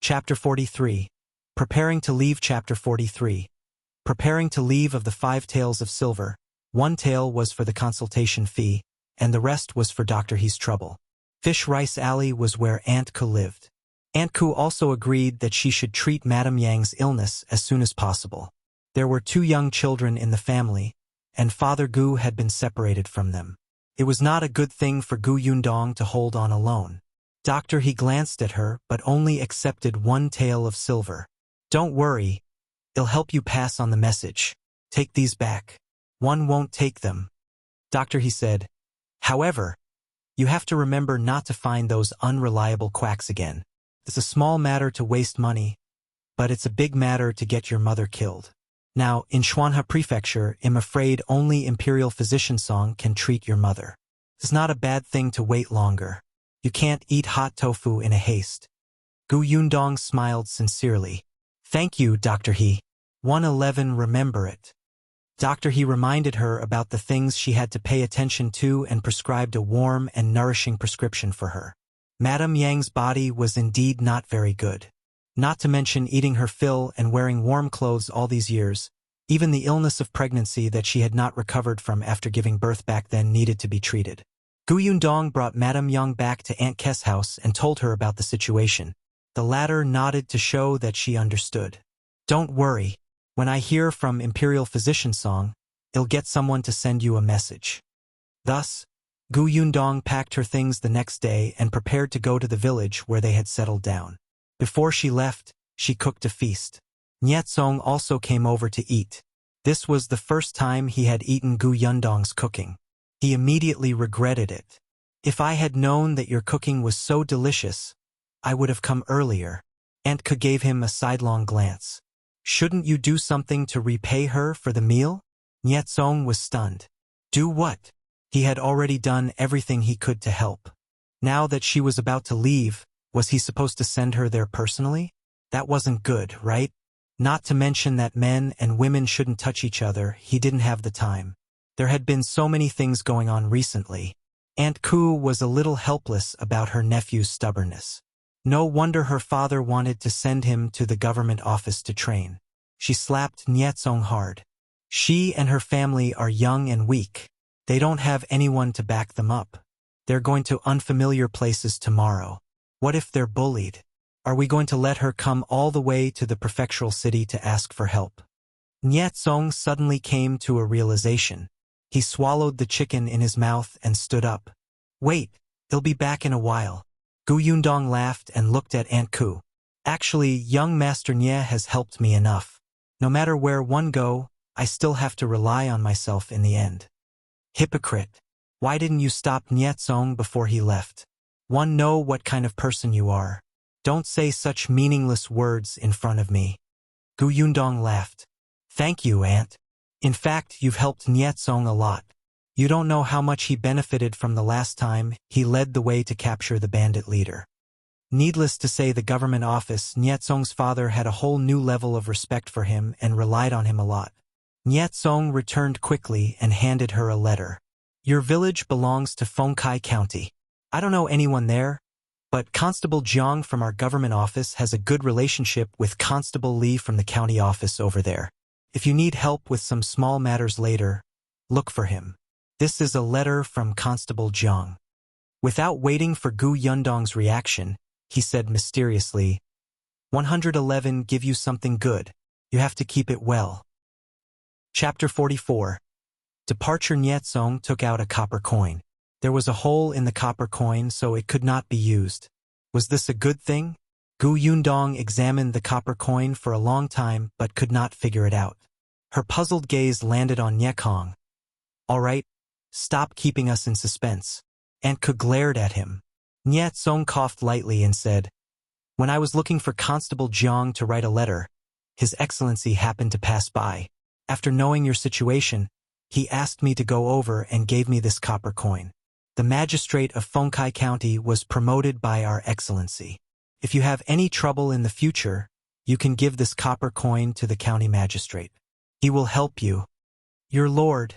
Chapter 43. Preparing to leave. Chapter 43. Preparing to leave. Of the 5 taels of silver, 1 tael was for the consultation fee, and the rest was for Dr. He's trouble. Fish Rice Alley was where Aunt Ku lived. Aunt Ku also agreed that she should treat Madame Yang's illness as soon as possible. There were 2 young children in the family, and Father Gu had been separated from them. It was not a good thing for Gu Yundong to hold on alone. Dr. He glanced at her but only accepted 1 tael of silver. Don't worry, it'll help you pass on the message. Take these back. One won't take them. Dr. He said. However, you have to remember not to find those unreliable quacks again. It's a small matter to waste money, but it's a big matter to get your mother killed. Now, in Xuanhe Prefecture, I'm afraid only Imperial Physician Song can treat your mother. It's not a bad thing to wait longer. You can't eat hot tofu in a haste. Gu Yundong smiled sincerely. Thank you, Dr. He. 111 remember it. Dr. He reminded her about the things she had to pay attention to and prescribed a warm and nourishing prescription for her. Madame Yang's body was indeed not very good. Not to mention eating her fill and wearing warm clothes all these years, even the illness of pregnancy that she had not recovered from after giving birth back then needed to be treated. Gu Yundong brought Madame Yang back to Aunt Kes' house and told her about the situation. The latter nodded to show that she understood. Don't worry. When I hear from Imperial Physician Song, I'll get someone to send you a message. Thus, Gu Yundong packed her things the next day and prepared to go to the village where they had settled down. Before she left, she cooked a feast. Nyetsong also came over to eat. This was the first time he had eaten Gu Yundong's cooking. He immediately regretted it. If I had known that your cooking was so delicious, I would have come earlier. Aunt Ke gave him a sidelong glance. Shouldn't you do something to repay her for the meal? Nyetsong was stunned. Do what? He had already done everything he could to help. Now that she was about to leave, was he supposed to send her there personally? That wasn't good, right? Not to mention that men and women shouldn't touch each other. He didn't have the time. There had been so many things going on recently. Aunt Ku was a little helpless about her nephew's stubbornness. No wonder her father wanted to send him to the government office to train. She slapped Nyetsong hard. She and her family are young and weak. They don't have anyone to back them up. They're going to unfamiliar places tomorrow. What if they're bullied? Are we going to let her come all the way to the prefectural city to ask for help? Nyetsong suddenly came to a realization. He swallowed the chicken in his mouth and stood up. Wait, he'll be back in a while. Gu Yundong laughed and looked at Aunt Ku. Actually, young Master Nye has helped me enough. No matter where one go, I still have to rely on myself in the end. Hypocrite. Why didn't you stop Nyetsong before he left? One know what kind of person you are. Don't say such meaningless words in front of me. Gu Yundong laughed. Thank you, Aunt. In fact, you've helped Nyetsong a lot. You don't know how much he benefited from the last time he led the way to capture the bandit leader. Needless to say, the government office, Nyetsong's father had a whole new level of respect for him and relied on him a lot. Nyetsong returned quickly and handed her a letter. Your village belongs to Fengkai County. I don't know anyone there, but Constable Jiang from our government office has a good relationship with Constable Li from the county office over there. If you need help with some small matters later, look for him. This is a letter from Constable Jiang. Without waiting for Gu Yundong's reaction, he said mysteriously, 111 give you something good. You have to keep it well. Chapter 44. Departure. Nyetsong took out a copper coin. There was a hole in the copper coin, so it could not be used. Was this a good thing? Gu Yundong examined the copper coin for a long time but could not figure it out. Her puzzled gaze landed on Nyekong. All right, stop keeping us in suspense. Aunt Ke glared at him. Nyetsong coughed lightly and said, when I was looking for Constable Jiang to write a letter, His Excellency happened to pass by. After knowing your situation, he asked me to go over and gave me this copper coin. The Magistrate of Fengkai County was promoted by Our Excellency. If you have any trouble in the future, you can give this copper coin to the county magistrate. He will help you. Your lord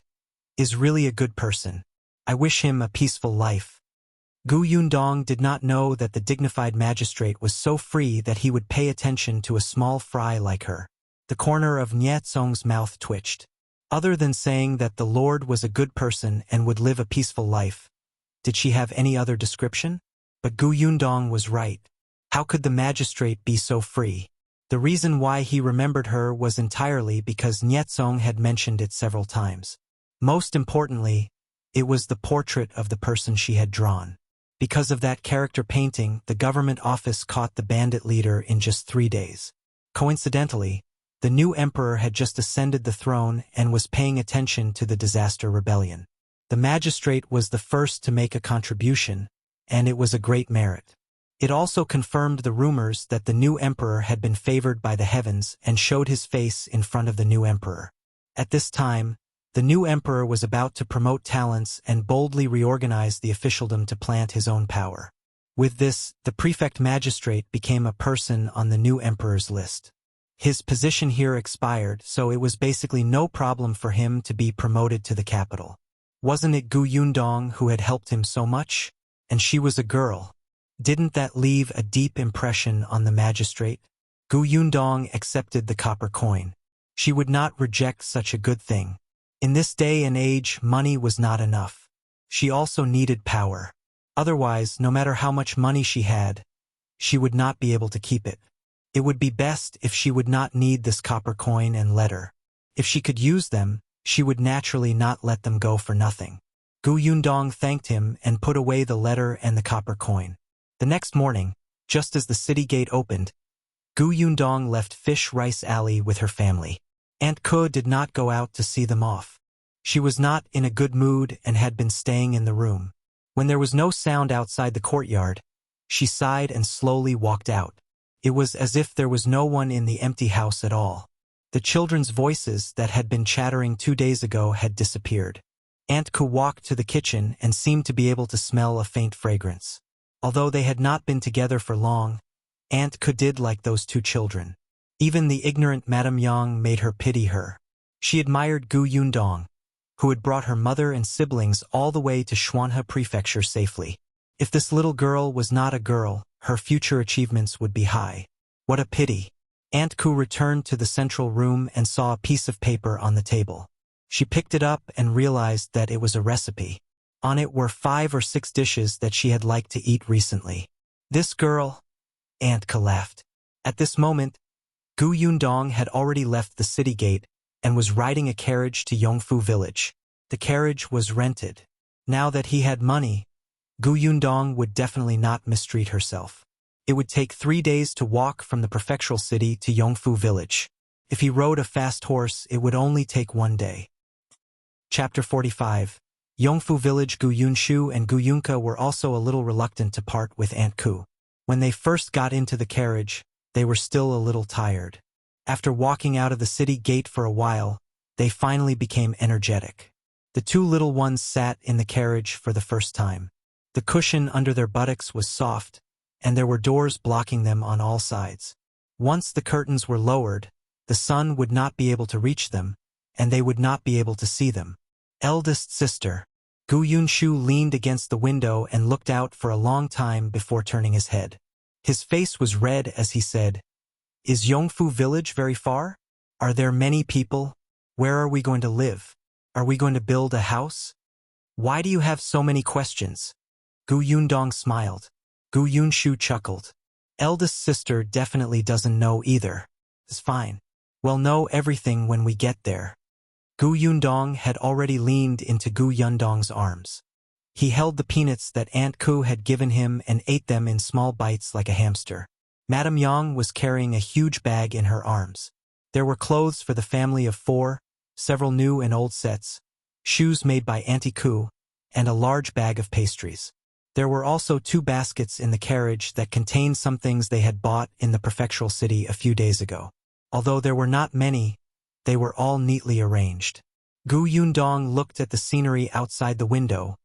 is really a good person. I wish him a peaceful life. Gu Yundong did not know that the dignified magistrate was so free that he would pay attention to a small fry like her. The corner of Nie Tsong's mouth twitched. Other than saying that the Lord was a good person and would live a peaceful life, did she have any other description? But Gu Yundong was right. How could the magistrate be so free? The reason why he remembered her was entirely because Nie Tsong had mentioned it several times. Most importantly, it was the portrait of the person she had drawn. Because of that character painting, the government office caught the bandit leader in just 3 days. Coincidentally, the new emperor had just ascended the throne and was paying attention to the disaster rebellion. The magistrate was the first to make a contribution, and it was a great merit. It also confirmed the rumors that the new emperor had been favored by the heavens and showed his face in front of the new emperor. At this time, the new emperor was about to promote talents and boldly reorganize the officialdom to plant his own power. With this, the prefect magistrate became a person on the new emperor's list. His position here expired, so it was basically no problem for him to be promoted to the capital. Wasn't it Gu Yundong who had helped him so much? And she was a girl. Didn't that leave a deep impression on the magistrate? Gu Yundong accepted the copper coin. She would not reject such a good thing. In this day and age, money was not enough. She also needed power. Otherwise, no matter how much money she had, she would not be able to keep it. It would be best if she would not need this copper coin and letter. If she could use them, she would naturally not let them go for nothing. Gu Yundong thanked him and put away the letter and the copper coin. The next morning, just as the city gate opened, Gu Yundong left Fish Rice Alley with her family. Aunt Ke did not go out to see them off. She was not in a good mood and had been staying in the room. When there was no sound outside the courtyard, she sighed and slowly walked out. It was as if there was no one in the empty house at all. The children's voices that had been chattering 2 days ago had disappeared. Aunt Ke walked to the kitchen and seemed to be able to smell a faint fragrance. Although they had not been together for long, Aunt Ke did like those 2 children. Even the ignorant Madame Yang made her pity her. She admired Gu Yundong, who had brought her mother and siblings all the way to Xuanhe Prefecture safely. If this little girl was not a girl, her future achievements would be high. What a pity. Aunt Ke returned to the central room and saw a piece of paper on the table. She picked it up and realized that it was a recipe. On it were 5 or 6 dishes that she had liked to eat recently. This girl? Aunt Ke laughed. At this moment, Gu Yundong had already left the city gate and was riding a carriage to Yongfu village. The carriage was rented. Now that he had money, Gu Yundong would definitely not mistreat herself. It would take 3 days to walk from the prefectural city to Yongfu village. If he rode a fast horse, it would only take 1 day. Chapter 45. Yongfu village. Gu Yunshu and Gu Yunke were also a little reluctant to part with Aunt Ke. When they first got into the carriage, they were still a little tired. After walking out of the city gate for a while, they finally became energetic. The 2 little ones sat in the carriage for the first time. The cushion under their buttocks was soft, and there were doors blocking them on all sides. Once the curtains were lowered, the sun would not be able to reach them, and they would not be able to see them. Eldest sister. Gu Yunshu leaned against the window and looked out for a long time before turning his head. His face was red as he said, "Is Yongfu village very far? Are there many people? Where are we going to live? Are we going to build a house? Why do you have so many questions?" Gu Yundong smiled. Gu Yunshu chuckled. Eldest sister definitely doesn't know either. It's fine. We'll know everything when we get there. Gu Yundong had already leaned into Gu Yundong's arms. He held the peanuts that Aunt Ke had given him and ate them in small bites like a hamster. Madame Yang was carrying a huge bag in her arms. There were clothes for the family of 4, several new and old sets, shoes made by Auntie Ke, and a large bag of pastries. There were also 2 baskets in the carriage that contained some things they had bought in the prefectural city a few days ago. Although there were not many, they were all neatly arranged. Gu Yundong looked at the scenery outside the window,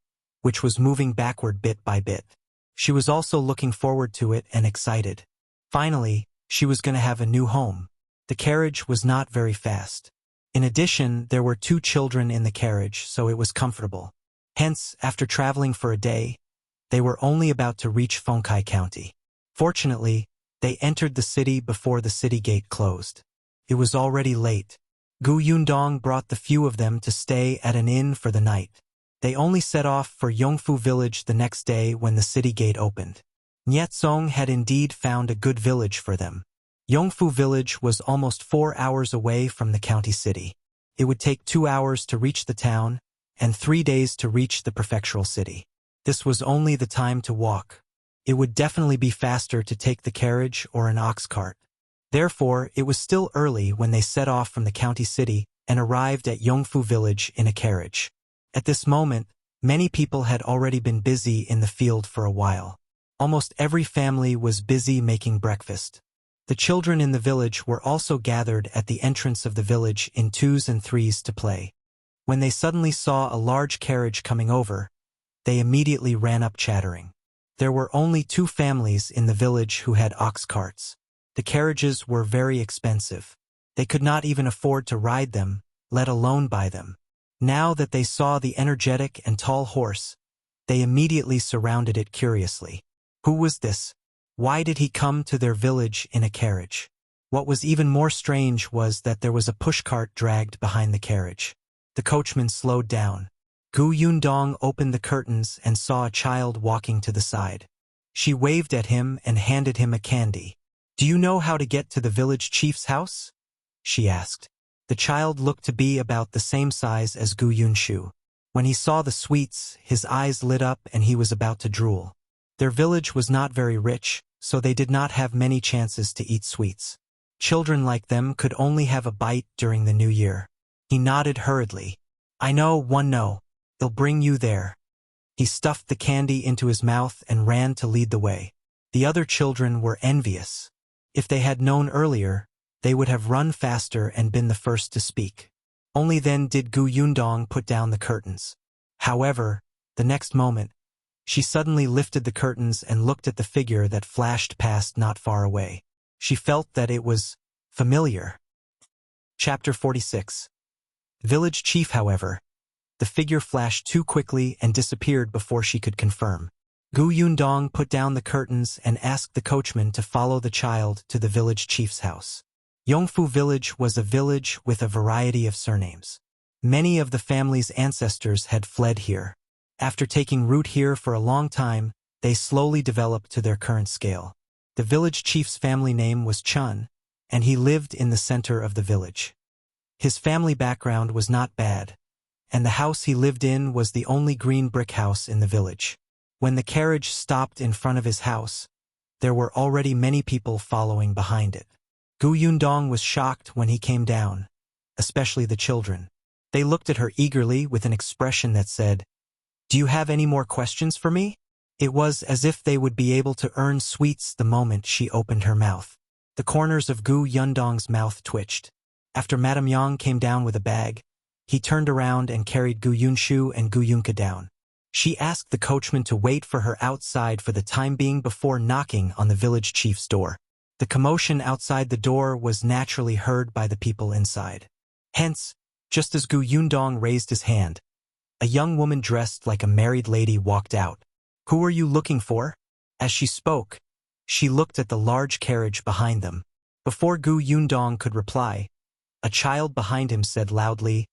which was moving backward bit by bit. She was also looking forward to it and excited. Finally, she was going to have a new home. The carriage was not very fast. In addition, there were 2 children in the carriage, so it was comfortable. Hence, after traveling for a day, They were only about to reach Fengkai County. Fortunately, they entered the city before the city gate closed. It was already late. Yundong brought the few of them to stay at an inn for the night. They only set off for Yongfu village the next day when the city gate opened. Zeng had indeed found a good village for them. Yongfu village was almost 4 hours away from the county city. It would take 2 hours to reach the town, and 3 days to reach the prefectural city. This was only the time to walk. It would definitely be faster to take the carriage or an ox cart. Therefore, it was still early when they set off from the county city and arrived at Yongfu village in a carriage. At this moment, many people had already been busy in the field for a while. Almost every family was busy making breakfast. The children in the village were also gathered at the entrance of the village in 2s and 3s to play. When they suddenly saw a large carriage coming over, they immediately ran up chattering. There were only 2 families in the village who had ox carts. The carriages were very expensive. They could not even afford to ride them, let alone buy them. Now that they saw the energetic and tall horse, they immediately surrounded it curiously. Who was this? Why did he come to their village in a carriage? What was even more strange was that there was a pushcart dragged behind the carriage. The coachman slowed down. Yundong opened the curtains and saw a child walking to the side. She waved at him and handed him a candy. "Do you know how to get to the village chief's house?" she asked. The child looked to be about the same size as Yunshu. When he saw the sweets, his eyes lit up and he was about to drool. Their village was not very rich, so they did not have many chances to eat sweets. Children like them could only have a bite during the new year. He nodded hurriedly. "I know, they'll bring you there." He stuffed the candy into his mouth and ran to lead the way. The other children were envious. If they had known earlier, they would have run faster and been the first to speak. Only then did Yundong put down the curtains. However, the next moment, she suddenly lifted the curtains and looked at the figure that flashed past not far away. She felt that it was familiar. Chapter 46. Village chief, however. The figure flashed too quickly and disappeared before she could confirm. Yundong put down the curtains and asked the coachman to follow the child to the village chief's house. Yongfu village was a village with a variety of surnames. Many of the family's ancestors had fled here. After taking root here for a long time, they slowly developed to their current scale. The village chief's family name was Chun, and he lived in the center of the village. His family background was not bad, and the house he lived in was the only green brick house in the village. When the carriage stopped in front of his house, there were already many people following behind it. Yundong was shocked when he came down, especially the children. They looked at her eagerly with an expression that said, "Do you have any more questions for me?" It was as if they would be able to earn sweets the moment she opened her mouth. The corners of Yundong's mouth twitched. After Madame Yang came down with a bag, he turned around and carried Yunshu and Yunka down. She asked the coachman to wait for her outside for the time being before knocking on the village chief's door. The commotion outside the door was naturally heard by the people inside. Hence, just as Yundong raised his hand, a young woman dressed like a married lady walked out. "Who are you looking for?" As she spoke, she looked at the large carriage behind them. Before Yundong could reply, a child behind him said loudly,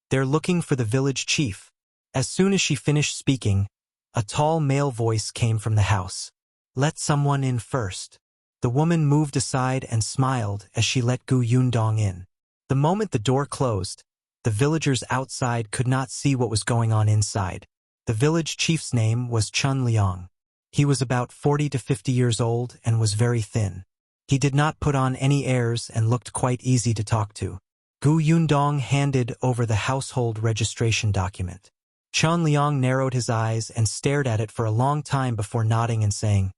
"They're looking for the village chief." As soon as she finished speaking, a tall male voice came from the house. "Let someone in first." The woman moved aside and smiled as she let Yundong in. The moment the door closed, the villagers outside could not see what was going on inside. The village chief's name was Chun Liang. He was about 40 to 50 years old and was very thin. He did not put on any airs and looked quite easy to talk to. Yundong handed over the household registration document. Chun Liang narrowed his eyes and stared at it for a long time before nodding and saying,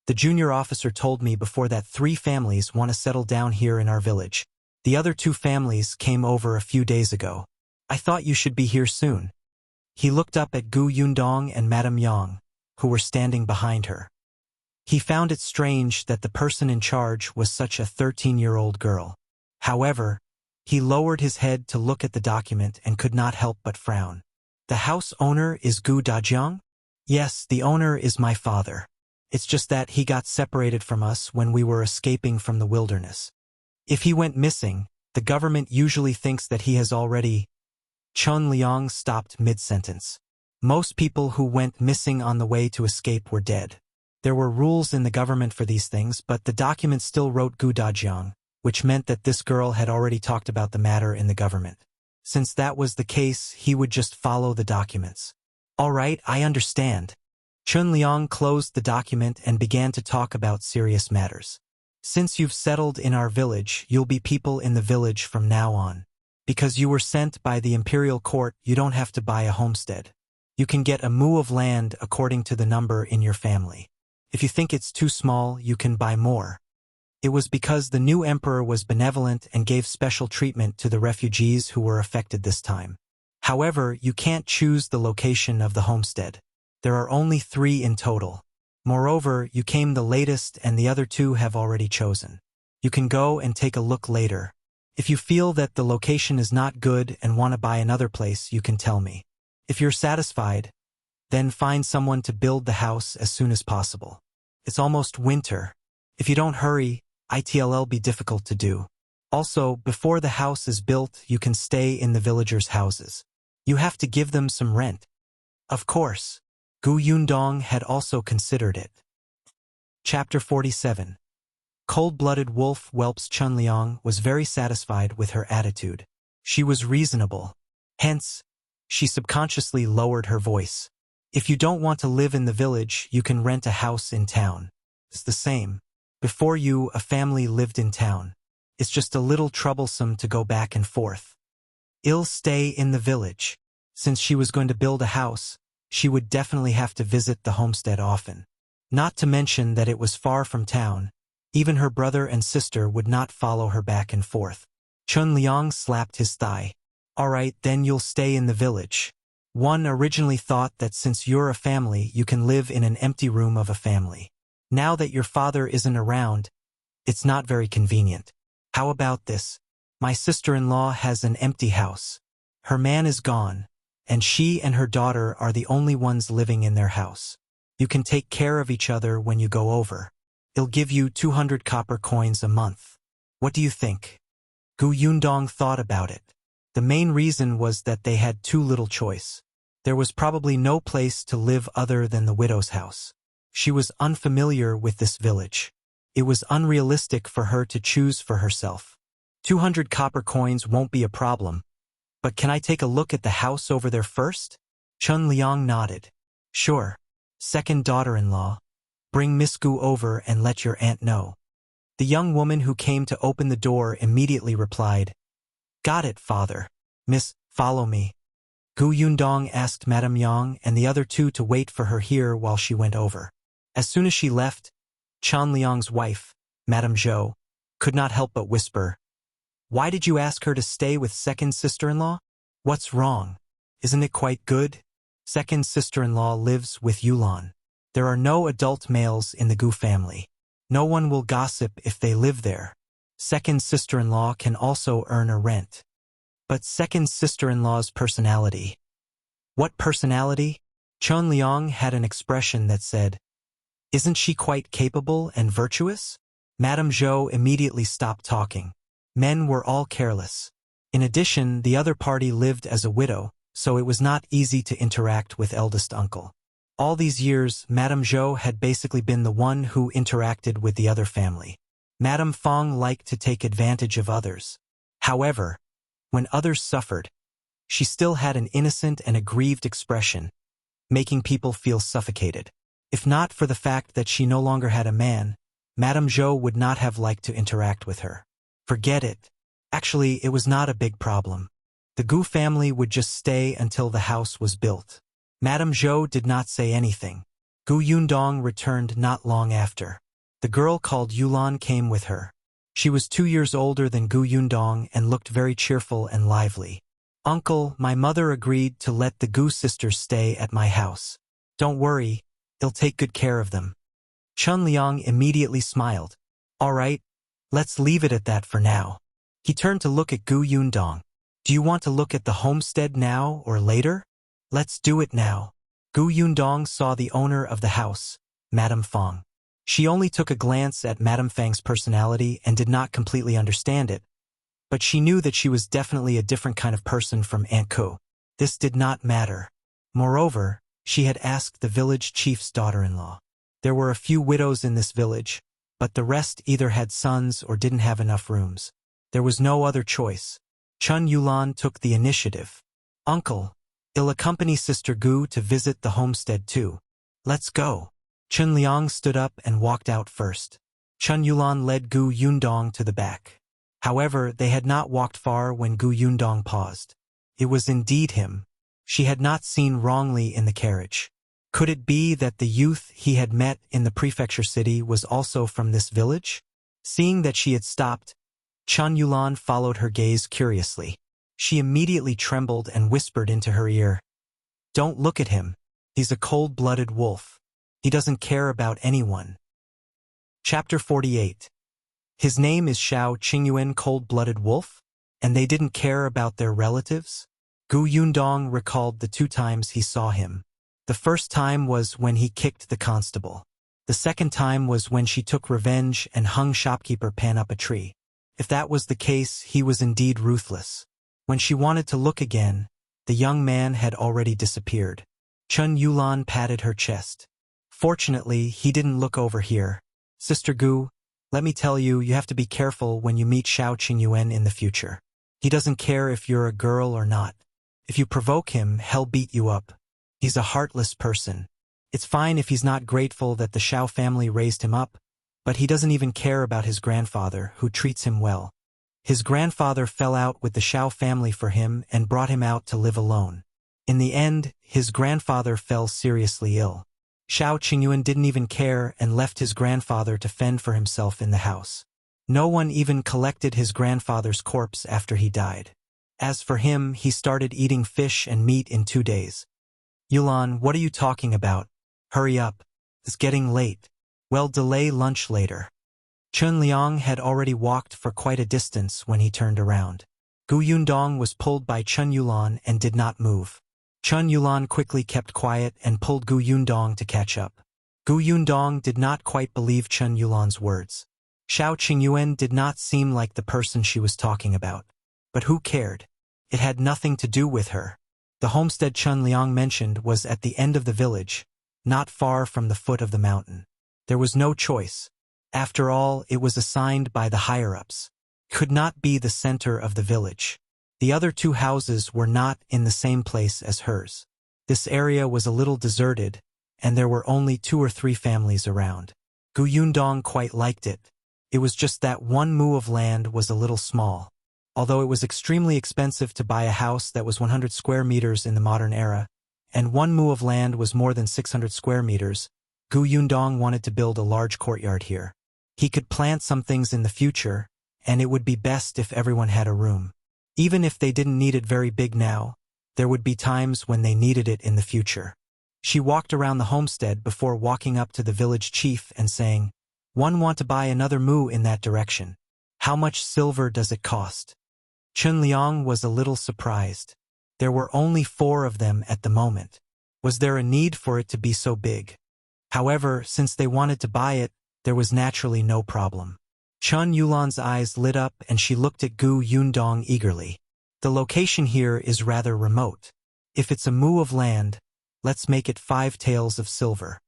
"The junior officer told me before that 3 families want to settle down here in our village. The other 2 families came over a few days ago. I thought you should be here soon." He looked up at Yundong and Madame Yang, who were standing behind her. He found it strange that the person in charge was such a 13-year-old girl. However, he lowered his head to look at the document and could not help but frown. "The house owner is Dajiang?" Yes, the owner is my father. It's just that he got separated from us when we were escaping from the wilderness. If he went missing, the government usually thinks that he has already. Chun Liang stopped mid-sentence. Most people who went missing on the way to escape were dead. There were rules in the government for these things, but the document still wrote Gu Dajiang, which meant that this girl had already talked about the matter in the government. Since that was the case, he would just follow the documents. All right, I understand. Chun Liang closed the document and began to talk about serious matters. Since you've settled in our village, you'll be people in the village from now on. Because you were sent by the imperial court, you don't have to buy a homestead. You can get a mu of land according to the number in your family. If you think it's too small, you can buy more. It was because the new emperor was benevolent and gave special treatment to the refugees who were affected this time. However, you can't choose the location of the homestead. There are only 3 in total. Moreover, you came the latest and the other 2 have already chosen. You can go and take a look later. If you feel that the location is not good and want to buy another place, you can tell me. If you're satisfied, then find someone to build the house as soon as possible. It's almost winter. If you don't hurry, it'll be difficult to do. Also, before the house is built, you can stay in the villagers' houses. You have to give them some rent. Of course. Gu Yundong had also considered it. Chapter 47. Cold-blooded wolf whelps Chun Liang was very satisfied with her attitude. She was reasonable. Hence, she subconsciously lowered her voice. If you don't want to live in the village, you can rent a house in town. It's the same. Before you, a family lived in town. It's just a little troublesome to go back and forth. I'll stay in the village. Since she was going to build a house, she would definitely have to visit the homestead often. Not to mention that it was far from town. Even her brother and sister would not follow her back and forth. Chun Liang slapped his thigh. All right, then you'll stay in the village. One originally thought that since you're a family, you can live in an empty room of a family. Now that your father isn't around, it's not very convenient. How about this? My sister-in-law has an empty house. Her man is gone, and she and her daughter are the only ones living in their house. You can take care of each other when you go over. It'll give you 200 copper coins a month. What do you think? Gu Yundong thought about it. The main reason was that they had too little choice. There was probably no place to live other than the widow's house. She was unfamiliar with this village. It was unrealistic for her to choose for herself. 200 copper coins won't be a problem. But can I take a look at the house over there first? Chun Liang nodded. Sure. Second daughter-in-law. Bring Miss Gu over and let your aunt know. The young woman who came to open the door immediately replied, Got it, father. Miss, follow me. Gu Yundong asked Madame Yang and the other 2 to wait for her here while she went over. As soon as she left, Chun Liang's wife, Madame Zhou, could not help but whisper, Why did you ask her to stay with second sister-in-law? What's wrong? Isn't it quite good? Second sister-in-law lives with Yulan. There are no adult males in the Gu family. No one will gossip if they live there. Second sister-in-law can also earn a rent. But second sister-in-law's personality. What personality? Chun Liang had an expression that said, Isn't she quite capable and virtuous? Madame Zhou immediately stopped talking. Men were all careless. In addition, the other party lived as a widow, so it was not easy to interact with eldest uncle. All these years, Madame Zhou had basically been the one who interacted with the other family. Madame Fong liked to take advantage of others. However, when others suffered, she still had an innocent and aggrieved expression, making people feel suffocated. If not for the fact that she no longer had a man, Madame Zhou would not have liked to interact with her. Forget it. Actually, it was not a big problem. The Gu family would just stay until the house was built. Madame Zhou did not say anything. Gu Yundong returned not long after. The girl called Yulan came with her. She was 2 years older than Gu Yundong and looked very cheerful and lively. Uncle, my mother agreed to let the Gu sisters stay at my house. Don't worry, I'll take good care of them. Chun Liang immediately smiled. All right, let's leave it at that for now. He turned to look at Gu Yundong. Do you want to look at the homestead now or later? Let's do it now. Gu Yundong saw the owner of the house, Madame Fang. She only took a glance at Madame Fang's personality and did not completely understand it, but she knew that she was definitely a different kind of person from Aunt Ko. This did not matter. Moreover, she had asked the village chief's daughter-in-law. There were a few widows in this village, but the rest either had sons or didn't have enough rooms. There was no other choice. Chun Yulan took the initiative. Uncle, I'll accompany Sister Gu to visit the homestead too. Let's go. Chun Liang stood up and walked out first. Chun Yulan led Gu Yundong to the back. However, they had not walked far when Gu Yundong paused. It was indeed him. She had not seen wrongly in the carriage. Could it be that the youth he had met in the prefecture city was also from this village? Seeing that she had stopped, Chun Yulan followed her gaze curiously. She immediately trembled and whispered into her ear, "Don't look at him. He's a cold-blooded wolf. He doesn't care about anyone." Chapter 48. His name is Shao Qingyuan, cold-blooded wolf? And they didn't care about their relatives? Gu Yundong recalled the 2 times he saw him. The first time was when he kicked the constable. The second time was when she took revenge and hung shopkeeper Pan up a tree. If that was the case, he was indeed ruthless. When she wanted to look again, the young man had already disappeared. Chun Yulan patted her chest. Fortunately, he didn't look over here. Sister Gu, let me tell you, you have to be careful when you meet Shao Qingyuan in the future. He doesn't care if you're a girl or not. If you provoke him, he'll beat you up. He's a heartless person. It's fine if he's not grateful that the Shao family raised him up, but he doesn't even care about his grandfather, who treats him well. His grandfather fell out with the Shao family for him and brought him out to live alone. In the end, his grandfather fell seriously ill. Shao Qingyuan didn't even care and left his grandfather to fend for himself in the house. No one even collected his grandfather's corpse after he died. As for him, he started eating fish and meat in 2 days. Yulan, what are you talking about? Hurry up. It's getting late. Well, delay lunch later. Chun Liang had already walked for quite a distance when he turned around. Gu Yundong was pulled by Chun Yulan and did not move. Chun Yulan quickly kept quiet and pulled Gu Yundong to catch up. Gu Yundong did not quite believe Chun Yulan's words. Shao Qingyuan did not seem like the person she was talking about. But who cared? It had nothing to do with her. The homestead Chun Liang mentioned was at the end of the village, not far from the foot of the mountain. There was no choice. After all, it was assigned by the higher-ups. Could not be the center of the village. The other 2 houses were not in the same place as hers. This area was a little deserted, and there were only 2 or 3 families around. Gu Yundong quite liked it. It was just that 1 mu of land was a little small. Although it was extremely expensive to buy a house that was 100 square meters in the modern era, and 1 mu of land was more than 600 square meters, Gu Yundong wanted to build a large courtyard here. He could plant some things in the future, and it would be best if everyone had a room. Even if they didn't need it very big now, there would be times when they needed it in the future. She walked around the homestead before walking up to the village chief and saying, "One want to buy another mu in that direction. How much silver does it cost?" Chun Liang was a little surprised. There were only 4 of them at the moment. Was there a need for it to be so big? However, since they wanted to buy it, there was naturally no problem. Chun Yulan's eyes lit up and she looked at Gu Yundong eagerly. The location here is rather remote. If it's a mu of land, let's make it 5 taels of silver.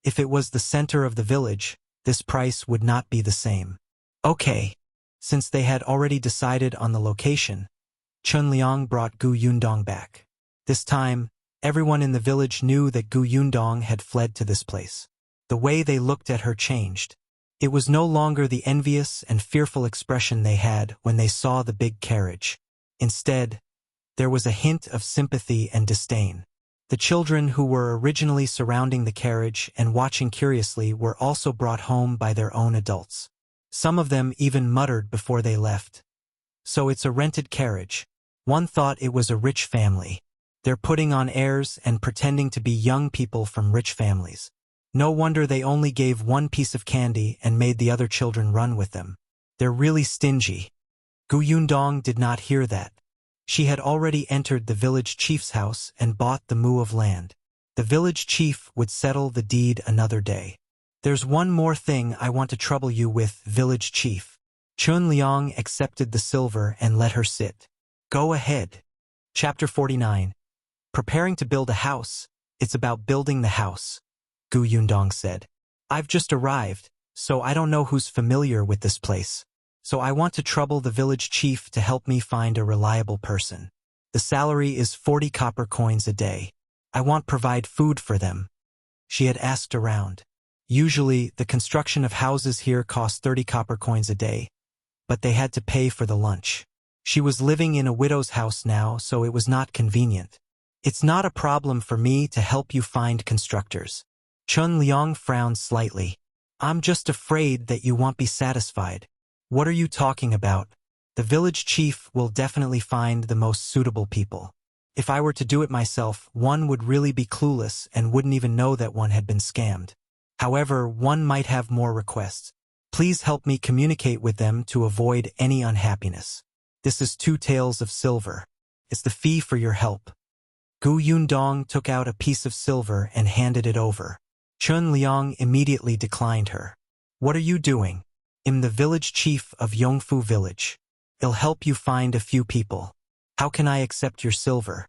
If it was the center of the village, this price would not be the same. Okay. Since they had already decided on the location, Chun Liang brought Gu Yundong back. This time, everyone in the village knew that Gu Yundong had fled to this place. The way they looked at her changed. It was no longer the envious and fearful expression they had when they saw the big carriage. Instead, there was a hint of sympathy and disdain. The children who were originally surrounding the carriage and watching curiously were also brought home by their own adults. Some of them even muttered before they left. So it's a rented carriage. One thought it was a rich family. They're putting on airs and pretending to be young people from rich families. No wonder they only gave 1 piece of candy and made the other children run with them. They're really stingy. Gu Yundong did not hear that. She had already entered the village chief's house and bought the mu of land. The village chief would settle the deed another day. There's one more thing I want to trouble you with, village chief. Chun Liang accepted the silver and let her sit. Go ahead. Chapter 49. Preparing to build a house. It's about building the house, Gu Yundong said. I've just arrived, so I don't know who's familiar with this place. So I want to trouble the village chief to help me find a reliable person. The salary is 40 copper coins a day. I want to provide food for them. She had asked around. Usually, the construction of houses here cost 30 copper coins a day, but they had to pay for the lunch. She was living in a widow's house now, so it was not convenient. It's not a problem for me to help you find constructors. Chun Liang frowned slightly. I'm just afraid that you won't be satisfied. What are you talking about? The village chief will definitely find the most suitable people. If I were to do it myself, one would really be clueless and wouldn't even know that one had been scammed. However, one might have more requests. Please help me communicate with them to avoid any unhappiness. This is 2 taels of silver. It's the fee for your help. Gu Yundong took out a piece of silver and handed it over. Chun Liang immediately declined her. What are you doing? I'm the village chief of Yongfu village. It'll help you find a few people. How can I accept your silver?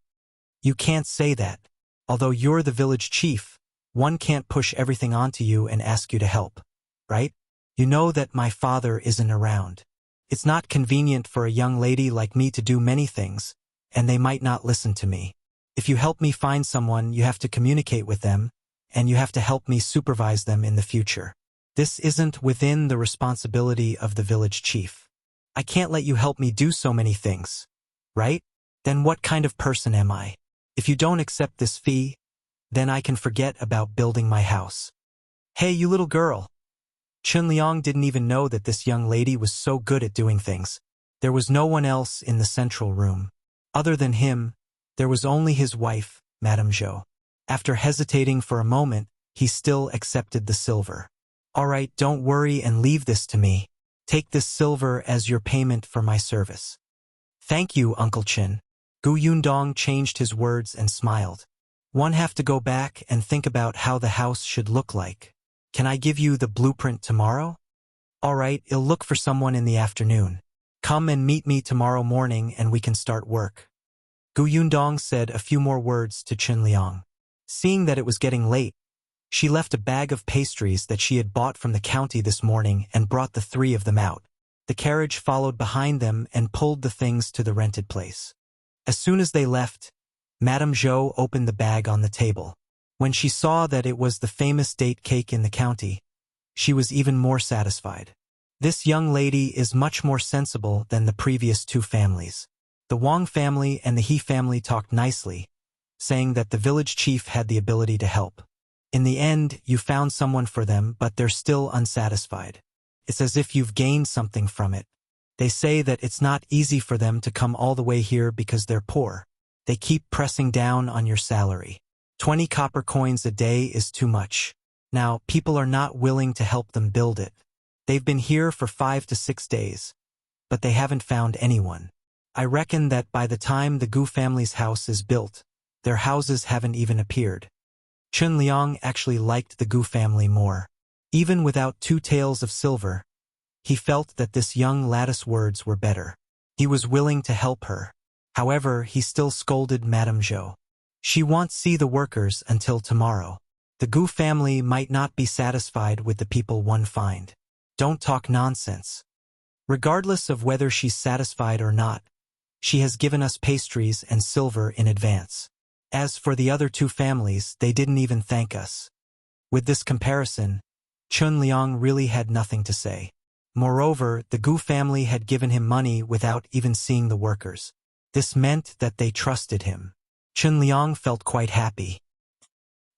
You can't say that. Although you're the village chief, one can't push everything onto you and ask you to help, right? You know that my father isn't around. It's not convenient for a young lady like me to do many things, and they might not listen to me. If you help me find someone, you have to communicate with them, and you have to help me supervise them in the future. This isn't within the responsibility of the village chief. I can't let you help me do so many things. Right? Then what kind of person am I? If you don't accept this fee, then I can forget about building my house. Hey, you little girl. Chun Liang didn't even know that this young lady was so good at doing things. There was no one else in the central room. Other than him, there was only his wife, Madame Zhou. After hesitating for a moment, he still accepted the silver. All right, don't worry and leave this to me. Take this silver as your payment for my service. Thank you, Uncle Chin. Gu Yundong changed his words and smiled. One have to go back and think about how the house should look like. Can I give you the blueprint tomorrow? All right, I'll look for someone in the afternoon. Come and meet me tomorrow morning and we can start work. Gu Yundong said a few more words to Chun Liang. Seeing that it was getting late, she left a bag of pastries that she had bought from the county this morning and brought the 3 of them out. The carriage followed behind them and pulled the things to the rented place. As soon as they left, Madame Zhou opened the bag on the table. When she saw that it was the famous date cake in the county, she was even more satisfied. This young lady is much more sensible than the previous 2 families. The Wang family and the He family talked nicely, saying that the village chief had the ability to help. In the end, you found someone for them, but they're still unsatisfied. It's as if you've gained something from it. They say that it's not easy for them to come all the way here because they're poor. They keep pressing down on your salary. 20 copper coins a day is too much. Now, people are not willing to help them build it. They've been here for 5 to 6 days, but they haven't found anyone. I reckon that by the time the Gu family's house is built, their houses haven't even appeared. Chun Liang actually liked the Gu family more. Even without 2 taels of silver, he felt that this young lad's words were better. He was willing to help her. However, he still scolded Madame Zhou. She won't see the workers until tomorrow. The Gu family might not be satisfied with the people one find. Don't talk nonsense. Regardless of whether she's satisfied or not, she has given us pastries and silver in advance. As for the other 2 families, they didn't even thank us. With this comparison, Chun Liang really had nothing to say. Moreover, the Gu family had given him money without even seeing the workers. This meant that they trusted him. Chun Liang felt quite happy.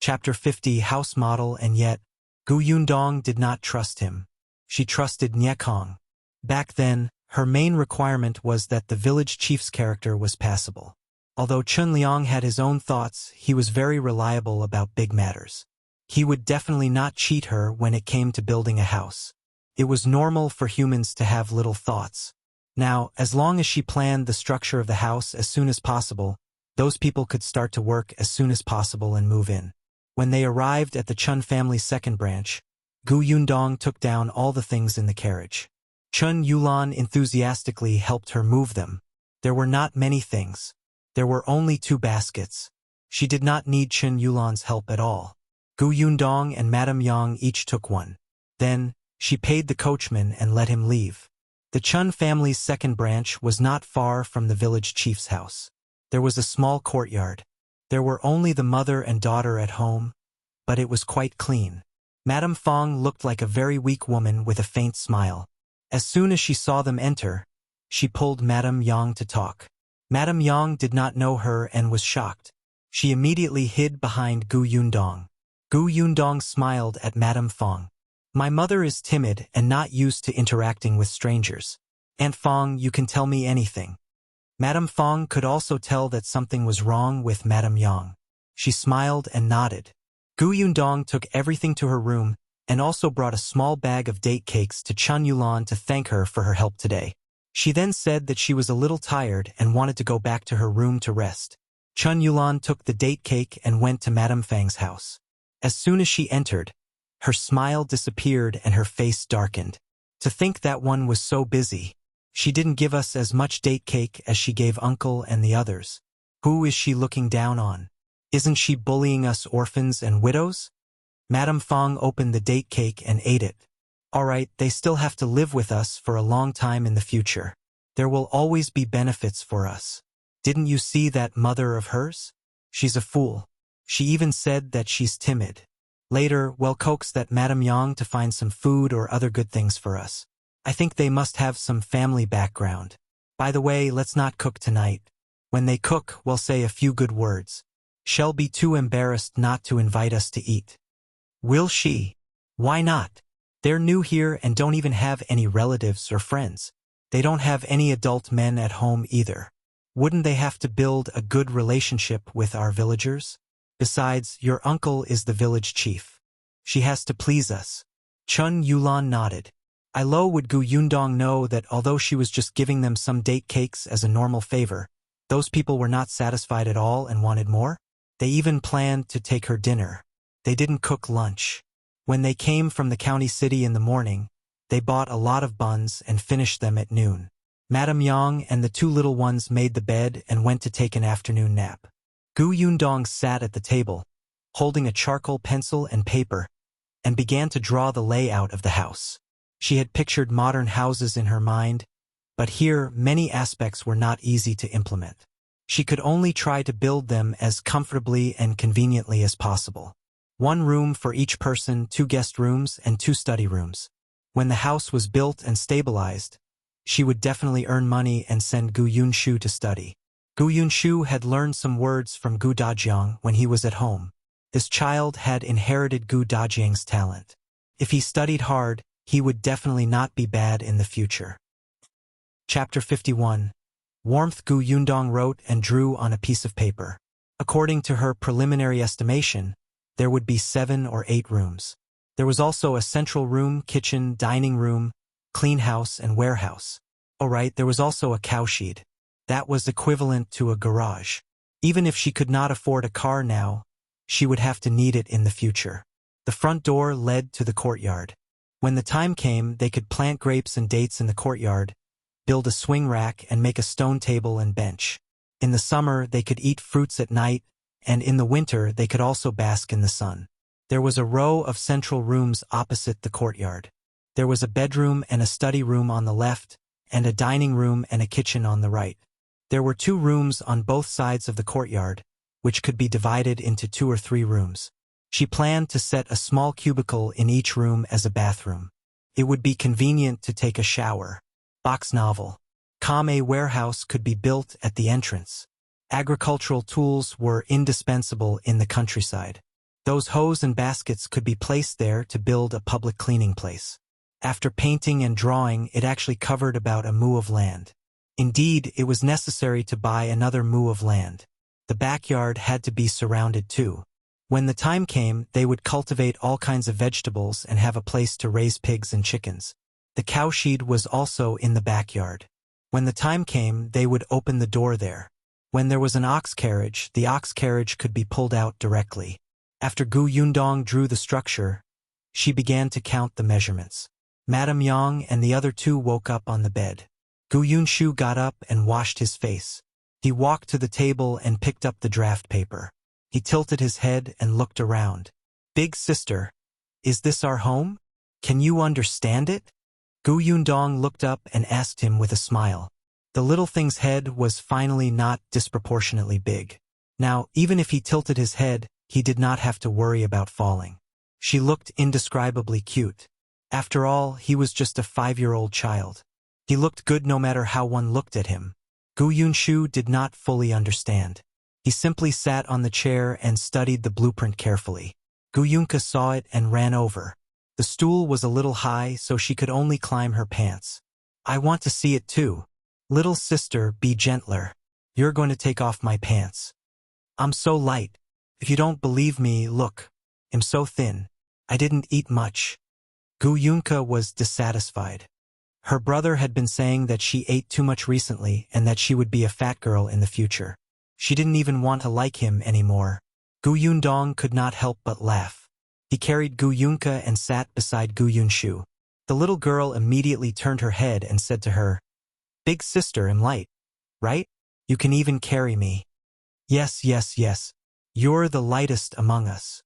Chapter 50 House Model. And yet, Gu Yundong did not trust him. She trusted Niekong. Back then, her main requirement was that the village chief's character was passable. Although Chun Liang had his own thoughts, he was very reliable about big matters. He would definitely not cheat her when it came to building a house. It was normal for humans to have little thoughts. Now, as long as she planned the structure of the house as soon as possible, those people could start to work as soon as possible and move in. When they arrived at the Chun family's second branch, Gu Yundong took down all the things in the carriage. Chun Yulan enthusiastically helped her move them. There were not many things. There were only 2 baskets. She did not need Chun Yulan's help at all. Gu Yundong and Madame Yang each took one. Then, she paid the coachman and let him leave. The Chun family's second branch was not far from the village chief's house. There was a small courtyard. There were only the mother and daughter at home, but it was quite clean. Madame Fong looked like a very weak woman with a faint smile. As soon as she saw them enter, she pulled Madame Yang to talk. Madame Yang did not know her and was shocked. She immediately hid behind Gu Yundong. Gu Yundong smiled at Madame Fong. My mother is timid and not used to interacting with strangers. Aunt Fong, you can tell me anything. Madame Fong could also tell that something was wrong with Madame Yang. She smiled and nodded. Gu Yundong took everything to her room and also brought a small bag of date cakes to Chun Yulan to thank her for her help today. She then said that she was a little tired and wanted to go back to her room to rest. Chun Yulan took the date cake and went to Madame Fang's house. As soon as she entered, her smile disappeared and her face darkened. To think that one was so busy. She didn't give us as much date cake as she gave Uncle and the others. Who is she looking down on? Isn't she bullying us orphans and widows? Madame Fong opened the date cake and ate it. All right, they still have to live with us for a long time in the future. There will always be benefits for us. Didn't you see that mother of hers? She's a fool. She even said that she's timid. Later, we'll coax that Madame Yang to find some food or other good things for us. I think they must have some family background. By the way, let's not cook tonight. When they cook, we'll say a few good words. She'll be too embarrassed not to invite us to eat. Will she? Why not? They're new here and don't even have any relatives or friends. They don't have any adult men at home either. Wouldn't they have to build a good relationship with our villagers? Besides, your uncle is the village chief. She has to please us. Chun Yulan nodded. Ilo would Gu Yundong know that although she was just giving them some date cakes as a normal favor, those people were not satisfied at all and wanted more? They even planned to take her dinner. They didn't cook lunch. When they came from the county city in the morning, they bought a lot of buns and finished them at noon. Madame Yang and the 2 little ones made the bed and went to take an afternoon nap. Gu Yundong sat at the table, holding a charcoal pencil and paper, and began to draw the layout of the house. She had pictured modern houses in her mind, but here many aspects were not easy to implement. She could only try to build them as comfortably and conveniently as possible. 1 room for each person, 2 guest rooms, and 2 study rooms. When the house was built and stabilized, she would definitely earn money and send Gu Yunshu to study. Gu Yunshu had learned some words from Gu Dajiang when he was at home. This child had inherited Gu Dajiang's talent. If he studied hard, he would definitely not be bad in the future. Chapter 51. Warmth. Gu Yundong wrote and drew on a piece of paper. According to her preliminary estimation, there would be 7 or 8 rooms. There was also a central room, kitchen, dining room, clean house, and warehouse. Alright, there was also a cowshed. That was equivalent to a garage. Even if she could not afford a car now, she would have to need it in the future. The front door led to the courtyard. When the time came, they could plant grapes and dates in the courtyard, build a swing rack and make a stone table and bench. In the summer, they could eat fruits at night, and in the winter, they could also bask in the sun. There was a row of central rooms opposite the courtyard. There was a bedroom and a study room on the left, and a dining room and a kitchen on the right. There were 2 rooms on both sides of the courtyard, which could be divided into 2 or 3 rooms. She planned to set a small cubicle in each room as a bathroom. It would be convenient to take a shower. Box novel. A warehouse could be built at the entrance. Agricultural tools were indispensable in the countryside. Those hoes and baskets could be placed there to build a public cleaning place. After painting and drawing, it actually covered about a mu of land. Indeed, it was necessary to buy another mu of land. The backyard had to be surrounded too. When the time came, they would cultivate all kinds of vegetables and have a place to raise pigs and chickens. The cowshed was also in the backyard. When the time came, they would open the door there. When there was an ox carriage, the ox carriage could be pulled out directly. After Gu Yundong drew the structure, she began to count the measurements. Madame Yang and the other two woke up on the bed. Gu Yunshu got up and washed his face. He walked to the table and picked up the draft paper. He tilted his head and looked around. Big sister, is this our home? Can you understand it? Gu Yundong looked up and asked him with a smile. The little thing's head was finally not disproportionately big. Now, even if he tilted his head, he did not have to worry about falling. She looked indescribably cute. After all, he was just a 5-year-old child. He looked good no matter how one looked at him. Gu Yunshu did not fully understand. He simply sat on the chair and studied the blueprint carefully. Gu Yunka saw it and ran over. The stool was a little high, so she could only climb her pants. I want to see it too. Little sister, be gentler. You're going to take off my pants. I'm so light. If you don't believe me, look. I'm so thin. I didn't eat much. Gu Yunka was dissatisfied. Her brother had been saying that she ate too much recently and that she would be a fat girl in the future. She didn't even want to like him anymore. Gu Yundong could not help but laugh. He carried Gu Yunka and sat beside Gu Yunshu. The little girl immediately turned her head and said to her, Big sister, I'm light, right? You can even carry me. Yes, yes, yes. You're the lightest among us.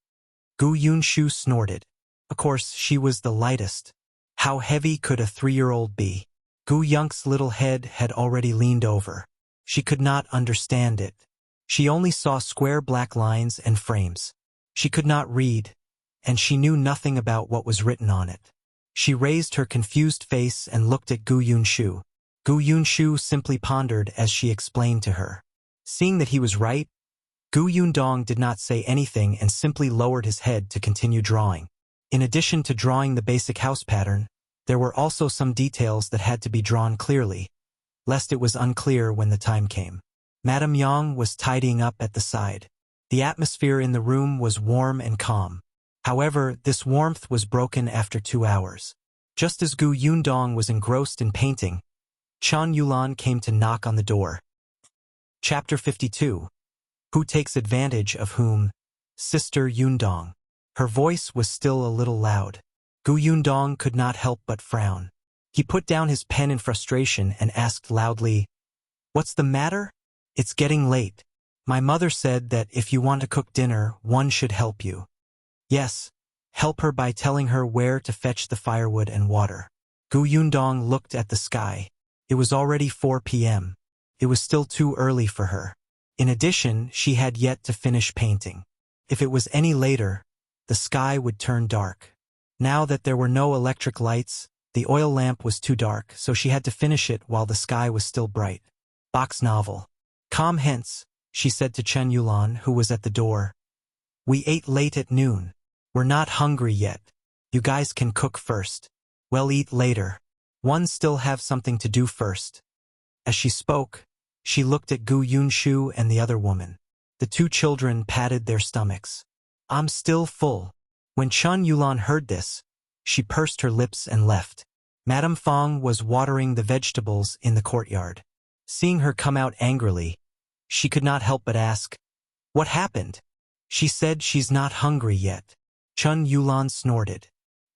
Gu Yunshu snorted. Of course, she was the lightest. How heavy could a 3-year-old be? Gu Yunk's little head had already leaned over. She could not understand it. She only saw square black lines and frames. She could not read, and she knew nothing about what was written on it. She raised her confused face and looked at Gu Yunshu. Gu Yunshu simply pondered as she explained to her. Seeing that he was right, Gu Yundong did not say anything and simply lowered his head to continue drawing. In addition to drawing the basic house pattern, there were also some details that had to be drawn clearly, lest it was unclear when the time came. Madame Yang was tidying up at the side. The atmosphere in the room was warm and calm. However, this warmth was broken after 2 hours. Just as Gu Yundong was engrossed in painting, Chen Yulan came to knock on the door. Chapter 52. Who takes advantage of whom? Sister Yundong. Her voice was still a little loud. Gu Yundong could not help but frown. He put down his pen in frustration and asked loudly, What's the matter? It's getting late. My mother said that if you want to cook dinner, one should help you. Yes, help her by telling her where to fetch the firewood and water. Gu Yundong looked at the sky. It was already 4 p.m. It was still too early for her. In addition, she had yet to finish painting. If it was any later, the sky would turn dark. Now that there were no electric lights, the oil lamp was too dark, so she had to finish it while the sky was still bright. Box novel. Come hence, she said to Chen Yulan, who was at the door. We ate late at noon. We're not hungry yet. You guys can cook first. We'll eat later. One still have something to do first. As she spoke, she looked at Gu Yunshu and the other woman. The 2 children patted their stomachs. I'm still full. When Chen Yulan heard this, she pursed her lips and left. Madame Fong was watering the vegetables in the courtyard. Seeing her come out angrily, she could not help but ask, What happened? She said she's not hungry yet. Chen Yulan snorted.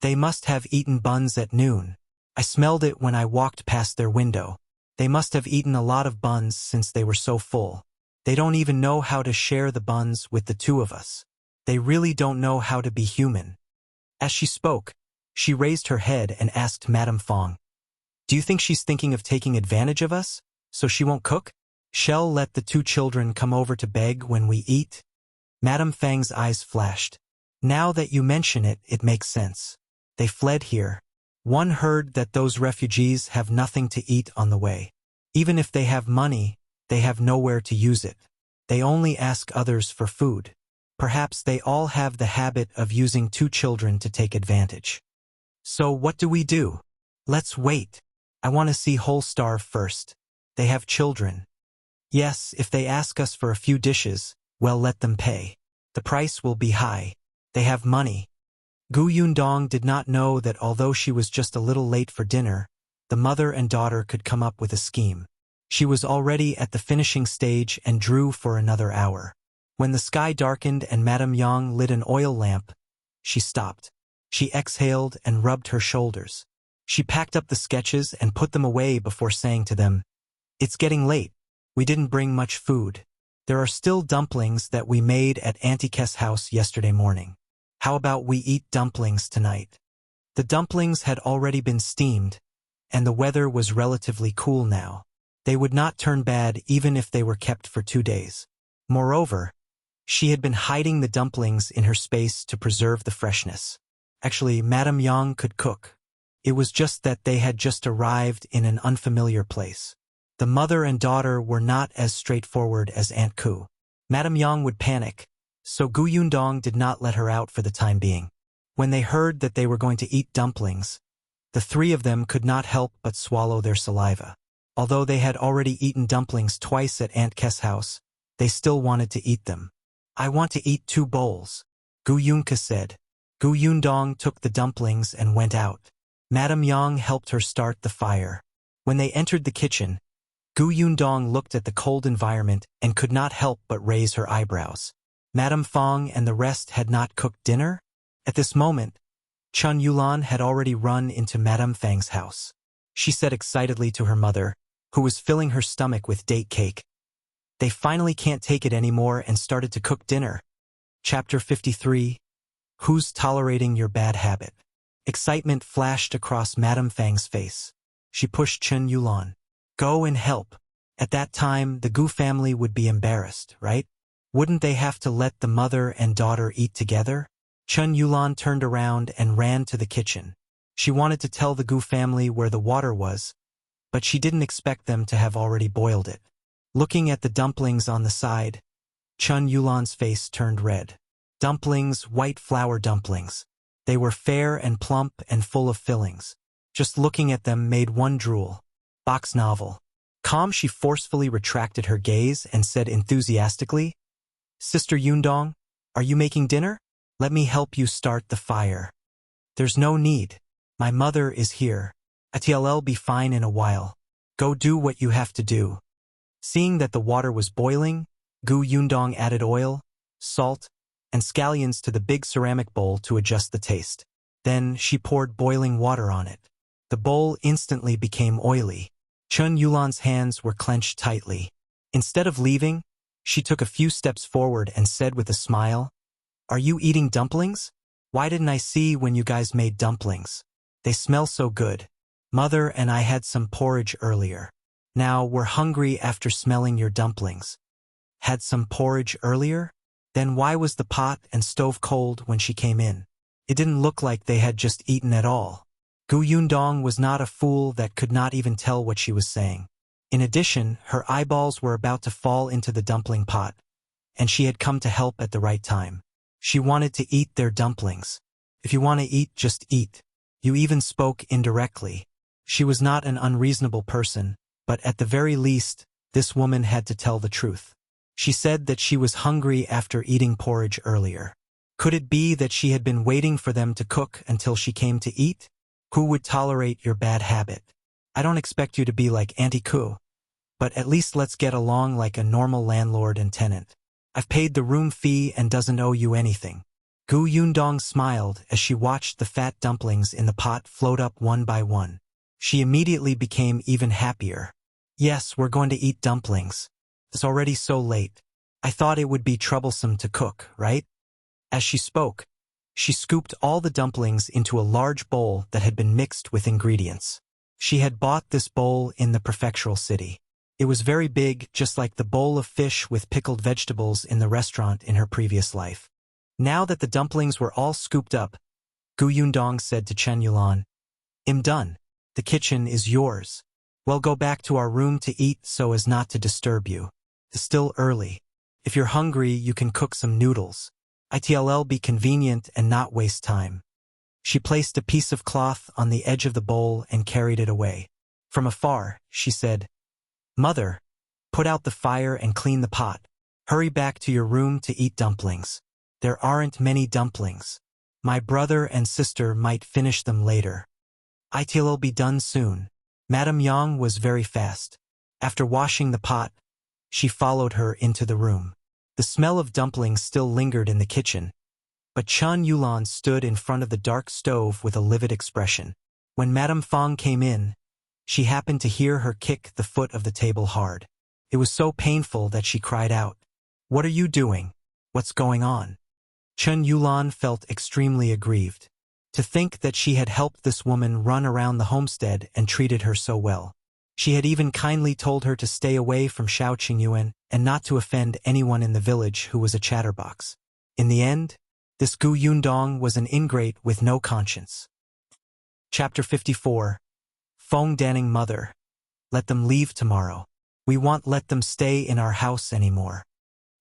They must have eaten buns at noon. I smelled it when I walked past their window. They must have eaten a lot of buns since they were so full. They don't even know how to share the buns with the 2 of us. They really don't know how to be human. As she spoke, she raised her head and asked Madame Fong, Do you think she's thinking of taking advantage of us, so she won't cook? Shall let the 2 children come over to beg when we eat? Madame Fang's eyes flashed. Now that you mention it, it makes sense. They fled here. One heard that those refugees have nothing to eat on the way. Even if they have money, they have nowhere to use it. They only ask others for food. Perhaps they all have the habit of using 2 children to take advantage. So what do we do? Let's wait. I want to see Whole Star first. They have children. Yes, if they ask us for a few dishes, well, let them pay. The price will be high. They have money. Gu Yundong did not know that although she was just a little late for dinner, the mother and daughter could come up with a scheme. She was already at the finishing stage and drew for another hour. When the sky darkened and Madame Yang lit an oil lamp, she stopped. She exhaled and rubbed her shoulders. She packed up the sketches and put them away before saying to them, "It's getting late. We didn't bring much food. There are still dumplings that we made at Auntie K's house yesterday morning. How about we eat dumplings tonight?" The dumplings had already been steamed, and the weather was relatively cool now. They would not turn bad even if they were kept for 2 days. Moreover, she had been hiding the dumplings in her space to preserve the freshness. Actually, Madame Yang could cook. It was just that they had just arrived in an unfamiliar place. The mother and daughter were not as straightforward as Aunt Ku. Madame Yang would panic, so Yundong did not let her out for the time being. When they heard that they were going to eat dumplings, the three of them could not help but swallow their saliva. Although they had already eaten dumplings twice at Aunt K's house, they still wanted to eat them. "I want to eat 2 bowls," Yunka said. Yundong took the dumplings and went out. Madame Yang helped her start the fire. When they entered the kitchen, Yundong looked at the cold environment and could not help but raise her eyebrows. Madame Fong and the rest had not cooked dinner? At this moment, Chun Yulan had already run into Madame Fang's house. She said excitedly to her mother, who was filling her stomach with date cake, "They finally can't take it anymore and started to cook dinner." Chapter 53. Who's tolerating your bad habit? Excitement flashed across Madame Fang's face. She pushed Chun Yulan. "Go and help." At that time, the Gu family would be embarrassed, right? Wouldn't they have to let the mother and daughter eat together? Chun Yulan turned around and ran to the kitchen. She wanted to tell the Gu family where the water was, but she didn't expect them to have already boiled it. Looking at the dumplings on the side, Chun Yulan's face turned red. Dumplings, white flour dumplings. They were fair and plump and full of fillings. Just looking at them made one drool. Box novel. Calm, she forcefully retracted her gaze and said enthusiastically, "Sister Yundong, are you making dinner? Let me help you start the fire." "There's no need. My mother is here. I'll be fine in a while. Go do what you have to do." Seeing that the water was boiling, Yundong added oil, salt, and scallions to the big ceramic bowl to adjust the taste. Then she poured boiling water on it. The bowl instantly became oily. Chun Yulan's hands were clenched tightly. Instead of leaving, she took a few steps forward and said with a smile, "Are you eating dumplings? Why didn't I see when you guys made dumplings? They smell so good. Mother and I had some porridge earlier. Now we're hungry after smelling your dumplings." Had some porridge earlier? Then why was the pot and stove cold when she came in? It didn't look like they had just eaten at all. Yundong was not a fool that could not even tell what she was saying. In addition, her eyeballs were about to fall into the dumpling pot, and she had come to help at the right time. She wanted to eat their dumplings. "If you want to eat, just eat." You even spoke indirectly. She was not an unreasonable person, but at the very least, this woman had to tell the truth. She said that she was hungry after eating porridge earlier. Could it be that she had been waiting for them to cook until she came to eat? Who would tolerate your bad habit? I don't expect you to be like Auntie Ku, but at least let's get along like a normal landlord and tenant. I've paid the room fee and doesn't owe you anything. Yundong smiled as she watched the fat dumplings in the pot float up one by one. She immediately became even happier. "Yes, we're going to eat dumplings. It's already so late. I thought it would be troublesome to cook, right?" As she spoke, she scooped all the dumplings into a large bowl that had been mixed with ingredients. She had bought this bowl in the prefectural city. It was very big, just like the bowl of fish with pickled vegetables in the restaurant in her previous life. Now that the dumplings were all scooped up, Yundong said to Chen Yulan, "I'm done. The kitchen is yours. We'll go back to our room to eat so as not to disturb you. It's still early. If you're hungry, you can cook some noodles. It'll be convenient and not waste time." She placed a piece of cloth on the edge of the bowl and carried it away. From afar, she said, "Mother, put out the fire and clean the pot. Hurry back to your room to eat dumplings. There aren't many dumplings. My brother and sister might finish them later. It'll be done soon." Madame Yang was very fast. After washing the pot, she followed her into the room. The smell of dumplings still lingered in the kitchen, but Qingyuan stood in front of the dark stove with a livid expression. When Madame Fong came in, she happened to hear her kick the foot of the table hard. It was so painful that she cried out, "What are you doing? What's going on?" Qingyuan felt extremely aggrieved. To think that she had helped this woman run around the homestead and treated her so well. She had even kindly told her to stay away from Shao Qingyuan and not to offend anyone in the village who was a chatterbox. In the end, this Gu Yundong was an ingrate with no conscience. Chapter 54. Fong Danning Mother. Let them leave tomorrow. We won't let them stay in our house anymore.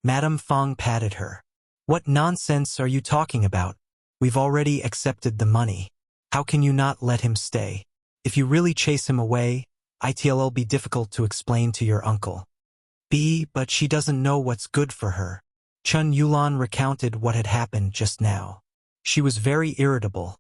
Madame Fong patted her. What nonsense are you talking about? We've already accepted the money. How can you not let him stay? If you really chase him away, it'll be difficult to explain to your uncle. But she doesn't know what's good for her. Qingyuan recounted what had happened just now. She was very irritable,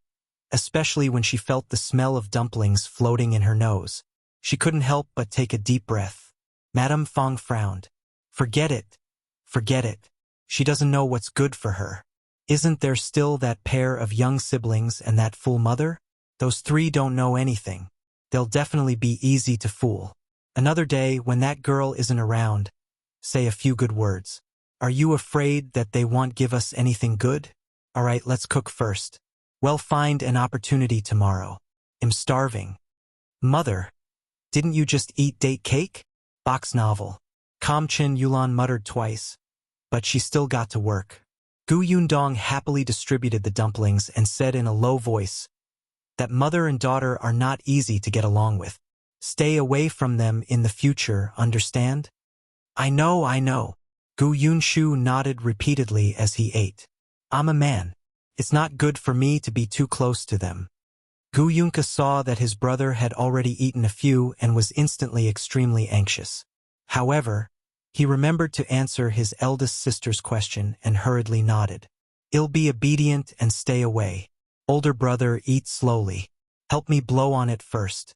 especially when she felt the smell of dumplings floating in her nose. She couldn't help but take a deep breath. Madame Fong frowned. Forget it. Forget it. She doesn't know what's good for her. Isn't there still that pair of young siblings and that fool mother? Those three don't know anything. They'll definitely be easy to fool. Another day, when that girl isn't around, say a few good words. Are you afraid that they won't give us anything good? All right, let's cook first. We'll find an opportunity tomorrow. I'm starving. Mother, didn't you just eat date cake? Box novel. Qingyuan muttered twice, but she still got to work. Gu Yundong happily distributed the dumplings and said in a low voice that mother and daughter are not easy to get along with. Stay away from them in the future, understand? I know. Gu Yunshu nodded repeatedly as he ate. I'm a man. It's not good for me to be too close to them. Gu Yunka saw that his brother had already eaten a few and was instantly extremely anxious. However, he remembered to answer his eldest sister's question and hurriedly nodded. I'll be obedient and stay away. Older brother, eat slowly. Help me blow on it first.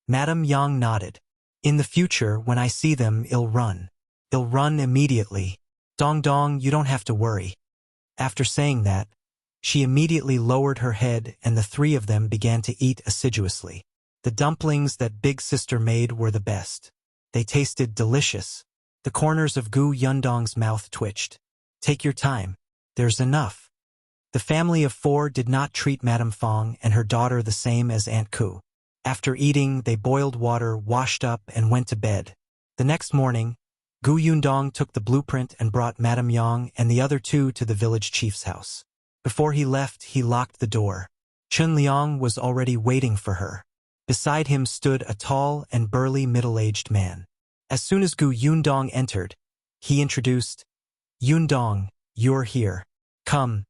Madame Yang nodded. In the future, when I see them, I'll run. I'll run immediately. Dong, you don't have to worry. After saying that, she immediately lowered her head and the three of them began to eat assiduously. The dumplings that big sister made were the best. They tasted delicious. The corners of Gu Yundong's mouth twitched. Take your time. There's enough. The family of four did not treat Madame Fong and her daughter the same as Aunt Ku. After eating, they boiled water, washed up, and went to bed. The next morning, Gu Yundong took the blueprint and brought Madame Yang and the other two to the village chief's house. Before he left, he locked the door. Chun Liang was already waiting for her. Beside him stood a tall and burly middle-aged man. As soon as Gu Yundong entered, he introduced, Yundong, you're here. Come,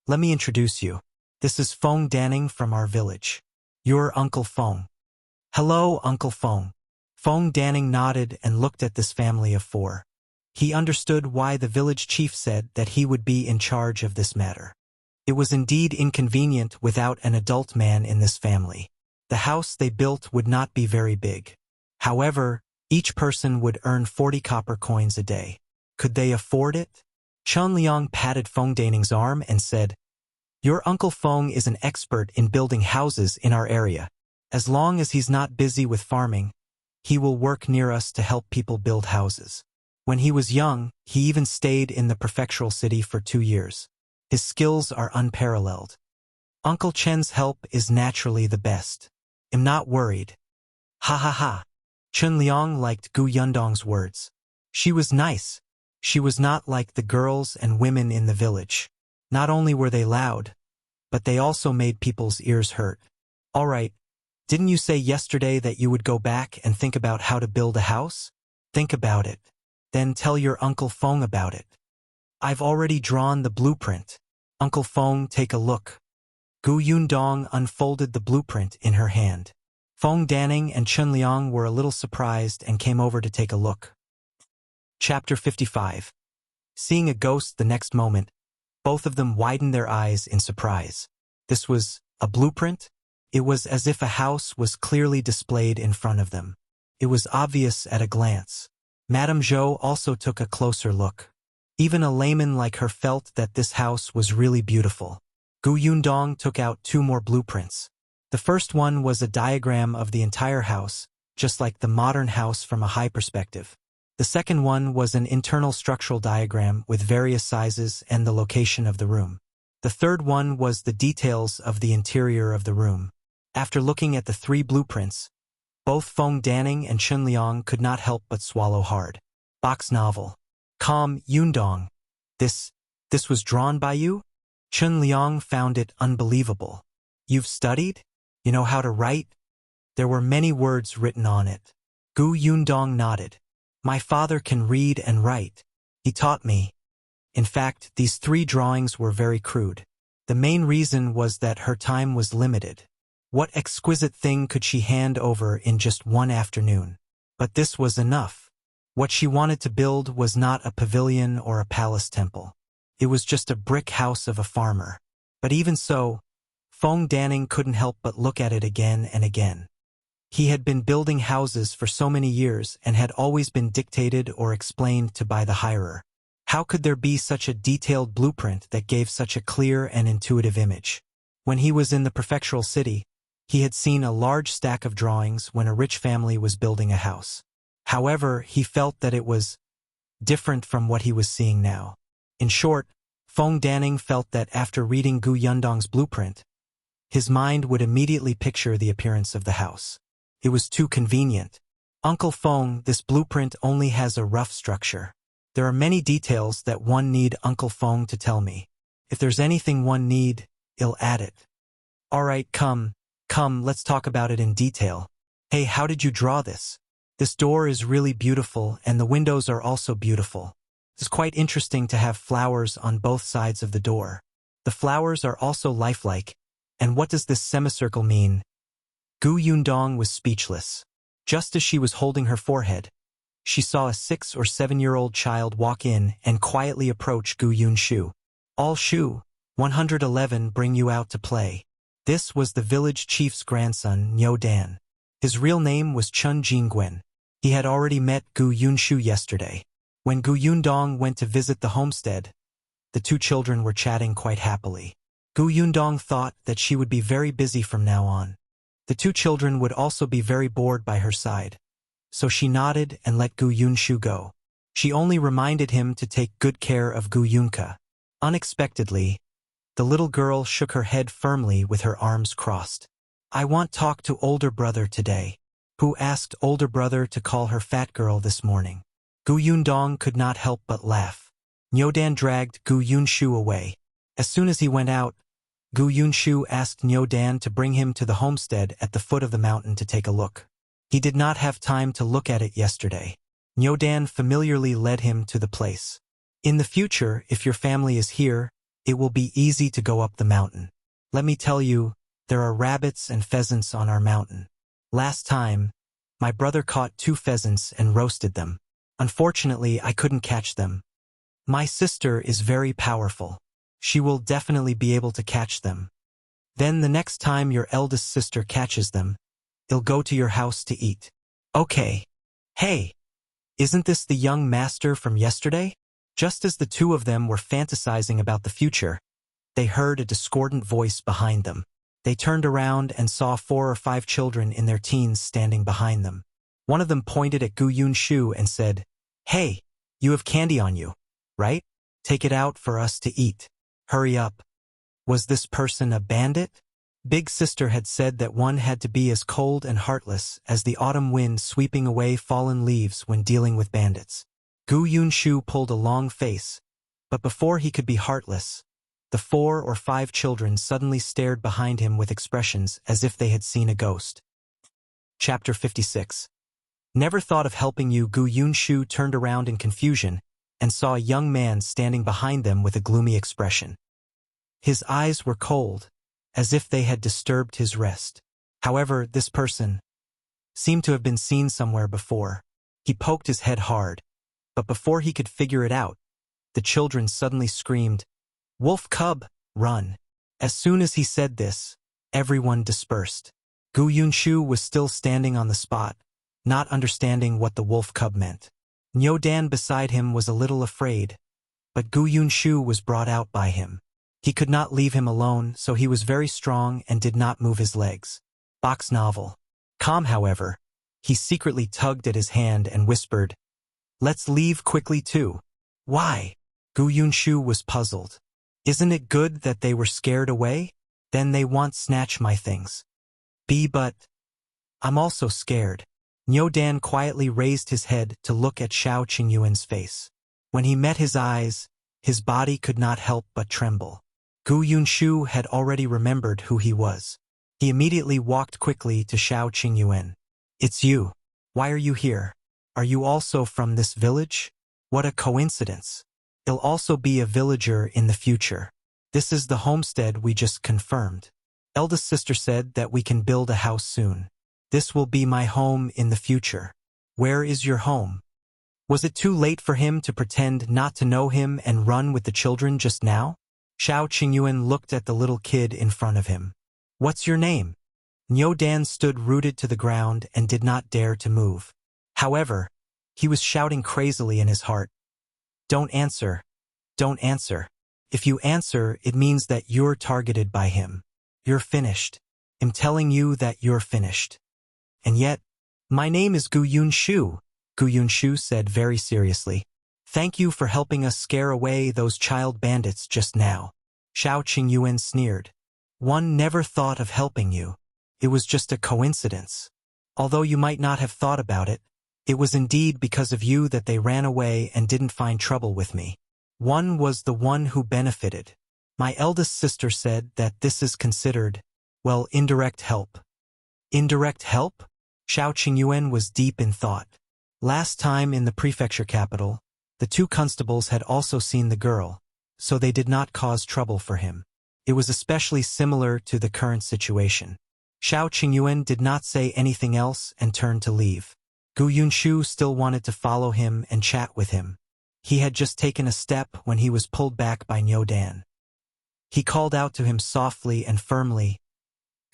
let me introduce you. This is Fong Danning from our village. You're Uncle Fong. Hello, Uncle Fong. Fong Danning nodded and looked at this family of four. He understood why the village chief said that he would be in charge of this matter. It was indeed inconvenient without an adult man in this family. The house they built would not be very big. However, each person would earn 40 copper coins a day. Could they afford it? Chun Liang patted Fong Danning's arm and said, Your Uncle Fong is an expert in building houses in our area. As long as he's not busy with farming, he will work near us to help people build houses. When he was young, he even stayed in the prefectural city for 2 years. His skills are unparalleled. Uncle Chen's help is naturally the best. I'm not worried. Ha ha ha. Chun Liang liked Gu Yundong's words. She was nice. She was not like the girls and women in the village. Not only were they loud, but they also made people's ears hurt. All right, didn't you say yesterday that you would go back and think about how to build a house? Think about it. Then tell your Uncle Fong about it. I've already drawn the blueprint. Uncle Fong, take a look. Gu Yundong unfolded the blueprint in her hand. Fong Danning and Chun Liang were a little surprised and came over to take a look. Chapter 55. Seeing a ghost the next moment, both of them widened their eyes in surprise. This was a blueprint? It was as if a house was clearly displayed in front of them. It was obvious at a glance. Madame Zhou also took a closer look. Even a layman like her felt that this house was really beautiful. Gu Yundong took out 2 more blueprints. The first one was a diagram of the entire house, just like the modern house from a high perspective. The second one was an internal structural diagram with various sizes and the location of the room. The third one was the details of the interior of the room. After looking at the 3 blueprints, both Feng Danning and Chen Liang could not help but swallow hard. Box novel. Yundong. This was drawn by you? Chen Liang found it unbelievable. You've studied? You know how to write? There were many words written on it. Gu Yundong nodded. My father can read and write. He taught me. In fact, these 3 drawings were very crude. The main reason was that her time was limited. What exquisite thing could she hand over in just one afternoon? But this was enough. What she wanted to build was not a pavilion or a palace temple. It was just a brick house of a farmer. But even so, Feng Danning couldn't help but look at it again and again. He had been building houses for so many years and had always been dictated or explained to by the hirer. How could there be such a detailed blueprint that gave such a clear and intuitive image? When he was in the prefectural city, he had seen a large stack of drawings when a rich family was building a house. However, he felt that it was different from what he was seeing now. In short, Feng Danning felt that after reading Gu Yundong's blueprint, his mind would immediately picture the appearance of the house. It was too convenient. Uncle Feng, this blueprint only has a rough structure. There are many details that one need Uncle Feng to tell me. If there's anything one need, I'll add it. Alright, come, let's talk about it in detail. Hey, how did you draw this? This door is really beautiful and the windows are also beautiful. It's quite interesting to have flowers on both sides of the door. The flowers are also lifelike. And what does this semicircle mean? Gu Yundong was speechless. Just as she was holding her forehead, she saw a 6 or 7-year-old child walk in and quietly approach Gu Yunshu. All Shu, 111 bring you out to play. This was the village chief's grandson, Niu Dan. His real name was Chun Jingguan. He had already met Gu Yunshu yesterday. When Gu Yundong went to visit the homestead, the 2 children were chatting quite happily. Gu Yundong thought that she would be very busy from now on. The 2 children would also be very bored by her side. So she nodded and let Gu Yunshu go. She only reminded him to take good care of Gu Yunka. Unexpectedly, the little girl shook her head firmly with her arms crossed. I want talk to older brother today. Who asked older brother to call her fat girl this morning? Gu Yundong could not help but laugh. Niu Dan dragged Gu Yunshu away. As soon as he went out, Gu Yunshu asked Niu Dan to bring him to the homestead at the foot of the mountain to take a look. He did not have time to look at it yesterday. Niu Dan familiarly led him to the place. In the future, if your family is here, it will be easy to go up the mountain. Let me tell you, there are rabbits and pheasants on our mountain. Last time, my brother caught 2 pheasants and roasted them. Unfortunately, I couldn't catch them. My sister is very powerful. She will definitely be able to catch them. Then the next time your eldest sister catches them, they'll go to your house to eat. Okay. Hey, isn't this the young master from yesterday? Just as the 2 of them were fantasizing about the future, they heard a discordant voice behind them. They turned around and saw 4 or 5 children in their teens standing behind them. One of them pointed at Gu Yunshu and said, Hey, you have candy on you, right? Take it out for us to eat. Hurry up. Was this person a bandit? Big Sister had said that one had to be as cold and heartless as the autumn wind sweeping away fallen leaves when dealing with bandits. Gu Yunshu pulled a long face, but before he could be heartless, the 4 or 5 children suddenly stared behind him with expressions as if they had seen a ghost. Chapter 56. Never thought of helping you. Gu Yunshu turned around in confusion and saw a young man standing behind them with a gloomy expression. His eyes were cold, as if they had disturbed his rest. However, this person seemed to have been seen somewhere before. He poked his head hard, but before he could figure it out, the children suddenly screamed, Wolf cub, run! As soon as he said this, everyone dispersed. Gu Yunshu was still standing on the spot, not understanding what the wolf cub meant. Dan beside him was a little afraid, but Gu Yunshu was brought out by him. He could not leave him alone, so he was very strong and did not move his legs. Box novel. Calm, however. He secretly tugged at his hand and whispered, "Let's leave quickly too." "Why?" Gu Yunshu was puzzled. "Isn't it good that they were scared away? Then they won't snatch my things." But I'm also scared." Dan quietly raised his head to look at Shao Qingyuan's face. When he met his eyes, his body could not help but tremble. Gu Yunshu had already remembered who he was. He immediately walked quickly to Shao Qingyuan. "It's you. Why are you here? Are you also from this village? What a coincidence. I'll also be a villager in the future. This is the homestead we just confirmed. Eldest sister said that we can build a house soon. This will be my home in the future. Where is your home?" Was it too late for him to pretend not to know him and run with the children just now? Shao Qingyuan looked at the little kid in front of him. "What's your name?" Dan stood rooted to the ground and did not dare to move. However, he was shouting crazily in his heart. "Don't answer. Don't answer. If you answer, it means that you're targeted by him. You're finished. I'm telling you that you're finished." "And yet, my name is Gu Yunshu," Gu Yunshu said very seriously. "Thank you for helping us scare away those child bandits just now." Shao Qingyuan sneered. "One never thought of helping you. It was just a coincidence. Although you might not have thought about it, it was indeed because of you that they ran away and didn't find trouble with me. One was the one who benefited. My eldest sister said that this is considered, well, indirect help." "Indirect help?" Shao Qingyuan was deep in thought. Last time in the prefecture capital, the two constables had also seen the girl, so they did not cause trouble for him. It was especially similar to the current situation. Shao Qingyuan did not say anything else and turned to leave. Gu Yunshu still wanted to follow him and chat with him. He had just taken a step when he was pulled back by Dan. He called out to him softly and firmly,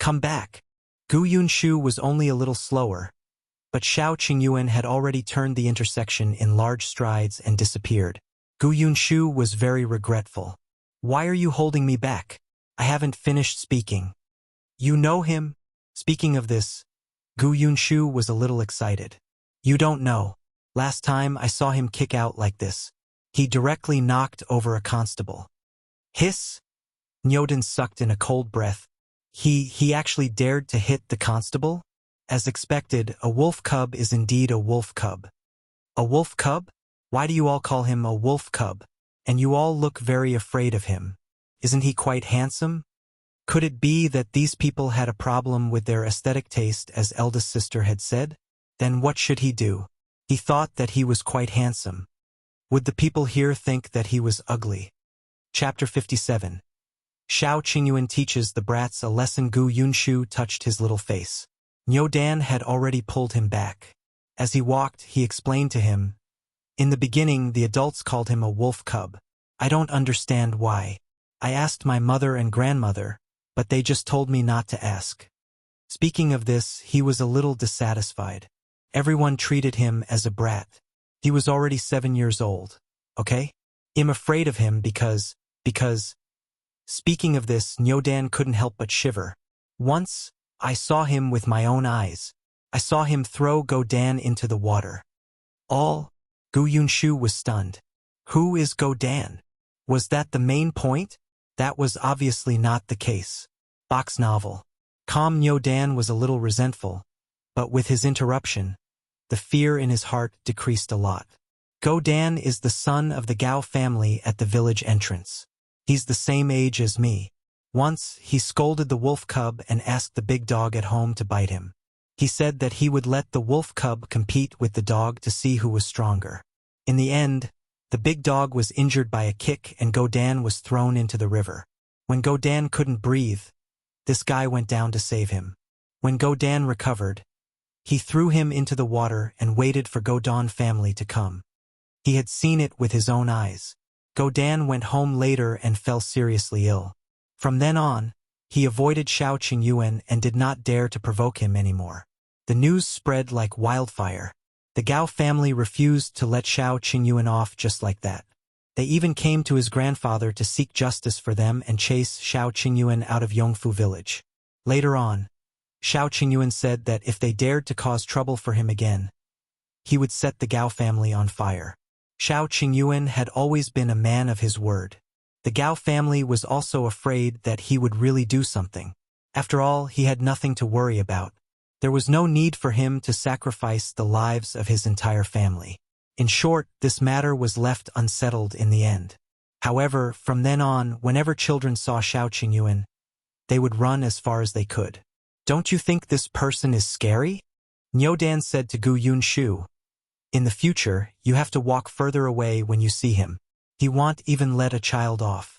"Come back." Gu Yunshu was only a little slower, but Shao Qingyuan had already turned the intersection in large strides and disappeared. Gu Yunshu was very regretful. "Why are you holding me back? I haven't finished speaking." "You know him?" Speaking of this, Gu Yunshu was a little excited. "You don't know. Last time I saw him kick out like this. He directly knocked over a constable." "Hiss?" Dan sucked in a cold breath. He actually dared to hit the constable? As expected, a wolf cub is indeed a wolf cub. "A wolf cub? Why do you all call him a wolf cub? And you all look very afraid of him. Isn't he quite handsome?" Could it be that these people had a problem with their aesthetic taste, as eldest sister had said? Then what should he do? He thought that he was quite handsome. Would the people here think that he was ugly? Chapter 57. Shao Qingyuan teaches the brats a lesson. Gu Yunshu touched his little face. Dan had already pulled him back. As he walked, he explained to him, "In the beginning, the adults called him a wolf cub. I don't understand why. I asked my mother and grandmother, but they just told me not to ask." Speaking of this, he was a little dissatisfied. Everyone treated him as a brat. He was already 7 years old. Okay? I'm afraid of him because... Speaking of this, Dan couldn't help but shiver. "Once, I saw him with my own eyes. I saw him throw Dan into the water." "All?" Gu Yunshu was stunned. "Who is Dan? Was that the main point?" That was obviously not the case. Box novel. Calm Dan was a little resentful, but with his interruption, the fear in his heart decreased a lot. Dan is the son of the Gao family at the village entrance. He's the same age as me. Once, he scolded the wolf cub and asked the big dog at home to bite him. He said that he would let the wolf cub compete with the dog to see who was stronger. In the end, the big dog was injured by a kick and Dan was thrown into the river. When Dan couldn't breathe, this guy went down to save him. When Dan recovered, he threw him into the water and waited for Dan family to come. He had seen it with his own eyes. Dan went home later and fell seriously ill. From then on, he avoided Shao Qingyuan and did not dare to provoke him anymore. The news spread like wildfire. The Gao family refused to let Shao Qingyuan off just like that. They even came to his grandfather to seek justice for them and chase Shao Qingyuan out of Yongfu village. Later on, Shao Qingyuan said that if they dared to cause trouble for him again, he would set the Gao family on fire. Shao Qingyuan had always been a man of his word. The Gao family was also afraid that he would really do something. After all, he had nothing to worry about. There was no need for him to sacrifice the lives of his entire family. In short, this matter was left unsettled in the end. However, from then on, whenever children saw Shao Qingyuan, they would run as far as they could. "Don't you think this person is scary?" Nyodan said to Gu Yunshu. "In the future, you have to walk further away when you see him. He won't even let a child off."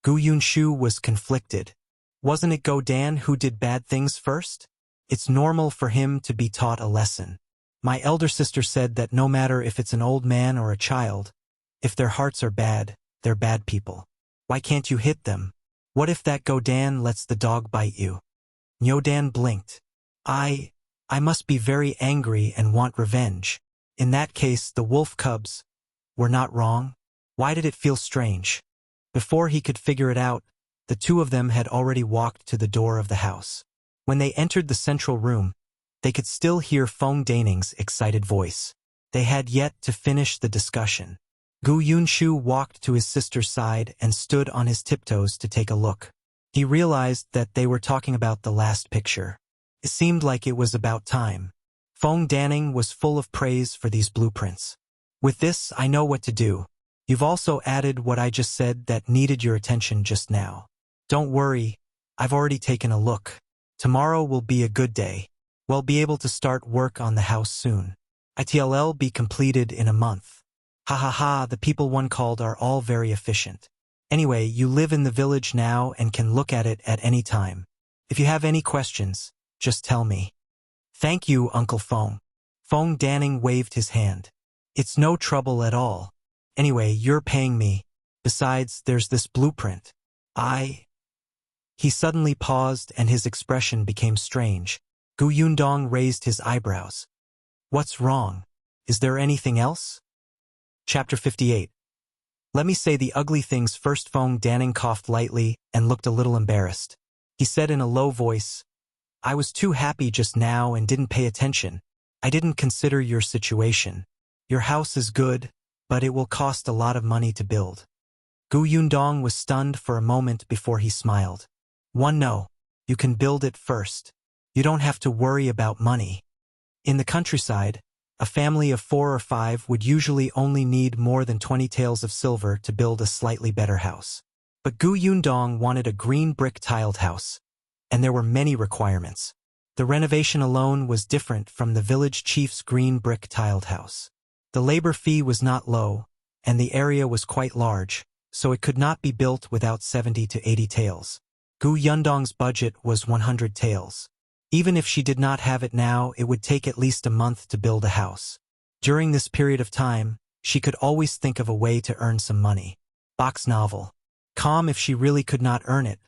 Gu Yunshu was conflicted. Wasn't it Go Dan who did bad things first? It's normal for him to be taught a lesson. My elder sister said that no matter if it's an old man or a child, if their hearts are bad, they're bad people. Why can't you hit them? What if that Go Dan lets the dog bite you? Nyodan blinked. I must be very angry and want revenge. In that case, the wolf cubs were not wrong. Why did it feel strange? Before he could figure it out, the two of them had already walked to the door of the house. When they entered the central room, they could still hear Feng Daning's excited voice. They had yet to finish the discussion. Gu Yunshu walked to his sister's side and stood on his tiptoes to take a look. He realized that they were talking about the last picture. It seemed like it was about time. Feng Daning was full of praise for these blueprints. "With this, I know what to do. You've also added what I just said that needed your attention just now. Don't worry, I've already taken a look. Tomorrow will be a good day. We'll be able to start work on the house soon. It'll be completed in a month. Ha ha ha, the people one called are all very efficient. Anyway, you live in the village now and can look at it at any time. If you have any questions, just tell me." "Thank you, Uncle Feng." Feng Daning waved his hand. "It's no trouble at all. Anyway, you're paying me. Besides, there's this blueprint. He suddenly paused and his expression became strange. Gu Yundong raised his eyebrows. "What's wrong? Is there anything else?" Chapter 58. Let me say the ugly things first. Feng Daning coughed lightly and looked a little embarrassed. He said in a low voice, "I was too happy just now and didn't pay attention. I didn't consider your situation. Your house is good, but it will cost a lot of money to build." Gu Yundong was stunned for a moment before he smiled. No, you can build it first. You don't have to worry about money. In the countryside, a family of 4 or 5 would usually only need more than 20 taels of silver to build a slightly better house. But Gu Yundong wanted a green brick tiled house, and there were many requirements. The renovation alone was different from the village chief's green brick tiled house. The labor fee was not low, and the area was quite large, so it could not be built without 70 to 80 taels. Gu Yundong's budget was 100 taels. Even if she did not have it now, it would take at least a month to build a house. During this period of time, she could always think of a way to earn some money. Box novel. Calm if she really could not earn it.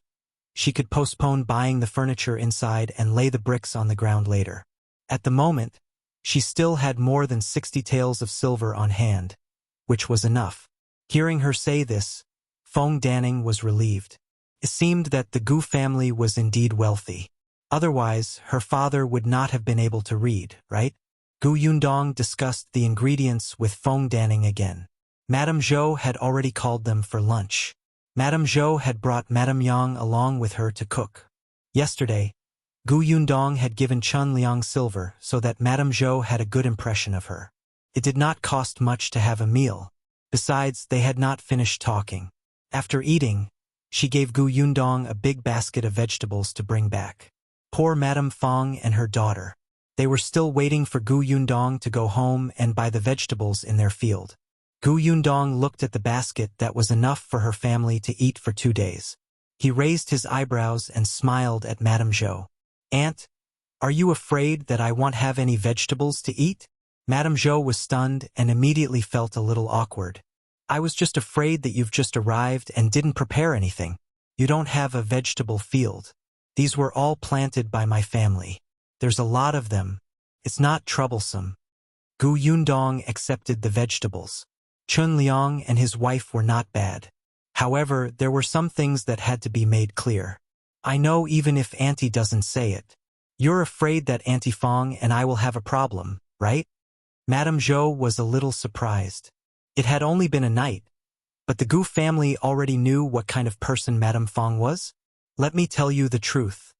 She could postpone buying the furniture inside and lay the bricks on the ground later. At the moment, she still had more than 60 taels of silver on hand, which was enough. Hearing her say this, Feng Daning was relieved. It seemed that the Gu family was indeed wealthy. Otherwise, her father would not have been able to read, right? Gu Yundong discussed the ingredients with Feng Daning again. Madame Zhou had already called them for lunch. Madame Zhou had brought Madame Yang along with her to cook. Yesterday, Gu Yundong had given Chun Liang silver so that Madame Zhou had a good impression of her. It did not cost much to have a meal. Besides, they had not finished talking. After eating, she gave Gu Yundong a big basket of vegetables to bring back. Poor Madame Feng and her daughter. They were still waiting for Gu Yundong to go home and buy the vegetables in their field. Gu Yundong looked at the basket that was enough for her family to eat for 2 days. He raised his eyebrows and smiled at Madame Zhou. "Aunt, are you afraid that I won't have any vegetables to eat?" Madame Zhou was stunned and immediately felt a little awkward. "I was just afraid that you've just arrived and didn't prepare anything. You don't have a vegetable field. These were all planted by my family. There's a lot of them. It's not troublesome." Gu Yundong accepted the vegetables. Chun Liang and his wife were not bad. However, there were some things that had to be made clear. I know even if Auntie doesn't say it. You're afraid that Auntie Fong and I will have a problem, right? Madame Zhou was a little surprised. It had only been a night, but the Gu family already knew what kind of person Madame Fong was. Let me tell you the truth.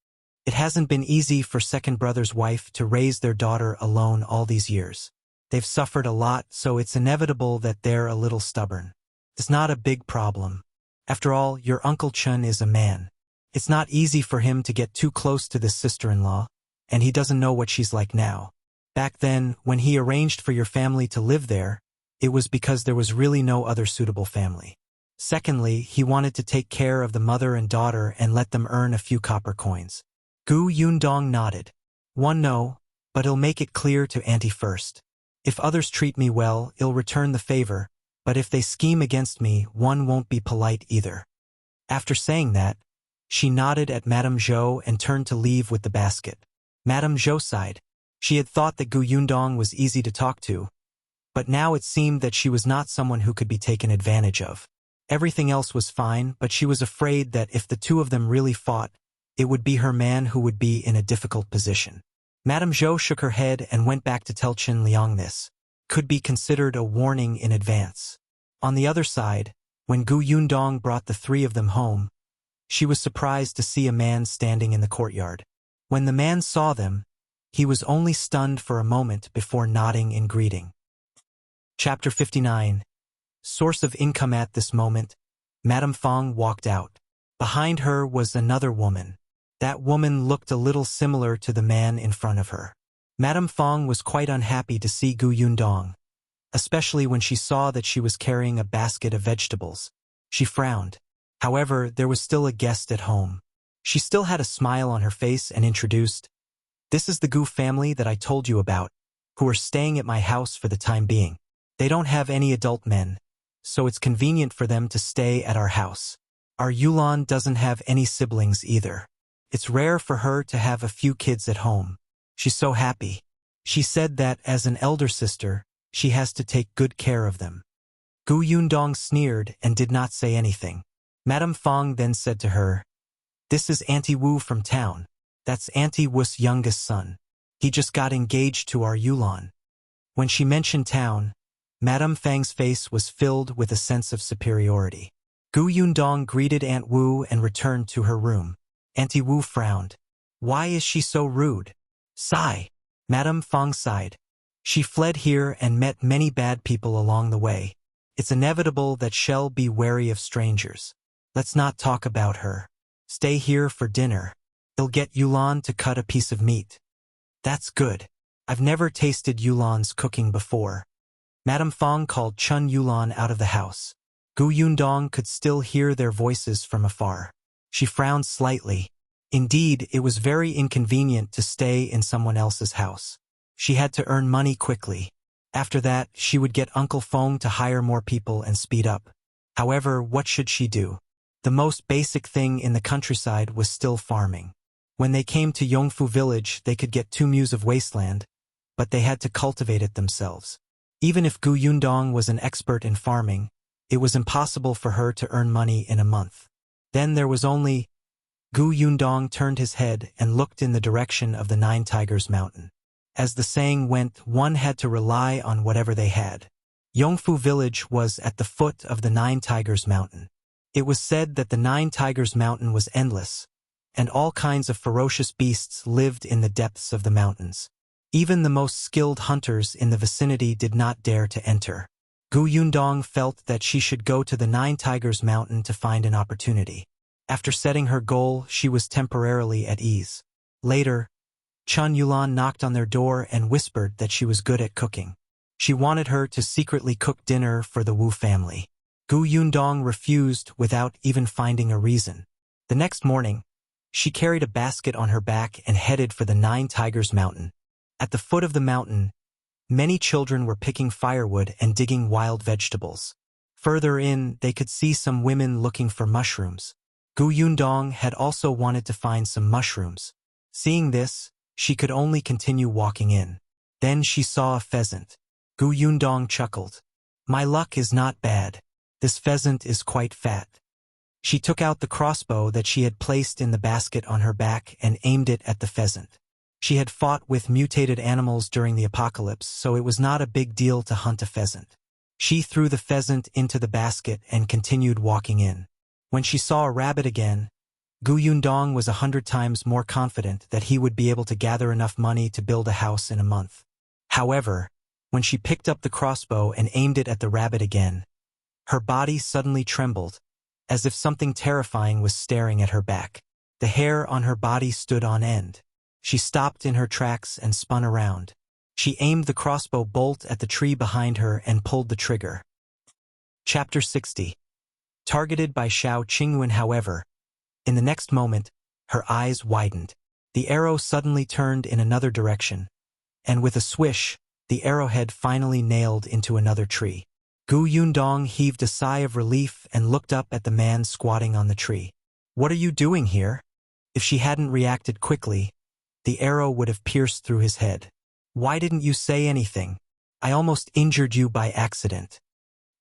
It hasn't been easy for second brother's wife to raise their daughter alone all these years. They've suffered a lot, so it's inevitable that they're a little stubborn. It's not a big problem. After all, your Uncle Chun is a man. It's not easy for him to get too close to this sister-in-law, and he doesn't know what she's like now. Back then, when he arranged for your family to live there, it was because there was really no other suitable family. Secondly, he wanted to take care of the mother and daughter and let them earn a few copper coins. Gu Yundong nodded. No, but I'll make it clear to Auntie first. If others treat me well, I'll return the favor, but if they scheme against me, one won't be polite either. After saying that, she nodded at Madame Zhou and turned to leave with the basket. Madame Zhou sighed. She had thought that Gu Yundong was easy to talk to, but now it seemed that she was not someone who could be taken advantage of. Everything else was fine, but she was afraid that if the two of them really fought, it would be her man who would be in a difficult position. Madame Zhou shook her head and went back to tell Qin Liang this. Could be considered a warning in advance. On the other side, when Gu Yundong brought the three of them home, she was surprised to see a man standing in the courtyard. When the man saw them, he was only stunned for a moment before nodding in greeting. Chapter 59. Source of income. At this moment, Madame Fong walked out. Behind her was another woman. That woman looked a little similar to the man in front of her. Madame Fong was quite unhappy to see Gu Yundong, especially when she saw that she was carrying a basket of vegetables. She frowned. However, there was still a guest at home. She still had a smile on her face and introduced, "This is the Gu family that I told you about, who are staying at my house for the time being. They don't have any adult men, so it's convenient for them to stay at our house. Our Yulan doesn't have any siblings either. It's rare for her to have a few kids at home. She's so happy. She said that as an elder sister, she has to take good care of them." Gu Yundong sneered and did not say anything. Madame Fong then said to her, "This is Auntie Wu from town. That's Auntie Wu's youngest son. He just got engaged to our Yulan." When she mentioned town, Madame Fang's face was filled with a sense of superiority. Gu Yundong greeted Aunt Wu and returned to her room. Auntie Wu frowned. "Why is she so rude?" "Sigh." Madame Fong sighed. "She fled here and met many bad people along the way. It's inevitable that she'll be wary of strangers. Let's not talk about her. Stay here for dinner. They'll get Yulan to cut a piece of meat." "That's good. I've never tasted Yulan's cooking before." Madame Fong called Chun Yulan out of the house. Gu Yundong could still hear their voices from afar. She frowned slightly. Indeed, it was very inconvenient to stay in someone else's house. She had to earn money quickly. After that, she would get Uncle Fong to hire more people and speed up. However, what should she do? The most basic thing in the countryside was still farming. When they came to Yongfu village, they could get 2 mu's of wasteland, but they had to cultivate it themselves. Even if Gu Yundong was an expert in farming, it was impossible for her to earn money in a month. Then there was only... Gu Yundong turned his head and looked in the direction of the 9 Tigers Mountain. As the saying went, one had to rely on whatever they had. Yongfu village was at the foot of the 9 Tigers Mountain. It was said that the 9 Tigers Mountain was endless, and all kinds of ferocious beasts lived in the depths of the mountains. Even the most skilled hunters in the vicinity did not dare to enter. Gu Yundong felt that she should go to the 9 Tigers Mountain to find an opportunity. After setting her goal, she was temporarily at ease. Later, Chun Yulan knocked on their door and whispered that she was good at cooking. She wanted her to secretly cook dinner for the Wu family. Gu Yundong refused without even finding a reason. The next morning, she carried a basket on her back and headed for the 9 Tigers Mountain. At the foot of the mountain, many children were picking firewood and digging wild vegetables. Further in, they could see some women looking for mushrooms. Gu Yundong had also wanted to find some mushrooms. Seeing this, she could only continue walking in. Then she saw a pheasant. Gu Yundong chuckled. My luck is not bad. This pheasant is quite fat. She took out the crossbow that she had placed in the basket on her back and aimed it at the pheasant. She had fought with mutated animals during the apocalypse, so it was not a big deal to hunt a pheasant. She threw the pheasant into the basket and continued walking in. When she saw a rabbit again, Gu Yundong was 100 times more confident that he would be able to gather enough money to build a house in a month. However, when she picked up the crossbow and aimed it at the rabbit again, her body suddenly trembled, as if something terrifying was staring at her back. The hair on her body stood on end. She stopped in her tracks and spun around. She aimed the crossbow bolt at the tree behind her and pulled the trigger. Chapter 60. Targeted by Shao Qingyuan. However, in the next moment, her eyes widened. The arrow suddenly turned in another direction, and with a swish, the arrowhead finally nailed into another tree. Gu Yundong heaved a sigh of relief and looked up at the man squatting on the tree. What are you doing here? If she hadn't reacted quickly, the arrow would have pierced through his head. Why didn't you say anything? I almost injured you by accident.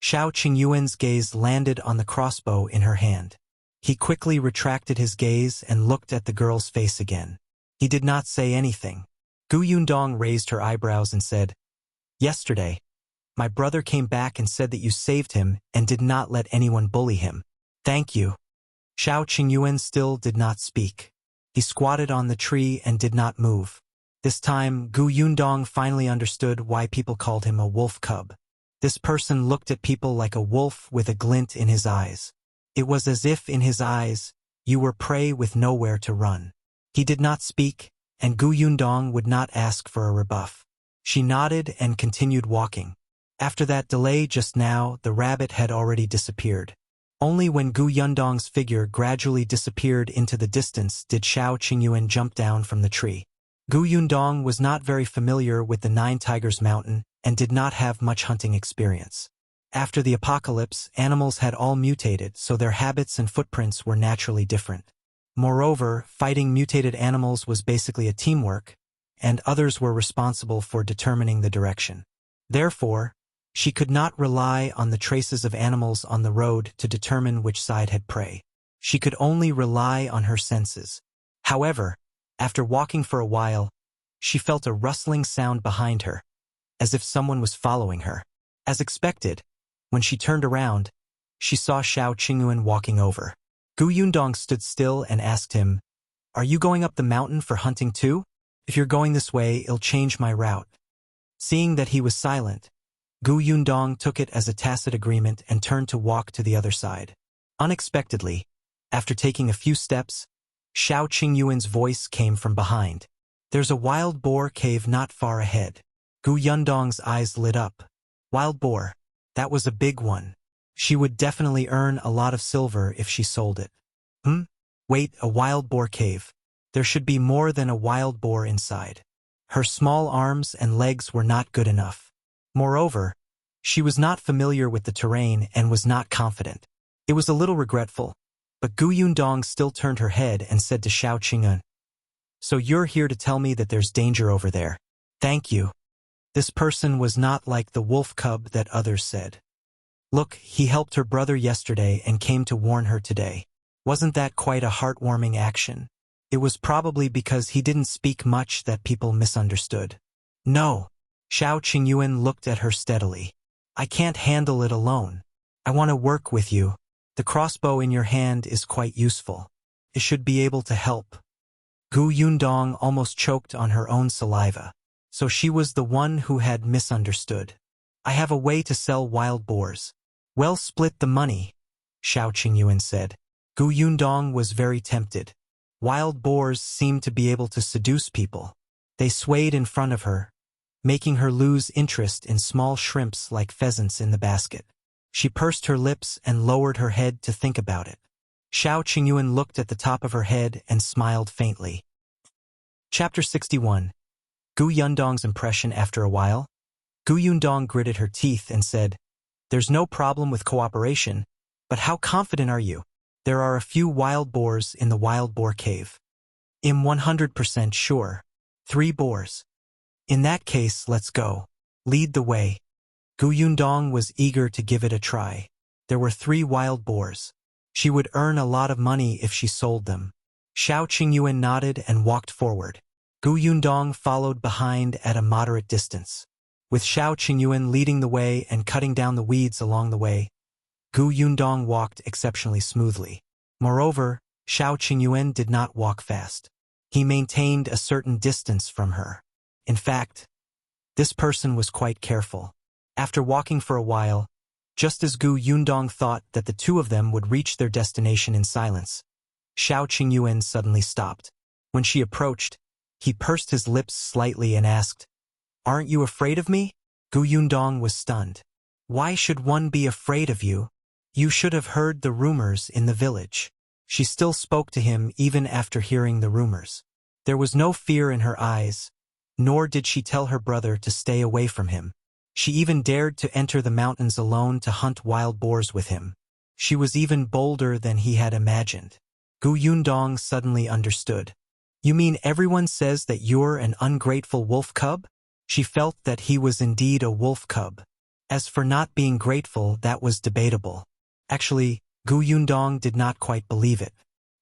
Shao Qingyuan's gaze landed on the crossbow in her hand. He quickly retracted his gaze and looked at the girl's face again. He did not say anything. Gu Yundong raised her eyebrows and said, Yesterday, my brother came back and said that you saved him and did not let anyone bully him. Thank you. Shao Qingyuan still did not speak. He squatted on the tree and did not move. This time, Gu Yundong finally understood why people called him a wolf cub. This person looked at people like a wolf with a glint in his eyes. It was as if in his eyes, you were prey with nowhere to run. He did not speak, and Gu Yundong would not ask for a rebuff. She nodded and continued walking. After that delay just now, the rabbit had already disappeared. Only when Gu Yundong's figure gradually disappeared into the distance did Shao Qingyuan jump down from the tree. Gu Yundong was not very familiar with the Nine Tigers Mountain and did not have much hunting experience. After the apocalypse, animals had all mutated, so their habits and footprints were naturally different. Moreover, fighting mutated animals was basically a teamwork, and others were responsible for determining the direction. Therefore, she could not rely on the traces of animals on the road to determine which side had prey. She could only rely on her senses. However, after walking for a while, she felt a rustling sound behind her, as if someone was following her. As expected, when she turned around, she saw Shao Qingyuan walking over. Gu Yundong stood still and asked him, Are you going up the mountain for hunting too? If you're going this way, it'll change my route. Seeing that he was silent, Gu Yundong took it as a tacit agreement and turned to walk to the other side. Unexpectedly, after taking a few steps, Shao Qingyuan's voice came from behind. There's a wild boar cave not far ahead. Gu Yundong's eyes lit up. Wild boar. That was a big one. She would definitely earn a lot of silver if she sold it. Wait, a wild boar cave. There should be more than a wild boar inside. Her small arms and legs were not good enough. Moreover, she was not familiar with the terrain and was not confident. It was a little regretful, but Gu Yundong still turned her head and said to Shao Qingyuan, So you're here to tell me that there's danger over there. Thank you. This person was not like the wolf cub that others said. Look, he helped her brother yesterday and came to warn her today. Wasn't that quite a heartwarming action? It was probably because he didn't speak much that people misunderstood. No. Shao Qingyuan looked at her steadily. I can't handle it alone. I want to work with you. The crossbow in your hand is quite useful. It should be able to help. Gu Yundong almost choked on her own saliva. So she was the one who had misunderstood. I have a way to sell wild boars. Well, split the money, Shao Qingyuan said. Gu Yundong was very tempted. Wild boars seemed to be able to seduce people. They swayed in front of her, making her lose interest in small shrimps like pheasants in the basket. She pursed her lips and lowered her head to think about it. Shao Qingyuan looked at the top of her head and smiled faintly. Chapter 61. Gu Yundong's impression after a while. Gu Yundong gritted her teeth and said, There's no problem with cooperation, but how confident are you? There are a few wild boars in the wild boar cave. I'm 100% sure. 3 boars. In that case, let's go. Lead the way. Gu Yundong was eager to give it a try. There were 3 wild boars. She would earn a lot of money if she sold them. Shao Qingyuan nodded and walked forward. Gu Yundong followed behind at a moderate distance. With Shao Qingyuan leading the way and cutting down the weeds along the way, Gu Yundong walked exceptionally smoothly. Moreover, Shao Qingyuan did not walk fast. He maintained a certain distance from her. In fact, this person was quite careful. After walking for a while, just as Gu Yundong thought that the 2 of them would reach their destination in silence, Shao Qingyuan suddenly stopped. When she approached, he pursed his lips slightly and asked, "Aren't you afraid of me?" Gu Yundong was stunned. "Why should one be afraid of you? You should have heard the rumors in the village." She still spoke to him even after hearing the rumors. There was no fear in her eyes, nor did she tell her brother to stay away from him. She even dared to enter the mountains alone to hunt wild boars with him. She was even bolder than he had imagined. Gu Yundong suddenly understood. "You mean everyone says that you're an ungrateful wolf cub?" She felt that he was indeed a wolf cub. As for not being grateful, that was debatable. Actually, Gu Yundong did not quite believe it.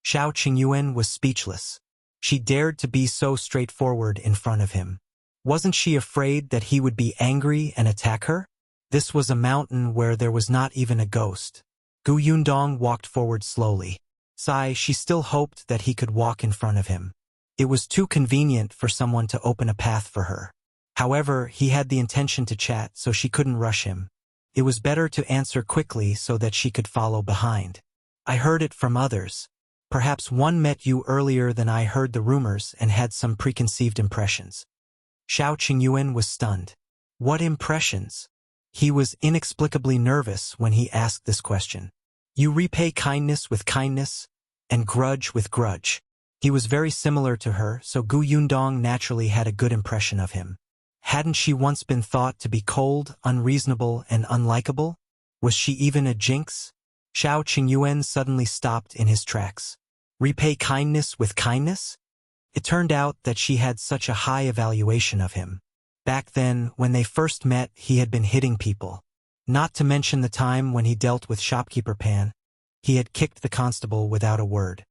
Shao Qingyuan was speechless. She dared to be so straightforward in front of him. Wasn't she afraid that he would be angry and attack her? This was a mountain where there was not even a ghost. Gu Yundong walked forward slowly. She still hoped that he could walk in front of him. It was too convenient for someone to open a path for her. However, he had the intention to chat, so she couldn't rush him. It was better to answer quickly so that she could follow behind. "I heard it from others. Perhaps one met you earlier than I heard the rumors and had some preconceived impressions." Shao Qingyuan was stunned. What impressions? He was inexplicably nervous when he asked this question. You repay kindness with kindness, and grudge with grudge. He was very similar to her, so Gu Yundong naturally had a good impression of him. Hadn't she once been thought to be cold, unreasonable, and unlikable? Was she even a jinx? Shao Qingyuan suddenly stopped in his tracks. Repay kindness with kindness? It turned out that she had such a high evaluation of him. Back then, when they first met, he had been hitting people. Not to mention the time when he dealt with shopkeeper Pan. He had kicked the constable without a word.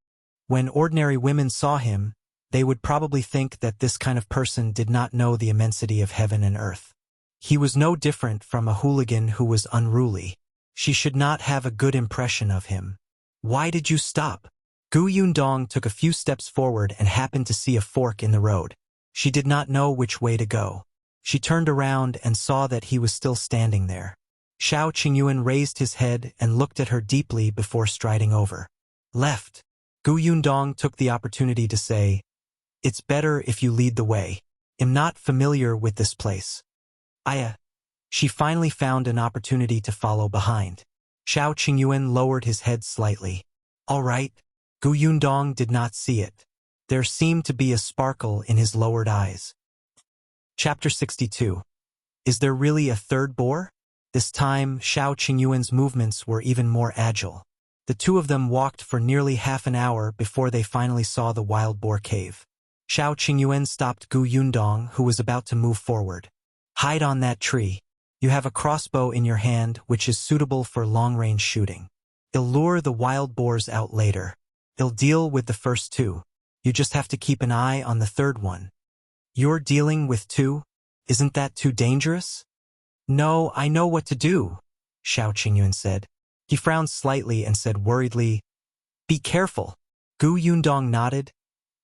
When ordinary women saw him, they would probably think that this kind of person did not know the immensity of heaven and earth. He was no different from a hooligan who was unruly. She should not have a good impression of him. Why did you stop? Gu Yundong took a few steps forward and happened to see a fork in the road. She did not know which way to go. She turned around and saw that he was still standing there. Shao Qingyuan raised his head and looked at her deeply before striding over. Left. Gu Yundong took the opportunity to say, "It's better if you lead the way. I'm not familiar with this place." She finally found an opportunity to follow behind. Shao Qingyuan lowered his head slightly. All right. Gu Yundong did not see it. There seemed to be a sparkle in his lowered eyes. Chapter 62. Is there really a third boar? This time, Shao Qingyuan's movements were even more agile. The 2 of them walked for nearly half an hour before they finally saw the wild boar cave. Shao Qingyuan stopped Gu Yundong, who was about to move forward. Hide on that tree. You have a crossbow in your hand, which is suitable for long-range shooting. It'll lure the wild boars out later. It'll deal with the first 2. You just have to keep an eye on the third one. You're dealing with 2? Isn't that too dangerous? No, I know what to do, Shao Qingyuan said. He frowned slightly and said worriedly, Be careful. Gu Yundong nodded,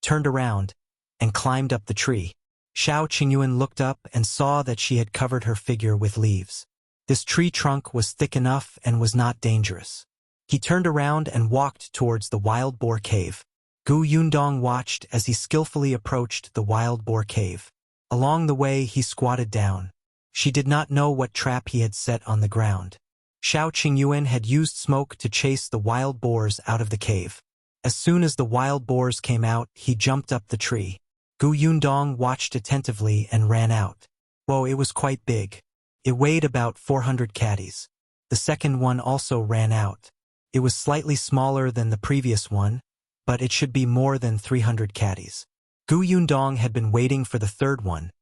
turned around, and climbed up the tree. Shao Qingyuan looked up and saw that she had covered her figure with leaves. This tree trunk was thick enough and was not dangerous. He turned around and walked towards the wild boar cave. Gu Yundong watched as he skillfully approached the wild boar cave. Along the way, he squatted down. She did not know what trap he had set on the ground. Shao Qingyuan had used smoke to chase the wild boars out of the cave. As soon as the wild boars came out, he jumped up the tree. Gu Yundong watched attentively and ran out. Whoa, it was quite big. It weighed about 400 caddies. The second one also ran out. It was slightly smaller than the previous one, but it should be more than 300 caddies. Gu Yundong had been waiting for the third one,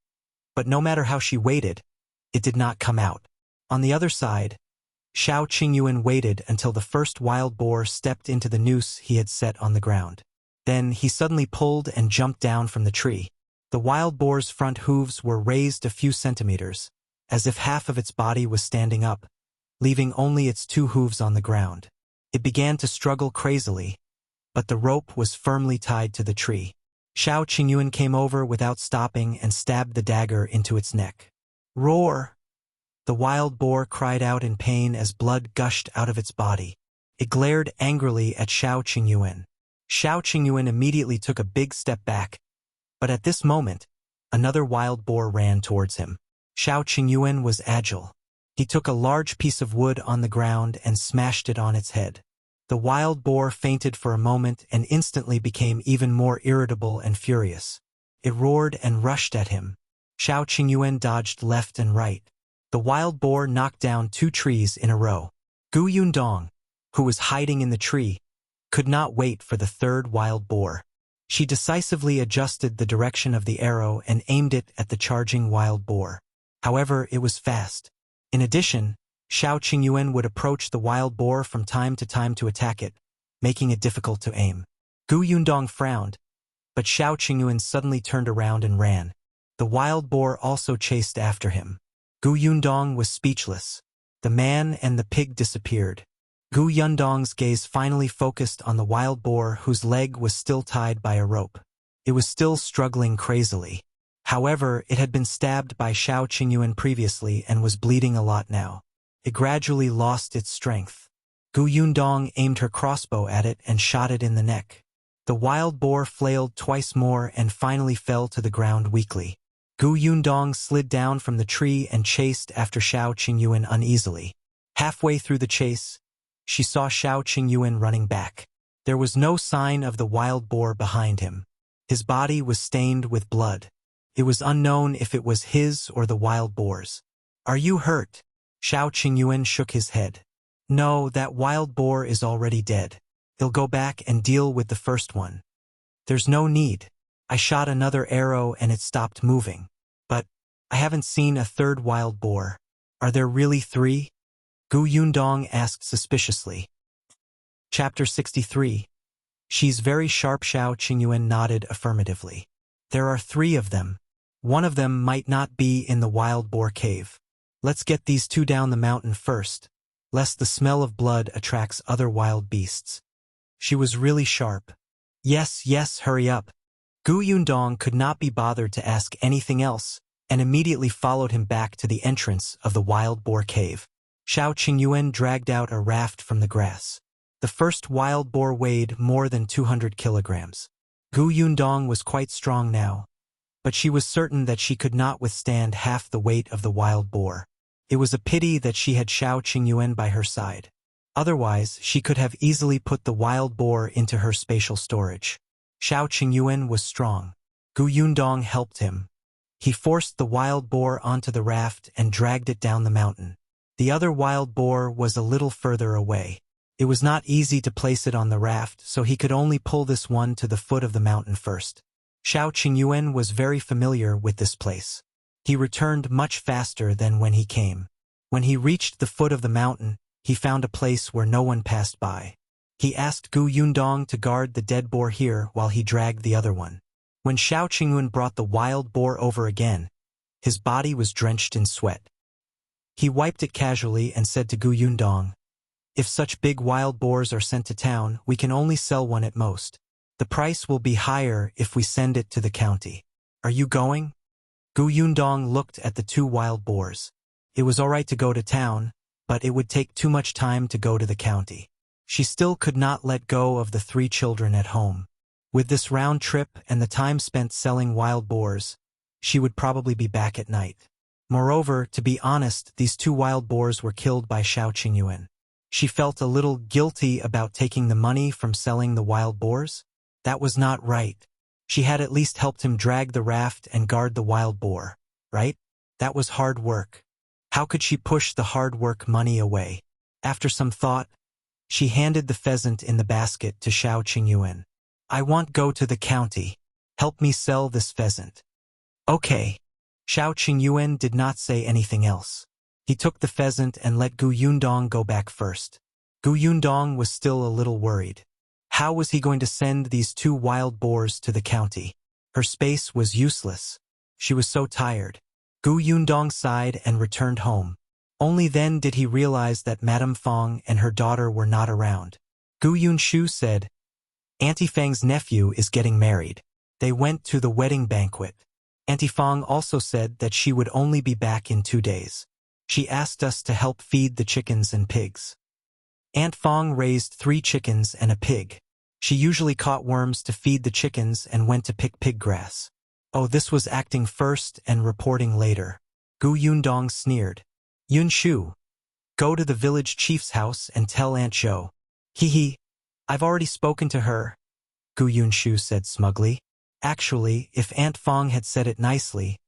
but no matter how she waited, it did not come out. On the other side, Shao Qingyuan waited until the first wild boar stepped into the noose he had set on the ground. Then he suddenly pulled and jumped down from the tree. The wild boar's front hooves were raised a few centimeters, as if half of its body was standing up, leaving only its 2 hooves on the ground. It began to struggle crazily, but the rope was firmly tied to the tree. Shao Qingyuan came over without stopping and stabbed the dagger into its neck. Roar! The wild boar cried out in pain as blood gushed out of its body. It glared angrily at Shao Qingyuan. Shao Qingyuan immediately took a big step back, but at this moment, another wild boar ran towards him. Shao Qingyuan was agile. He took a large piece of wood on the ground and smashed it on its head. The wild boar fainted for a moment and instantly became even more irritable and furious. It roared and rushed at him. Shao Qingyuan dodged left and right. The wild boar knocked down 2 trees in a row. Yundong, who was hiding in the tree, could not wait for the third wild boar. She decisively adjusted the direction of the arrow and aimed it at the charging wild boar. However, it was fast. In addition, Shao Qingyuan would approach the wild boar from time to time to attack it, making it difficult to aim. Yundong frowned, but Shao Qingyuan suddenly turned around and ran. The wild boar also chased after him. Yundong was speechless. The man and the pig disappeared. Yundong's gaze finally focused on the wild boar whose leg was still tied by a rope. It was still struggling crazily. However, it had been stabbed by Shao Qingyuan previously and was bleeding a lot now. It gradually lost its strength. Yundong aimed her crossbow at it and shot it in the neck. The wild boar flailed twice more and finally fell to the ground weakly. Yundong slid down from the tree and chased after Shao Qingyuan uneasily. Halfway through the chase, she saw Shao Qingyuan running back. There was no sign of the wild boar behind him. His body was stained with blood. It was unknown if it was his or the wild boar's. "Are you hurt?" Shao Qingyuan shook his head. "No, that wild boar is already dead. He'll go back and deal with the first one. There's no need. I shot another arrow and it stopped moving. But I haven't seen a third wild boar. Are there really 3? Yundong asked suspiciously. Chapter 63. She's very sharp. Shao Qingyuan nodded affirmatively. There are 3 of them. One of them might not be in the wild boar cave. Let's get these 2 down the mountain first, lest the smell of blood attracts other wild beasts. She was really sharp. Yes, hurry up. Yundong could not be bothered to ask anything else, and immediately followed him back to the entrance of the wild boar cave. Shao Qingyuan dragged out a raft from the grass. The first wild boar weighed more than 200 kilograms. Yundong was quite strong now, but she was certain that she could not withstand half the weight of the wild boar. It was a pity that she had Shao Qingyuan by her side. Otherwise, she could have easily put the wild boar into her spatial storage. Shao Qingyuan was strong. Yundong helped him. He forced the wild boar onto the raft and dragged it down the mountain. The other wild boar was a little further away. It was not easy to place it on the raft, so he could only pull this one to the foot of the mountain first. Shao Qingyuan was very familiar with this place. He returned much faster than when he came. When he reached the foot of the mountain, he found a place where no one passed by. He asked Yundong to guard the dead boar here while he dragged the other one. When Shao Qingyuan brought the wild boar over again, his body was drenched in sweat. He wiped it casually and said to Yundong, "If such big wild boars are sent to town, we can only sell one at most. The price will be higher if we send it to the county. Are you going?" Yundong looked at the 2 wild boars. It was all right to go to town, but it would take too much time to go to the county. She still could not let go of the 3 children at home. With this round trip and the time spent selling wild boars, she would probably be back at night. Moreover, to be honest, these 2 wild boars were killed by Shao Qingyuan. She felt a little guilty about taking the money from selling the wild boars. That was not right. She had at least helped him drag the raft and guard the wild boar, right? That was hard work. How could she push the hard work money away? After some thought, she handed the pheasant in the basket to Shao Qingyuan. "I want go to the county. Help me sell this pheasant." "Okay." Shao Qingyuan did not say anything else. He took the pheasant and let Gu Yundong go back first. Gu Yundong was still a little worried. How was he going to send these 2 wild boars to the county? Her space was useless. She was so tired. Gu Yundong sighed and returned home. Only then did he realize that Madame Fong and her daughter were not around. Gu Yunshu said, "Auntie Fang's nephew is getting married." They went to the wedding banquet. Auntie Fong also said that she would only be back in 2 days. She asked us to help feed the chickens and pigs. Aunt Fong raised 3 chickens and a pig. She usually caught worms to feed the chickens and went to pick pig grass. Oh, this was acting first and reporting later. Gu Yundong sneered. "Yunshu, go to the village chief's house and tell Aunt Zhou." "Hee, I've already spoken to her," Gu Yunshu said smugly. Actually, if Aunt Fong had said it nicely,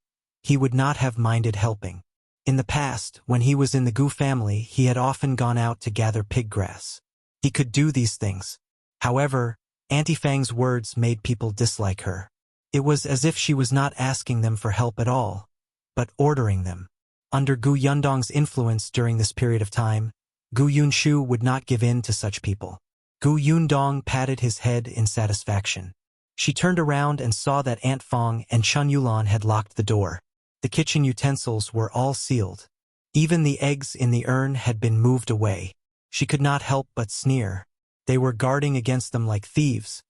he would not have minded helping. In the past, when he was in the Gu family, he had often gone out to gather pig grass. He could do these things. However, Auntie Fang's words made people dislike her. It was as if she was not asking them for help at all, but ordering them. Under Gu Yundong's influence during this period of time, Gu Yunshu would not give in to such people. Gu Yundong patted his head in satisfaction. She turned around and saw that Aunt Fong and Chun Yulan had locked the door. The kitchen utensils were all sealed. Even the eggs in the urn had been moved away. She could not help but sneer. They were guarding against them like thieves,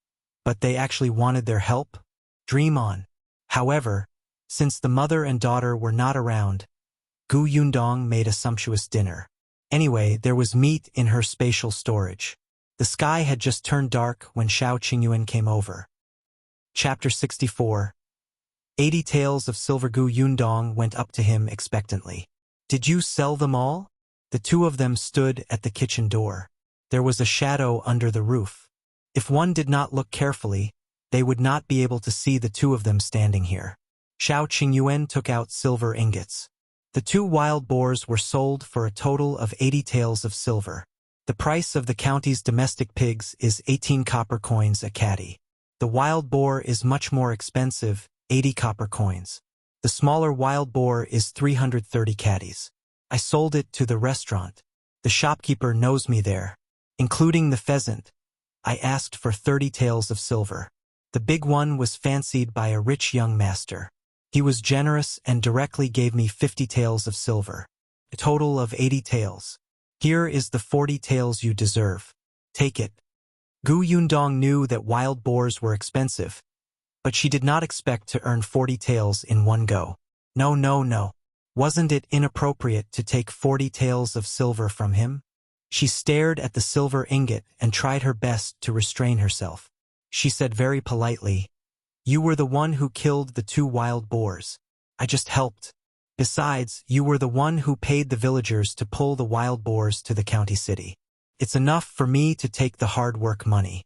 but they actually wanted their help? Dream on. However, since the mother and daughter were not around, Gu Yundong made a sumptuous dinner. Anyway, there was meat in her spatial storage. The sky had just turned dark when Shao Qingyuan came over. Chapter 64. 80 Taels of Silver. Gu Yundong went up to him expectantly. "Did you sell them all?" The 2 of them stood at the kitchen door. There was a shadow under the roof. If one did not look carefully, they would not be able to see the 2 of them standing here. Shao Qingyuan took out silver ingots. The 2 wild boars were sold for a total of 80 taels of silver. The price of the county's domestic pigs is 18 copper coins a catty. The wild boar is much more expensive, 80 copper coins. The smaller wild boar is 330 catties. I sold it to the restaurant. The shopkeeper knows me there. Including the pheasant, I asked for 30 taels of silver. The big one was fancied by a rich young master. He was generous and directly gave me 50 taels of silver. A total of 80 taels. Here is the 40 taels you deserve. Take it. Gu Yundong knew that wild boars were expensive, but she did not expect to earn 40 taels in one go. No. Wasn't it inappropriate to take 40 taels of silver from him? She stared at the silver ingot and tried her best to restrain herself. She said very politely, "You were the one who killed the 2 wild boars. I just helped. Besides, you were the one who paid the villagers to pull the wild boars to the county city. It's enough for me to take the hard work money."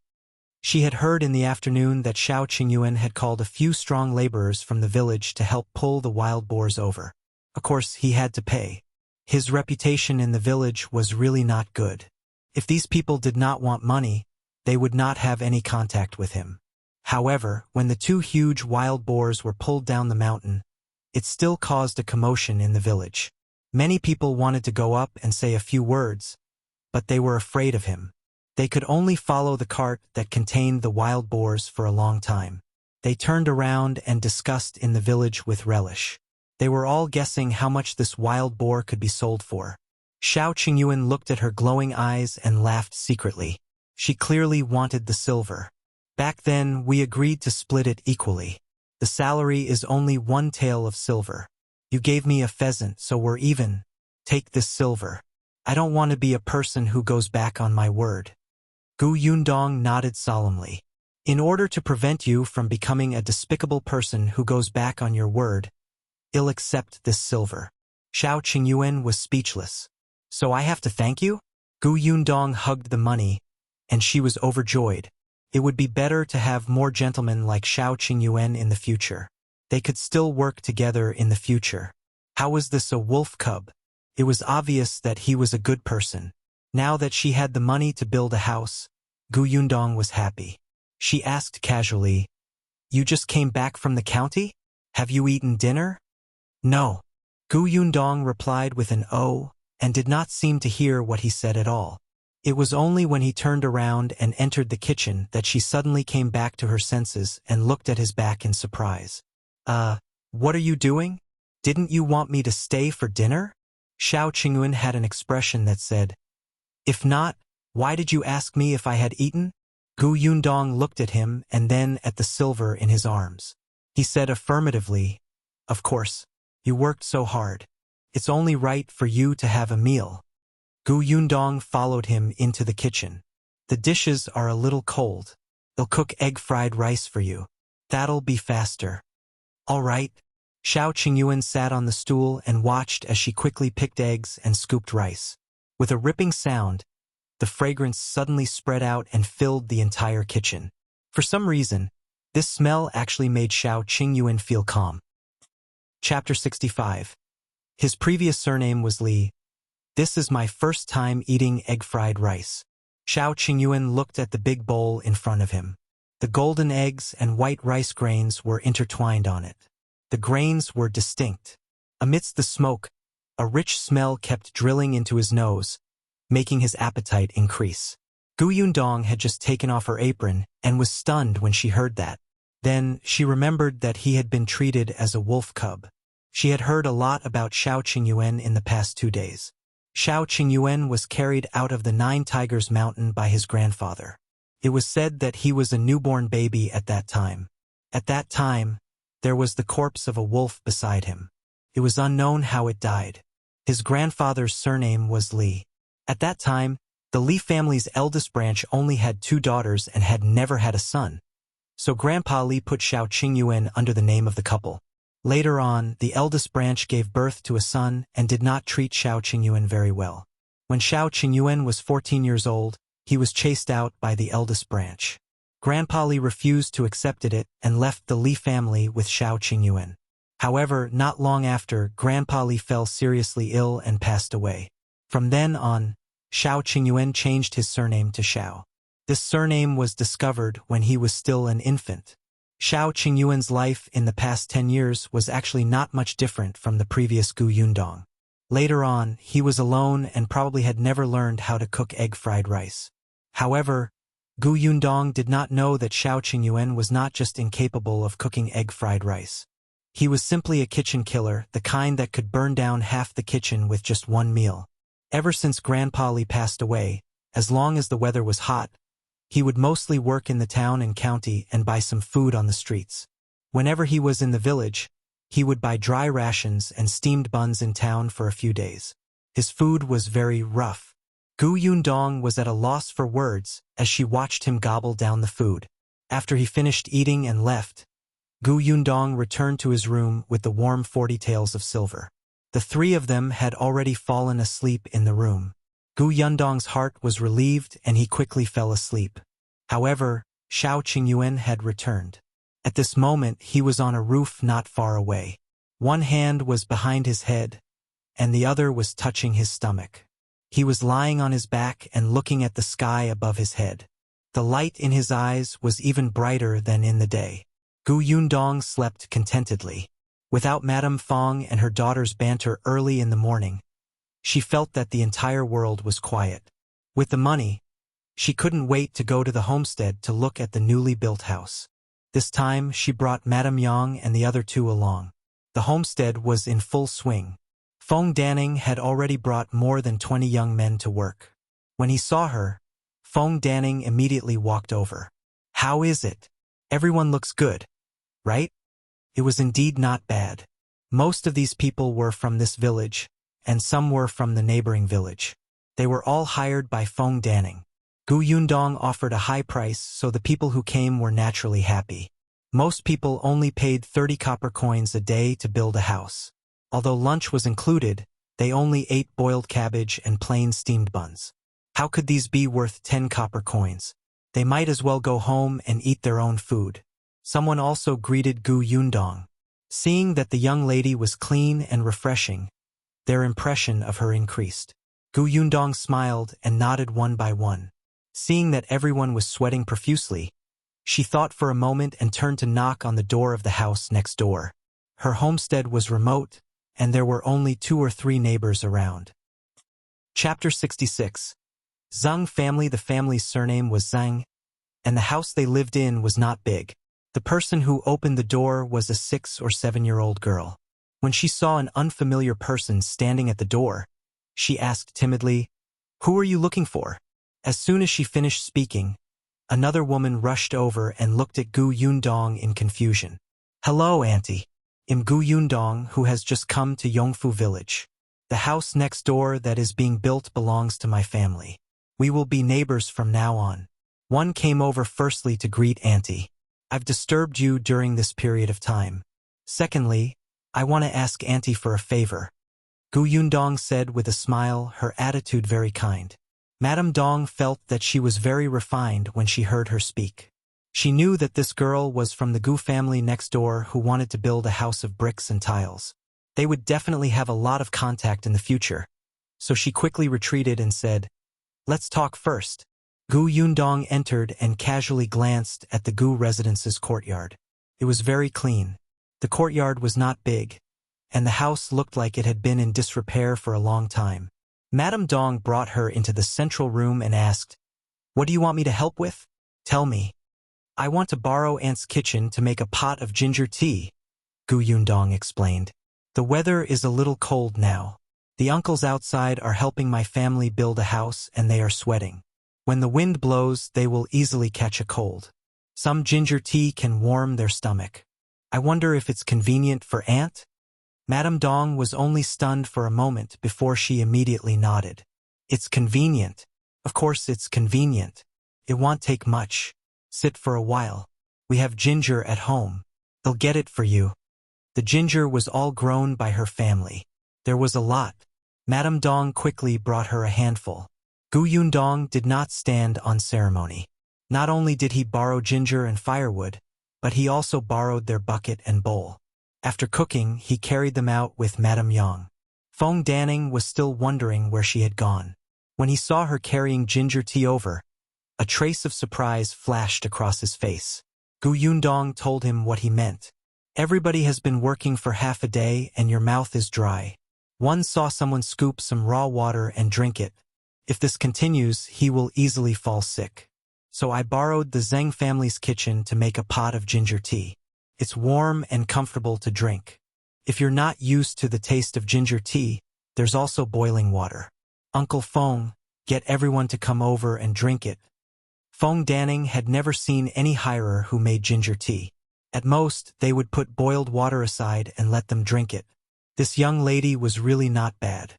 She had heard in the afternoon that Shao Qingyuan had called a few strong laborers from the village to help pull the wild boars over. Of course, he had to pay. His reputation in the village was really not good. If these people did not want money, they would not have any contact with him. However, when the 2 huge wild boars were pulled down the mountain, it still caused a commotion in the village. Many people wanted to go up and say a few words, but they were afraid of him. They could only follow the cart that contained the wild boars for a long time. They turned around and discussed in the village with relish. They were all guessing how much this wild boar could be sold for. Shao Qingyuan looked at her glowing eyes and laughed secretly. She clearly wanted the silver. "Back then, we agreed to split it equally. The salary is only 1 tael of silver. You gave me a pheasant, so we're even. Take this silver. I don't want to be a person who goes back on my word." Gu Yundong nodded solemnly. "In order to prevent you from becoming a despicable person who goes back on your word, I'll accept this silver." Shao Qingyuan was speechless. "So I have to thank you?" Gu Yundong hugged the money, and she was overjoyed. It would be better to have more gentlemen like Shao Qingyuan in the future. They could still work together in the future. How was this a wolf cub? It was obvious that he was a good person. Now that she had the money to build a house, Gu Yundong was happy. She asked casually, "You just came back from the county? Have you eaten dinner?" "No. Gu Yundong replied with an "oh," and did not seem to hear what he said at all. It was only when he turned around and entered the kitchen that she suddenly came back to her senses and looked at his back in surprise. What are you doing? Didn't you want me to stay for dinner?" Shao Qingyuan had an expression that said, "If not, why did you ask me if I had eaten?" Gu Yundong looked at him and then at the silver in his arms. He said affirmatively, "Of course. You worked so hard. It's only right for you to have a meal." Gu Yundong followed him into the kitchen. "The dishes are a little cold. They'll cook egg-fried rice for you. That'll be faster." "All right." Shao Qingyuan sat on the stool and watched as she quickly picked eggs and scooped rice. With a ripping sound, the fragrance suddenly spread out and filled the entire kitchen. For some reason, this smell actually made Shao Qingyuan feel calm. Chapter 65. His previous surname was Li. "This is my first time eating egg-fried rice." Shao Qingyuan looked at the big bowl in front of him. The golden eggs and white rice grains were intertwined on it. The grains were distinct. Amidst the smoke, a rich smell kept drilling into his nose, making his appetite increase. Gu Yundong had just taken off her apron and was stunned when she heard that. Then she remembered that he had been treated as a wolf cub. She had heard a lot about Shao Qingyuan in the past 2 days. Shao Qingyuan was carried out of the Nine Tigers Mountain by his grandfather. It was said that he was a newborn baby at that time. At that time, there was the corpse of a wolf beside him. It was unknown how it died. His grandfather's surname was Li. At that time, the Li family's eldest branch only had 2 daughters and had never had a son. So Grandpa Li put Shao Qingyuan under the name of the couple. Later on, the eldest branch gave birth to a son and did not treat Shao Qingyuan very well. When Shao Qingyuan was 14 years old, he was chased out by the eldest branch. Grandpa Li refused to accept it and left the Li family with Shao Qingyuan. However, not long after, Grandpa Li fell seriously ill and passed away. From then on, Shao Qingyuan changed his surname to Shao. This surname was discovered when he was still an infant. Shao Qingyuan's life in the past 10 years was actually not much different from the previous Gu Yundong. Later on, he was alone and probably had never learned how to cook egg-fried rice. However, Gu Yundong did not know that Shao Qingyuan was not just incapable of cooking egg-fried rice. He was simply a kitchen killer, the kind that could burn down half the kitchen with just one meal. Ever since Grandpa Li passed away, as long as the weather was hot, he would mostly work in the town and county and buy some food on the streets. Whenever he was in the village, he would buy dry rations and steamed buns in town for a few days. His food was very rough. Gu Yundong was at a loss for words as she watched him gobble down the food. After he finished eating and left, Gu Yundong returned to his room with the warm 40 taels of silver. The 3 of them had already fallen asleep in the room. Gu Yundong's heart was relieved and he quickly fell asleep. However, Shao Qingyuan had returned. At this moment, he was on a roof not far away. One hand was behind his head, and the other was touching his stomach. He was lying on his back and looking at the sky above his head. The light in his eyes was even brighter than in the day. Gu Yundong slept contentedly. Without Madame Fong and her daughter's banter early in the morning, she felt that the entire world was quiet. With the money, she couldn't wait to go to the homestead to look at the newly built house. This time, she brought Madame Yang and the other 2 along. The homestead was in full swing. Fong Danning had already brought more than 20 young men to work. When he saw her, Fong Danning immediately walked over. "How is it? Everyone looks good, right?" It was indeed not bad. Most of these people were from this village, and some were from the neighboring village. They were all hired by Fong Danning. Gu Yundong offered a high price, so the people who came were naturally happy. Most people only paid 30 copper coins a day to build a house. Although lunch was included, they only ate boiled cabbage and plain steamed buns. How could these be worth 10 copper coins? They might as well go home and eat their own food. Someone also greeted Gu Yundong. Seeing that the young lady was clean and refreshing, their impression of her increased. Gu Yundong smiled and nodded one by one. Seeing that everyone was sweating profusely, she thought for a moment and turned to knock on the door of the house next door. Her homestead was remote, and there were only 2 or 3 neighbors around. Chapter 66. Zeng family. The family's surname was Zeng, and the house they lived in was not big. The person who opened the door was a 6 or 7-year-old girl. When she saw an unfamiliar person standing at the door, she asked timidly, "Who are you looking for?" As soon as she finished speaking, another woman rushed over and looked at Yundong in confusion. "Hello, Auntie. I'm Yundong, who has just come to Yongfu village. The house next door that is being built belongs to my family. We will be neighbors from now on." One came over firstly to greet Auntie. "I've disturbed you during this period of time. Secondly, I want to ask Auntie for a favor," Yundong said with a smile, her attitude very kind. Madame Dong felt that she was very refined when she heard her speak. She knew that this girl was from the Gu family next door who wanted to build a house of bricks and tiles. They would definitely have a lot of contact in the future. So she quickly retreated and said, "Let's talk first." Yundong entered and casually glanced at the Gu residence's courtyard. It was very clean. The courtyard was not big, and the house looked like it had been in disrepair for a long time. Madame Dong brought her into the central room and asked, "What do you want me to help with? Tell me." "I want to borrow Aunt's kitchen to make a pot of ginger tea," Yundong explained. "The weather is a little cold now. The uncles outside are helping my family build a house and they are sweating. When the wind blows, they will easily catch a cold. Some ginger tea can warm their stomach. I wonder if it's convenient for Aunt?" Madame Dong was only stunned for a moment before she immediately nodded. "It's convenient. Of course it's convenient. It won't take much. Sit for a while. We have ginger at home. They'll get it for you." The ginger was all grown by her family. There was a lot. Madame Dong quickly brought her a handful. Yundong did not stand on ceremony. Not only did he borrow ginger and firewood, but he also borrowed their bucket and bowl. After cooking, he carried them out with Madame Yang. Feng Danning was still wondering where she had gone. When he saw her carrying ginger tea over, a trace of surprise flashed across his face. Yundong told him what he meant. "Everybody has been working for half a day and your mouth is dry. One saw someone scoop some raw water and drink it. If this continues, he will easily fall sick. So I borrowed the Zeng family's kitchen to make a pot of ginger tea. It's warm and comfortable to drink. If you're not used to the taste of ginger tea, there's also boiling water. Uncle Feng, get everyone to come over and drink it." Feng Danning had never seen any hirer who made ginger tea. At most, they would put boiled water aside and let them drink it. This young lady was really not bad.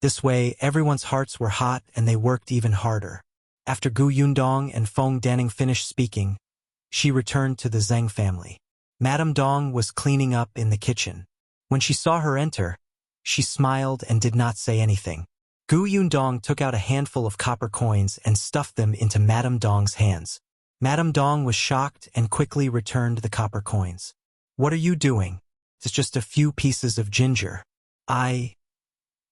This way, everyone's hearts were hot and they worked even harder. After Yundong and Feng Danning finished speaking, she returned to the Zeng family. Madame Dong was cleaning up in the kitchen. When she saw her enter, she smiled and did not say anything. Yundong took out a handful of copper coins and stuffed them into Madame Dong's hands. Madame Dong was shocked and quickly returned the copper coins. "What are you doing? It's just a few pieces of ginger."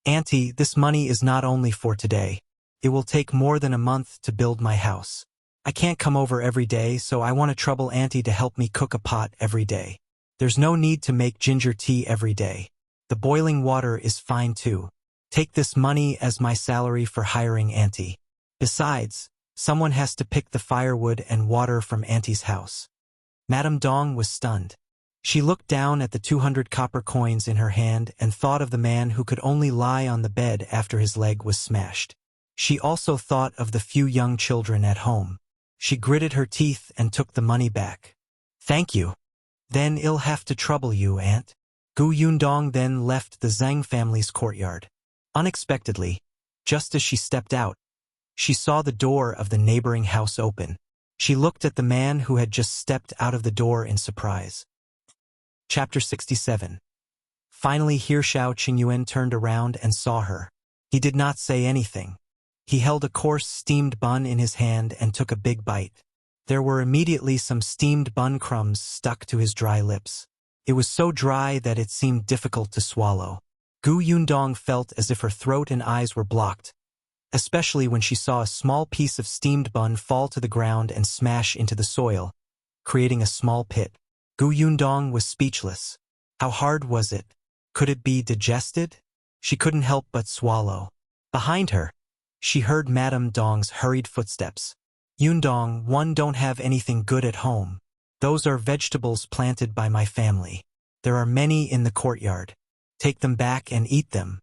"Auntie, this money is not only for today. It will take more than a month to build my house. I can't come over every day, so I want to trouble Auntie to help me cook a pot every day. There's no need to make ginger tea every day. The boiling water is fine too. Take this money as my salary for hiring Auntie. Besides, someone has to pick the firewood and water from Auntie's house." Madame Dong was stunned. She looked down at the 200 copper coins in her hand and thought of the man who could only lie on the bed after his leg was smashed. She also thought of the few young children at home. She gritted her teeth and took the money back. "Thank you. Then I'll have to trouble you, Aunt." Yundong then left the Zeng family's courtyard. Unexpectedly, just as she stepped out, she saw the door of the neighboring house open. She looked at the man who had just stepped out of the door in surprise. Chapter 67. Finally, here Shao Qingyuan turned around and saw her. He did not say anything. He held a coarse steamed bun in his hand and took a big bite. There were immediately some steamed bun crumbs stuck to his dry lips. It was so dry that it seemed difficult to swallow. Yundong felt as if her throat and eyes were blocked, especially when she saw a small piece of steamed bun fall to the ground and smash into the soil, creating a small pit. Yundong was speechless. How hard was it? Could it be digested? She couldn't help but swallow. Behind her, she heard Madame Dong's hurried footsteps. Yundong, one don't have anything good at home. Those are vegetables planted by my family. There are many in the courtyard. Take them back and eat them.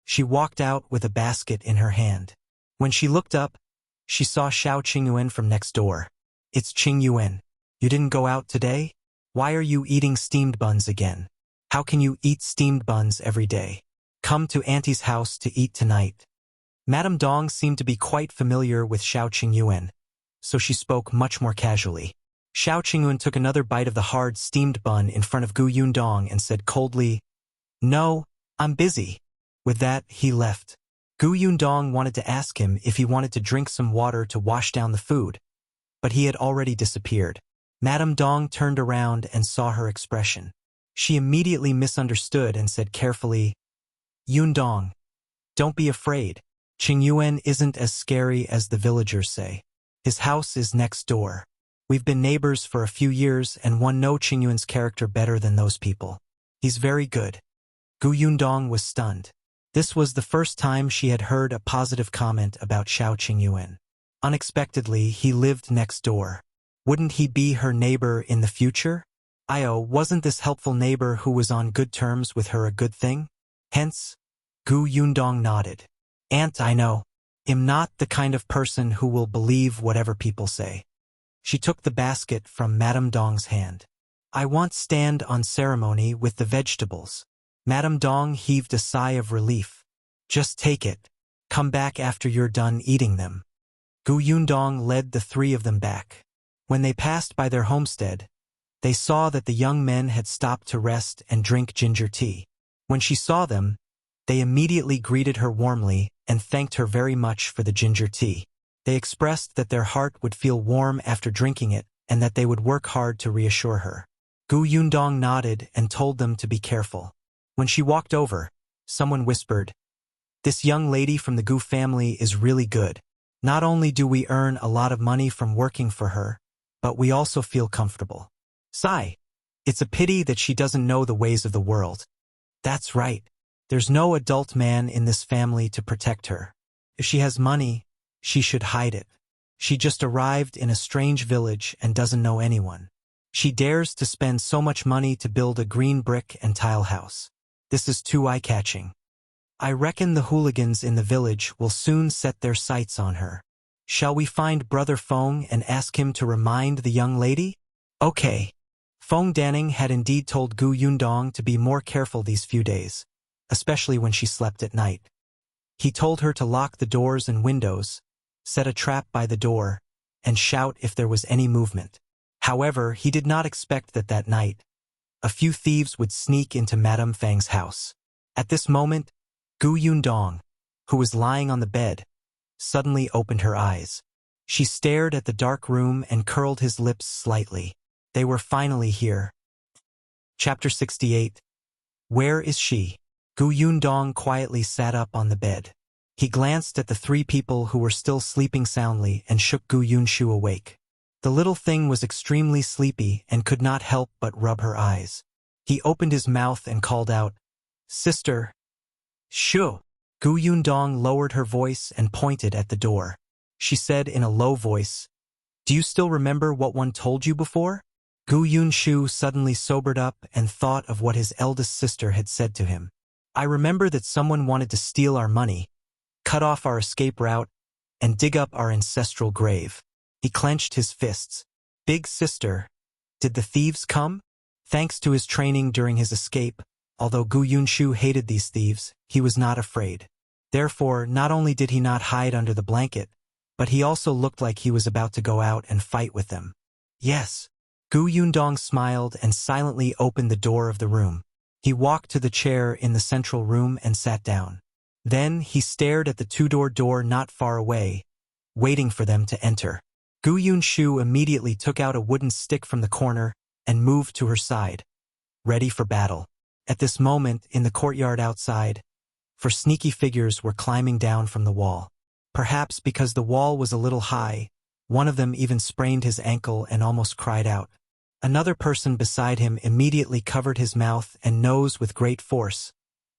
She walked out with a basket in her hand. When she looked up, she saw Shao Qingyuan from next door. It's Qingyuan. You didn't go out today? Why are you eating steamed buns again? How can you eat steamed buns every day? Come to Auntie's house to eat tonight. Madame Dong seemed to be quite familiar with Shao Qingyuan, so she spoke much more casually. Shao Qingyuan took another bite of the hard steamed bun in front of Gu Yundong and said coldly, "No, I'm busy." With that, he left. Gu Yundong wanted to ask him if he wanted to drink some water to wash down the food, but he had already disappeared. Madame Dong turned around and saw her expression. She immediately misunderstood and said carefully, "Yundong, don't be afraid. Qingyuan isn't as scary as the villagers say. His house is next door. We've been neighbors for a few years and one knows Qingyuan's character better than those people. He's very good." Gu Yundong was stunned. This was the first time she had heard a positive comment about Shao Qingyuan. Unexpectedly, he lived next door. Wouldn't he be her neighbor in the future? Wasn't this helpful neighbor who was on good terms with her a good thing? Hence, Gu Yundong nodded. "Aunt, I know. I'm not the kind of person who will believe whatever people say." She took the basket from Madame Dong's hand. "I want stand on ceremony with the vegetables." Madame Dong heaved a sigh of relief. "Just take it. Come back after you're done eating them." Gu Yundong led the three of them back. When they passed by their homestead, they saw that the young men had stopped to rest and drink ginger tea. When she saw them, they immediately greeted her warmly and thanked her very much for the ginger tea. They expressed that their heart would feel warm after drinking it and that they would work hard to reassure her. Gu Yundong nodded and told them to be careful. When she walked over, someone whispered, "This young lady from the Gu family is really good. Not only do we earn a lot of money from working for her, but we also feel comfortable. Sigh. It's a pity that she doesn't know the ways of the world." "That's right. There's no adult man in this family to protect her. If she has money, she should hide it. She just arrived in a strange village and doesn't know anyone. She dares to spend so much money to build a green brick and tile house. This is too eye-catching. I reckon the hooligans in the village will soon set their sights on her. Shall we find Brother Feng and ask him to remind the young lady?" "Okay." Feng Danning had indeed told Gu Yundong to be more careful these few days, especially when she slept at night. He told her to lock the doors and windows, set a trap by the door, and shout if there was any movement. However, he did not expect that night, a few thieves would sneak into Madame Fang's house. At this moment, Gu Yundong, who was lying on the bed, suddenly opened her eyes. She stared at the dark room and curled his lips slightly. They were finally here. Chapter 68. Where is she? Gu Yundong quietly sat up on the bed. He glanced at the three people who were still sleeping soundly and shook Gu Yunshu awake. The little thing was extremely sleepy and could not help but rub her eyes. He opened his mouth and called out, "Sister." "Shu." Gu Yundong lowered her voice and pointed at the door. She said in a low voice, "Do you still remember what one told you before?" Gu Yunshu suddenly sobered up and thought of what his eldest sister had said to him. "I remember that someone wanted to steal our money, cut off our escape route, and dig up our ancestral grave." He clenched his fists. "Big sister, did the thieves come?" Thanks to his training during his escape, although Gu Yunshu hated these thieves, he was not afraid. Therefore, not only did he not hide under the blanket, but he also looked like he was about to go out and fight with them. "Yes." Gu Yundong smiled and silently opened the door of the room. He walked to the chair in the central room and sat down. Then he stared at the two-door door not far away, waiting for them to enter. Gu Yunshu immediately took out a wooden stick from the corner and moved to her side, ready for battle. At this moment, in the courtyard outside, four sneaky figures were climbing down from the wall. Perhaps because the wall was a little high, one of them even sprained his ankle and almost cried out. Another person beside him immediately covered his mouth and nose with great force,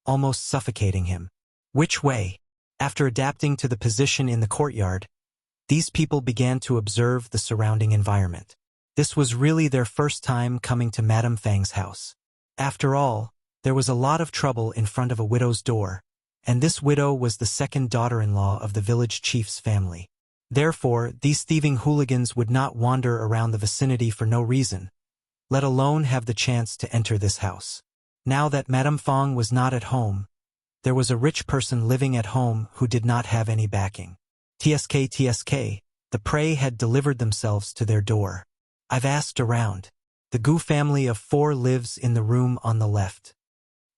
almost suffocating him. Which way? After adapting to the position in the courtyard, these people began to observe the surrounding environment. This was really their first time coming to Madame Fang's house. After all, there was a lot of trouble in front of a widow's door, and this widow was the second daughter-in-law of the village chief's family. Therefore, these thieving hooligans would not wander around the vicinity for no reason, let alone have the chance to enter this house. Now that Madame Fang was not at home, there was a rich person living at home who did not have any backing. TSK, the prey had delivered themselves to their door. I've asked around. The Gu family of 4 lives in the room on the left.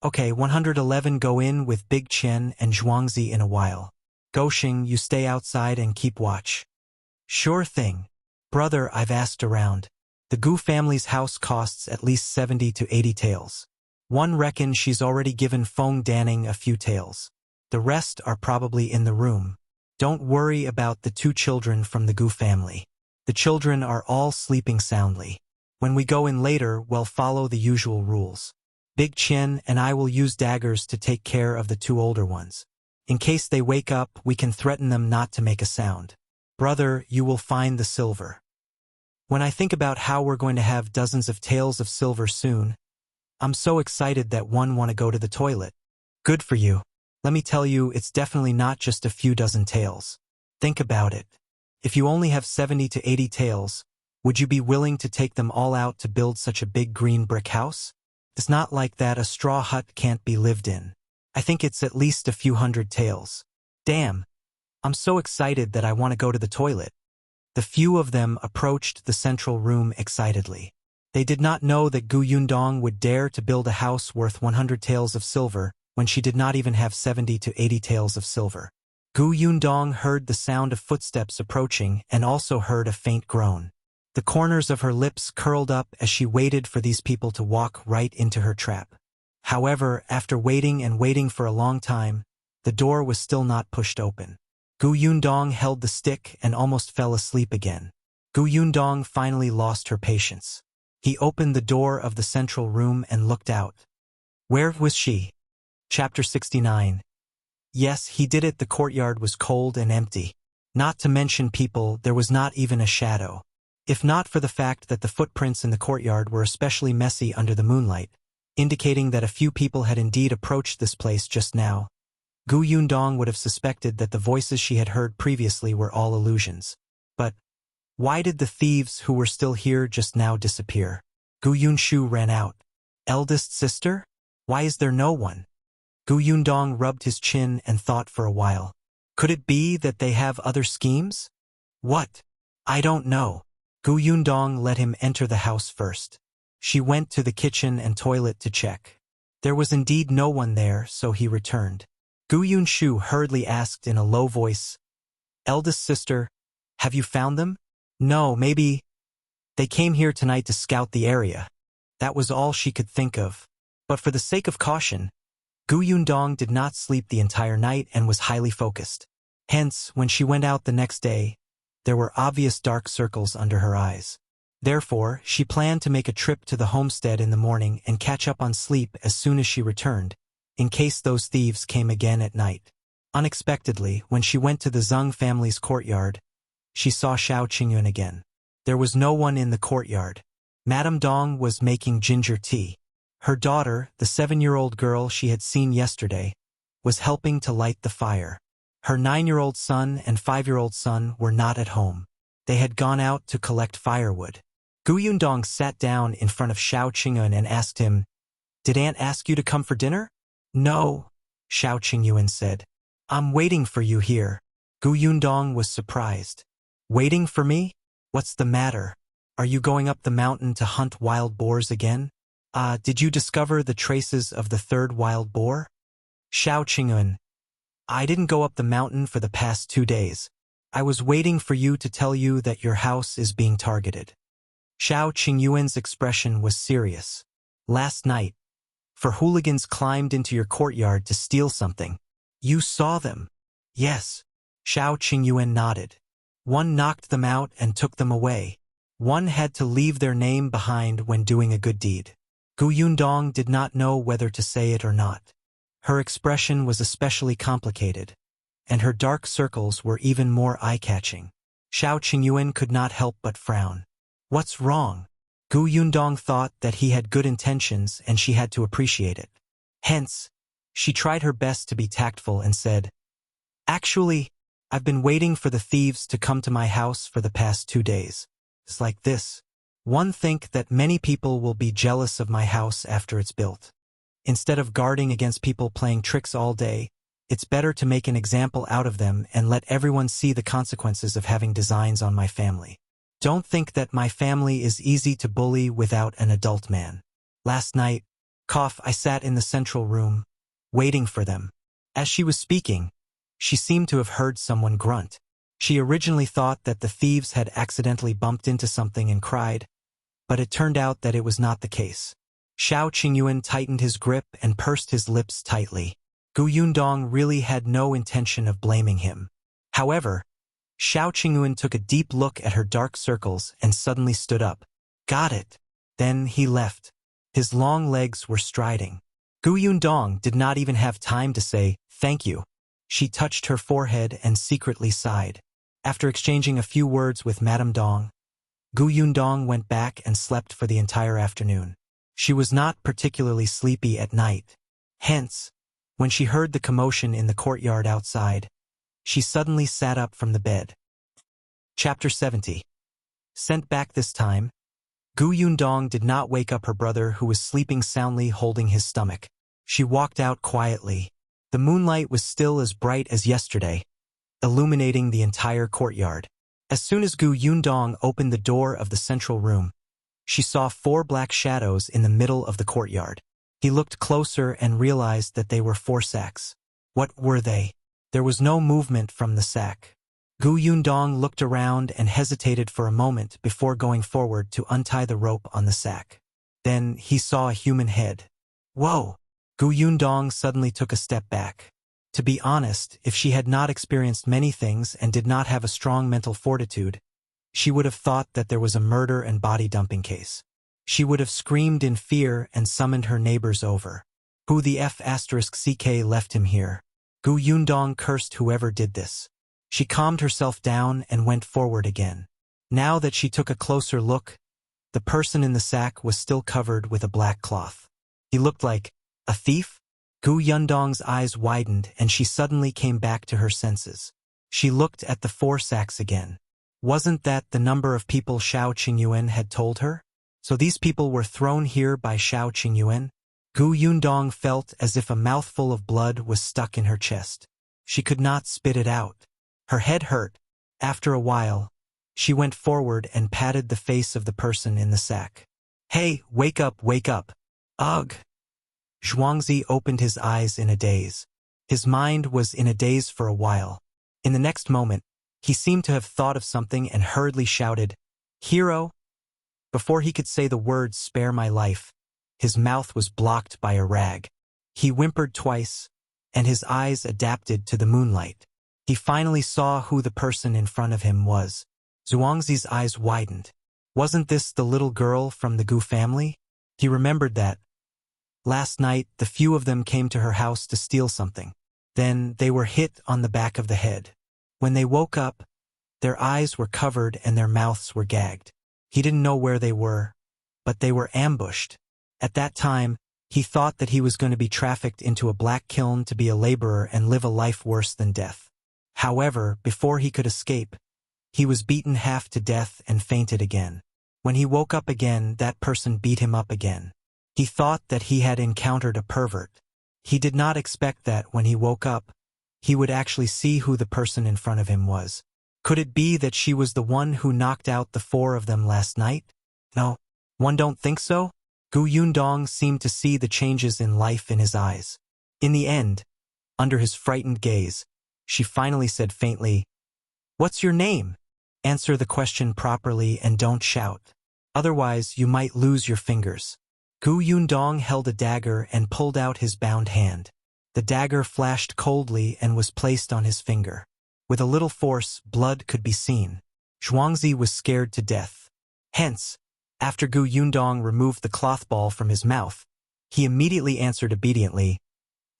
Okay, 111 go in with Big Chen and Zhuangzi in a while. Goshing, you stay outside and keep watch. Sure thing. Brother, I've asked around. The Gu family's house costs at least 70 to 80 taels. One reckons she's already given Feng Danning a few taels. The rest are probably in the room. Don't worry about the 2 children from the Gu family. The children are all sleeping soundly. When we go in later, we'll follow the usual rules. Big Chen and I will use daggers to take care of the 2 older ones. In case they wake up, we can threaten them not to make a sound. Brother, you will find the silver. When I think about how we're going to have dozens of taels of silver soon, I'm so excited that one want to go to the toilet. Good for you. Let me tell you, it's definitely not just a few dozen taels. Think about it. If you only have 70 to 80 taels, would you be willing to take them all out to build such a big green brick house? It's not like that a straw hut can't be lived in. I think it's at least a few hundred taels. Damn. I'm so excited that I want to go to the toilet. The few of them approached the central room excitedly. They did not know that Gu Yundong would dare to build a house worth 100 taels of silver when she did not even have 70 to 80 taels of silver. Gu Yundong heard the sound of footsteps approaching and also heard a faint groan. The corners of her lips curled up as she waited for these people to walk right into her trap. However, after waiting and waiting for a long time, the door was still not pushed open. Gu Yundong held the stick and almost fell asleep again. Gu Yundong finally lost her patience. He opened the door of the central room and looked out. Where was she? Chapter 69. Yes, he did it. The courtyard was cold and empty. Not to mention people, there was not even a shadow. If not for the fact that the footprints in the courtyard were especially messy under the moonlight, indicating that a few people had indeed approached this place just now, Gu Yundong would have suspected that the voices she had heard previously were all illusions. But why did the thieves who were still here just now disappear? Gu Yunshu ran out. Eldest sister? Why is there no one? Gu Yundong rubbed his chin and thought for a while. Could it be that they have other schemes? What? I don't know. Gu Yundong let him enter the house first. She went to the kitchen and toilet to check. There was indeed no one there, so he returned. Gu Yunshu hurriedly asked in a low voice, Eldest sister, have you found them? No, maybe they came here tonight to scout the area. That was all she could think of. But for the sake of caution, Gu Yundong did not sleep the entire night and was highly focused. Hence, when she went out the next day, there were obvious dark circles under her eyes. Therefore, she planned to make a trip to the homestead in the morning and catch up on sleep as soon as she returned, in case those thieves came again at night. Unexpectedly, when she went to the Zeng family's courtyard, she saw Shao Qingyuan again. There was no one in the courtyard. Madame Dong was making ginger tea. Her daughter, the 7-year-old girl she had seen yesterday, was helping to light the fire. Her 9-year-old son and 5-year-old son were not at home. They had gone out to collect firewood. Gu Yundong sat down in front of Shao Qingyuan and asked him, Did Aunt ask you to come for dinner? No, Shao Qingyuan said. I'm waiting for you here. Gu Yundong was surprised. Waiting for me? What's the matter? Are you going up the mountain to hunt wild boars again? Did you discover the traces of the 3rd wild boar? Shao Qingyuan, I didn't go up the mountain for the past 2 days. I was waiting for you to tell you that your house is being targeted. Shao Qingyuan's expression was serious. Last night, 4 hooligans climbed into your courtyard to steal something. You saw them? Yes. Shao Qingyuan nodded. One knocked them out and took them away. One had to leave their name behind when doing a good deed. Yundong did not know whether to say it or not. Her expression was especially complicated, and her dark circles were even more eye-catching. Qingyuan could not help but frown. What's wrong? Yundong thought that he had good intentions and she had to appreciate it. Hence, she tried her best to be tactful and said, "Actually, I've been waiting for the thieves to come to my house for the past 2 days. It's like this. One think that many people will be jealous of my house after it's built. Instead of guarding against people playing tricks all day, it's better to make an example out of them and let everyone see the consequences of having designs on my family. Don't think that my family is easy to bully without an adult man. Last night, I sat in the central room, waiting for them." As she was speaking, she seemed to have heard someone grunt. She originally thought that the thieves had accidentally bumped into something and cried, but it turned out that it was not the case. Qingyuan tightened his grip and pursed his lips tightly. Yundong really had no intention of blaming him. However, Qingyuan took a deep look at her dark circles and suddenly stood up. "Got it." Then he left. His long legs were striding. Yundong did not even have time to say, "Thank you." She touched her forehead and secretly sighed. After exchanging a few words with Madame Dong, Yundong went back and slept for the entire afternoon. She was not particularly sleepy at night. Hence, when she heard the commotion in the courtyard outside, she suddenly sat up from the bed. Chapter 70. Sent back this time, Yundong did not wake up her brother, who was sleeping soundly holding his stomach. She walked out quietly. The moonlight was still as bright as yesterday, illuminating the entire courtyard. As soon as Yundong opened the door of the central room, she saw 4 black shadows in the middle of the courtyard. He looked closer and realized that they were 4 sacks. What were they? There was no movement from the sack. Yundong looked around and hesitated for a moment before going forward to untie the rope on the sack. Then he saw a human head. Whoa! Yundong suddenly took a step back. To be honest, if she had not experienced many things and did not have a strong mental fortitude, she would have thought that there was a murder and body dumping case. She would have screamed in fear and summoned her neighbors over. Who the F***ck left him here? Yundong cursed whoever did this. She calmed herself down and went forward again. Now that she took a closer look, the person in the sack was still covered with a black cloth. He looked like a thief? Yundong's eyes widened and she suddenly came back to her senses. She looked at the 4 sacks again. Wasn't that the number of people Qingyuan had told her? So these people were thrown here by Qingyuan? Yundong felt as if a mouthful of blood was stuck in her chest. She could not spit it out. Her head hurt. After a while, she went forward and patted the face of the person in the sack. Hey, wake up, wake up. Ugh. Zhuangzi opened his eyes in a daze. His mind was in a daze for a while. In the next moment, he seemed to have thought of something and hurriedly shouted, "Hero!" Before he could say the words "spare my life," his mouth was blocked by a rag. He whimpered twice, and his eyes adapted to the moonlight. He finally saw who the person in front of him was. Zhuangzi's eyes widened. Wasn't this the little girl from the Gu family? He remembered that. Last night, the few of them came to her house to steal something. Then they were hit on the back of the head. When they woke up, their eyes were covered and their mouths were gagged. He didn't know where they were, but they were ambushed. At that time, he thought that he was going to be trafficked into a black kiln to be a laborer and live a life worse than death. However, before he could escape, he was beaten half to death and fainted again. When he woke up again, that person beat him up again. He thought that he had encountered a pervert. He did not expect that when he woke up, he would actually see who the person in front of him was. Could it be that she was the one who knocked out the 4 of them last night? No, one don't think so? Yundong seemed to see the changes in life in his eyes. In the end, under his frightened gaze, she finally said faintly, "What's your name? Answer the question properly and don't shout. Otherwise, you might lose your fingers." Yundong held a dagger and pulled out his bound hand. The dagger flashed coldly and was placed on his finger. With a little force, blood could be seen. Zhuangzi was scared to death. Hence, after Gu Yundong removed the cloth ball from his mouth, he immediately answered obediently,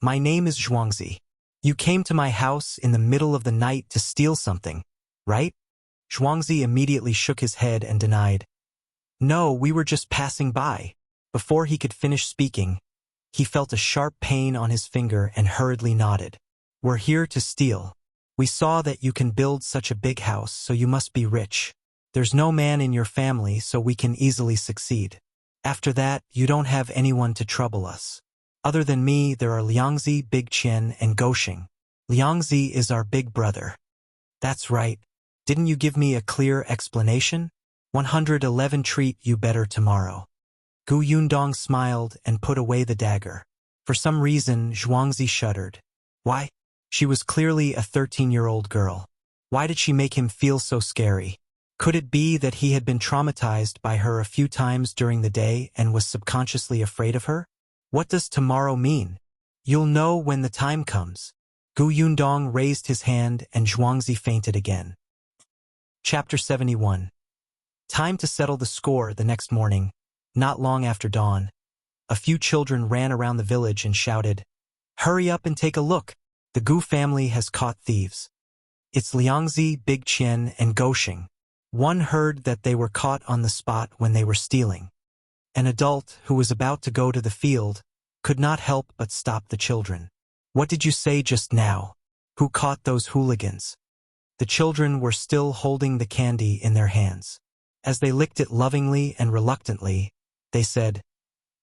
"My name is Zhuangzi. You came to my house in the middle of the night to steal something, right?" Zhuangzi immediately shook his head and denied, "No, we were just passing by." Before he could finish speaking, he felt a sharp pain on his finger and hurriedly nodded. "We're here to steal. We saw that you can build such a big house, so you must be rich. There's no man in your family, so we can easily succeed. After that, you don't have anyone to trouble us. Other than me, there are Liangzi, Big Qian, and Goshing. Liangzi is our big brother." "That's right. Didn't you give me a clear explanation? 111 treat you better tomorrow." Gu Yundong smiled and put away the dagger. For some reason, Zhuangzi shuddered. Why? She was clearly a 13-year-old girl. Why did she make him feel so scary? Could it be that he had been traumatized by her a few times during the day and was subconsciously afraid of her? What does tomorrow mean? You'll know when the time comes. Gu Yundong raised his hand and Zhuangzi fainted again. Chapter 71. Time to settle the score. The next morning, not long after dawn, a few children ran around the village and shouted, "Hurry up and take a look! The Gu family has caught thieves. It's Liangzi, Big Qian, and Goshing." One heard that they were caught on the spot when they were stealing. An adult, who was about to go to the field, could not help but stop the children. "What did you say just now? Who caught those hooligans?" The children were still holding the candy in their hands. As they licked it lovingly and reluctantly, they said,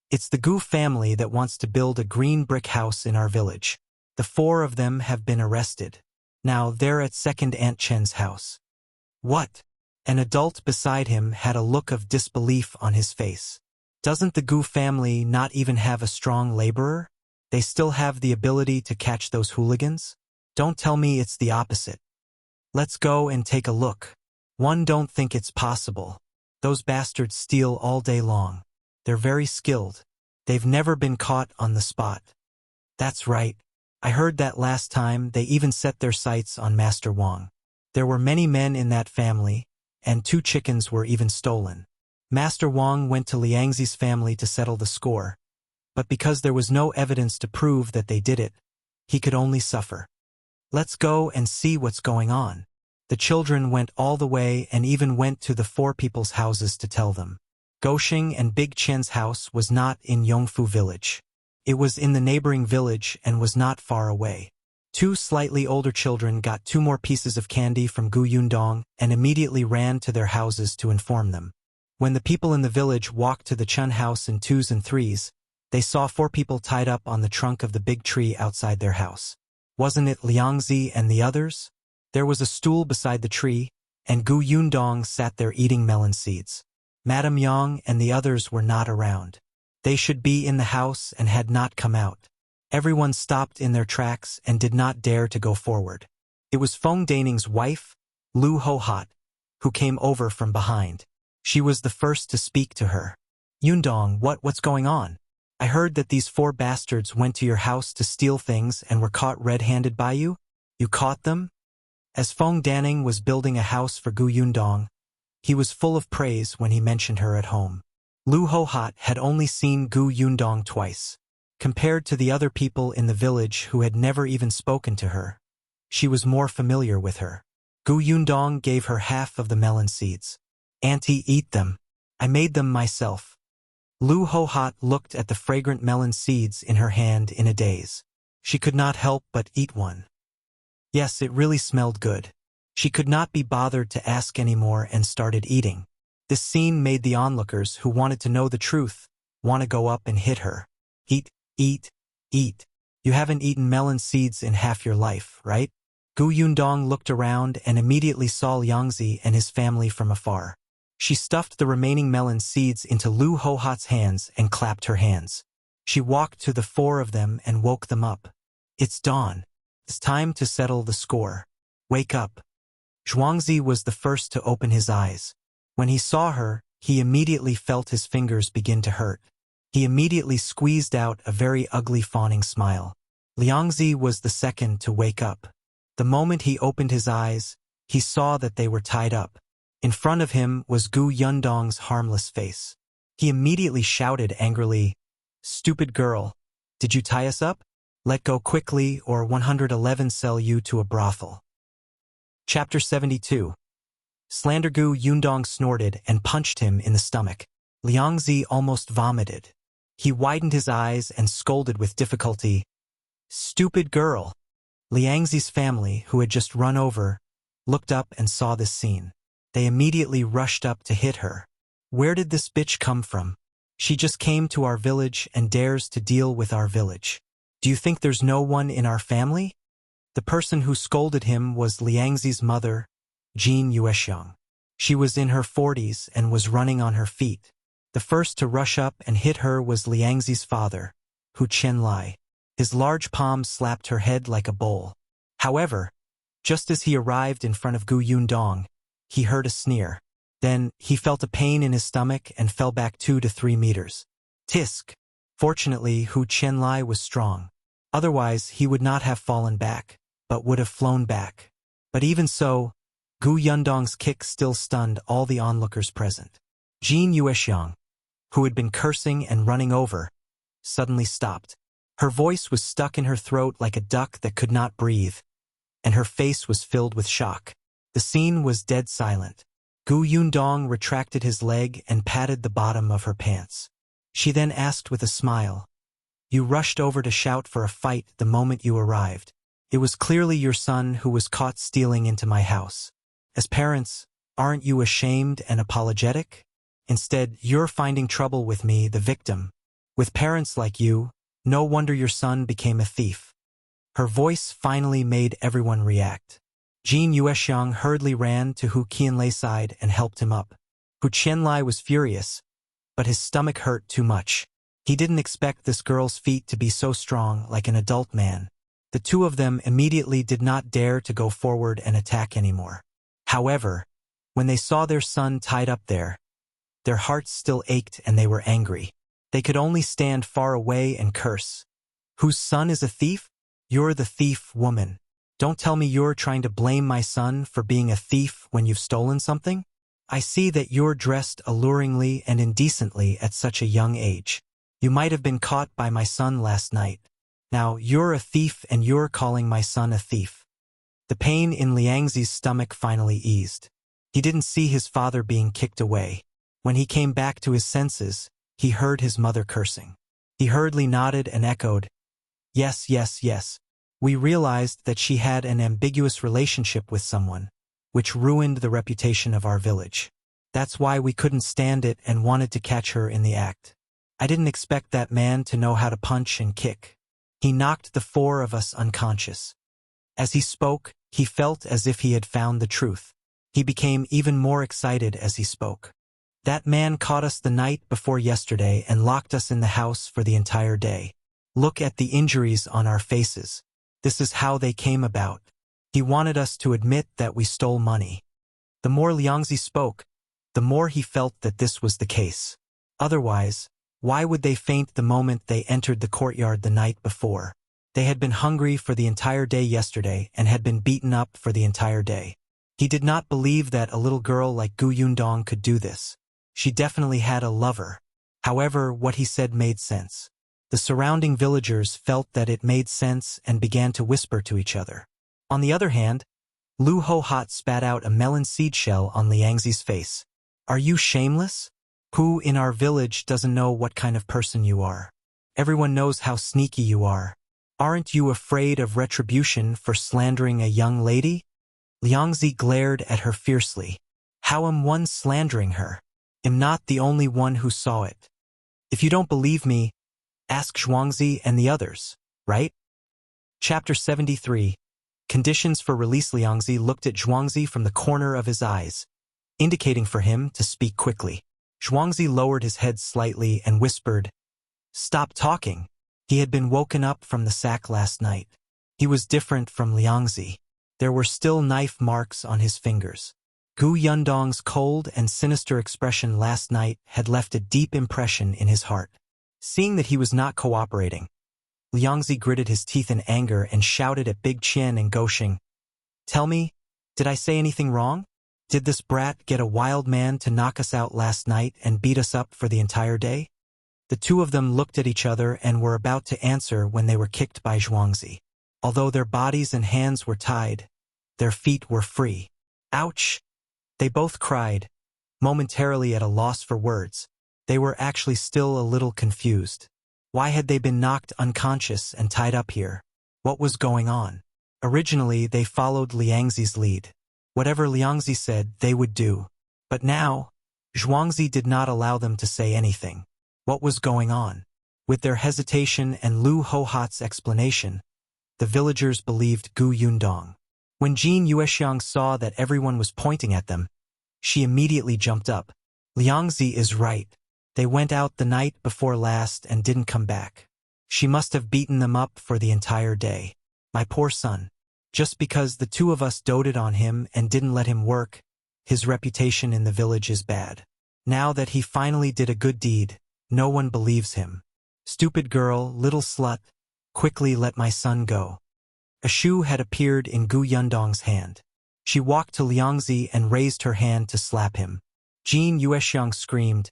"It's the Gu family that wants to build a green brick house in our village. The 4 of them have been arrested. Now they're at Second Aunt Chen's house." "What?" An adult beside him had a look of disbelief on his face. "Doesn't the Gu family not even have a strong laborer? They still have the ability to catch those hooligans? Don't tell me it's the opposite." "Let's go and take a look." "One don't think it's possible. Those bastards steal all day long. They're very skilled. They've never been caught on the spot." "That's right. I heard that last time they even set their sights on Master Wang. There were many men in that family, and 2 chickens were even stolen. Master Wang went to Liangzi's family to settle the score, but because there was no evidence to prove that they did it, he could only suffer." "Let's go and see what's going on." The children went all the way and even went to the 4 people's houses to tell them. Goshing and Big Qian's house was not in Yongfu village. It was in the neighboring village and was not far away. 2 slightly older children got 2 more pieces of candy from Gu Yundong and immediately ran to their houses to inform them. When the people in the village walked to the Chun house in 2s and 3s, they saw 4 people tied up on the trunk of the big tree outside their house. Wasn't it Liangzi and the others? There was a stool beside the tree, and Gu Yundong sat there eating melon seeds. Madame Yang and the others were not around. They should be in the house and had not come out. Everyone stopped in their tracks and did not dare to go forward. It was Feng Daning's wife, Lu Hohat, who came over from behind. She was the first to speak to her. "Yundong, what's going on? I heard that these 4 bastards went to your house to steal things and were caught red-handed by you. You caught them?" As Feng Daning was building a house for Gu Yundong, he was full of praise when he mentioned her at home. Lu Hohat had only seen Gu Yundong twice. Compared to the other people in the village who had never even spoken to her, she was more familiar with her. Gu Yundong gave her half of the melon seeds. "Auntie, eat them. I made them myself." Lu Hohat looked at the fragrant melon seeds in her hand in a daze. She could not help but eat one. Yes, it really smelled good. She could not be bothered to ask anymore and started eating. This scene made the onlookers who wanted to know the truth want to go up and hit her. "Eat, eat, eat. You haven't eaten melon seeds in half your life, right?" Gu Yundong looked around and immediately saw Liangzi and his family from afar. She stuffed the remaining melon seeds into Lu Hohat's hands and clapped her hands. She walked to the 4 of them and woke them up. "It's dawn. It's time to settle the score. Wake up." Zhuangzi was the first to open his eyes. When he saw her, he immediately felt his fingers begin to hurt. He immediately squeezed out a very ugly fawning smile. Liangzi was the second to wake up. The moment he opened his eyes, he saw that they were tied up. In front of him was Gu Yundong's harmless face. He immediately shouted angrily, "Stupid girl! Did you tie us up? Let go quickly or 111 sell you to a brothel." Chapter 72. Slander. Gu Yundong snorted and punched him in the stomach. Liangzi almost vomited. He widened his eyes and scolded with difficulty, "Stupid girl!" Liangzi's family, who had just run over, looked up and saw this scene. They immediately rushed up to hit her. "Where did this bitch come from? She just came to our village and dares to deal with our village. Do you think there's no one in our family?" The person who scolded him was Liangzi's mother, Jin Yuexiang. She was in her 40s and was running on her feet. The first to rush up and hit her was Liangzi's father, Hu Qianlai. His large palm slapped her head like a bowl. However, just as he arrived in front of Gu Yundong, he heard a sneer. Then, he felt a pain in his stomach and fell back 2 to 3 meters. Tisk! Fortunately, Hu Qianlai was strong. Otherwise, he would not have fallen back, but would have flown back. But even so, Gu Yundong's kick still stunned all the onlookers present. Jin Yuexiang, who had been cursing and running over, suddenly stopped. Her voice was stuck in her throat like a duck that could not breathe, and her face was filled with shock. The scene was dead silent. Gu Yundong retracted his leg and patted the bottom of her pants. She then asked with a smile, "You rushed over to shout for a fight the moment you arrived. It was clearly your son who was caught stealing into my house. As parents, aren't you ashamed and apologetic? Instead, you're finding trouble with me, the victim. With parents like you, no wonder your son became a thief." Her voice finally made everyone react. Jin Yuexiang hurriedly ran to Hu Qianlai's side and helped him up. Hu Qianlai was furious, but his stomach hurt too much. He didn't expect this girl's feet to be so strong like an adult man. The two of them immediately did not dare to go forward and attack anymore. However, when they saw their son tied up there, their hearts still ached and they were angry. They could only stand far away and curse. "Whose son is a thief? You're the thief, woman. Don't tell me you're trying to blame my son for being a thief when you've stolen something? I see that you're dressed alluringly and indecently at such a young age. You might have been caught by my son last night. Now you're a thief and you're calling my son a thief." The pain in Liangzi's stomach finally eased. He didn't see his father being kicked away. When he came back to his senses, he heard his mother cursing. He hurriedly nodded and echoed, "Yes, yes, yes." We realized that she had an ambiguous relationship with someone, which ruined the reputation of our village. That's why we couldn't stand it and wanted to catch her in the act. I didn't expect that man to know how to punch and kick. He knocked the 4 of us unconscious. As he spoke, he felt as if he had found the truth. He became even more excited as he spoke. "That man caught us the night before yesterday and locked us in the house for the entire day. Look at the injuries on our faces. This is how they came about. He wanted us to admit that we stole money." The more Liangzi spoke, the more he felt that this was the case. Otherwise, why would they faint the moment they entered the courtyard the night before? They had been hungry for the entire day yesterday and had been beaten up for the entire day. He did not believe that a little girl like Gu Yundong could do this. She definitely had a lover. However, what he said made sense. The surrounding villagers felt that it made sense and began to whisper to each other. On the other hand, Lu Ho-Hot spat out a melon seed shell on Liangzi's face. "Are you shameless? Who in our village doesn't know what kind of person you are? Everyone knows how sneaky you are. Aren't you afraid of retribution for slandering a young lady?" Liangzi glared at her fiercely. "How am one slandering her? I'm not the only one who saw it. If you don't believe me, ask Zhuangzi and the others, right?" Chapter 73. Conditions for release. Liangzi looked at Zhuangzi from the corner of his eyes, indicating for him to speak quickly. Zhuangzi lowered his head slightly and whispered, "Stop talking." He had been woken up from the sack last night. He was different from Liangzi. There were still knife marks on his fingers. Gu Yundong's cold and sinister expression last night had left a deep impression in his heart. Seeing that he was not cooperating, Liangzi gritted his teeth in anger and shouted at Big Qian and Gosheng, "Tell me, did I say anything wrong? Did this brat get a wild man to knock us out last night and beat us up for the entire day? The two of them looked at each other and were about to answer when they were kicked by Zhuangzi. Although their bodies and hands were tied, their feet were free. Ouch! They both cried, momentarily at a loss for words. They were actually still a little confused. Why had they been knocked unconscious and tied up here? What was going on? Originally, they followed Liangzi's lead. Whatever Liangzi said, they would do. But now, Zhuangzi did not allow them to say anything. What was going on? With their hesitation and Lu Hohat's explanation, the villagers believed Gu Yundong. When Jin Yuexiang saw that everyone was pointing at them, she immediately jumped up. Liangzi is right. They went out the night before last and didn't come back. She must have beaten them up for the entire day. My poor son. Just because the two of us doted on him and didn't let him work, his reputation in the village is bad. Now that he finally did a good deed, no one believes him. Stupid girl, little slut, quickly let my son go. A shoe had appeared in Gu Yundong's hand. She walked to Liangzi and raised her hand to slap him. Jin Yuexiang screamed,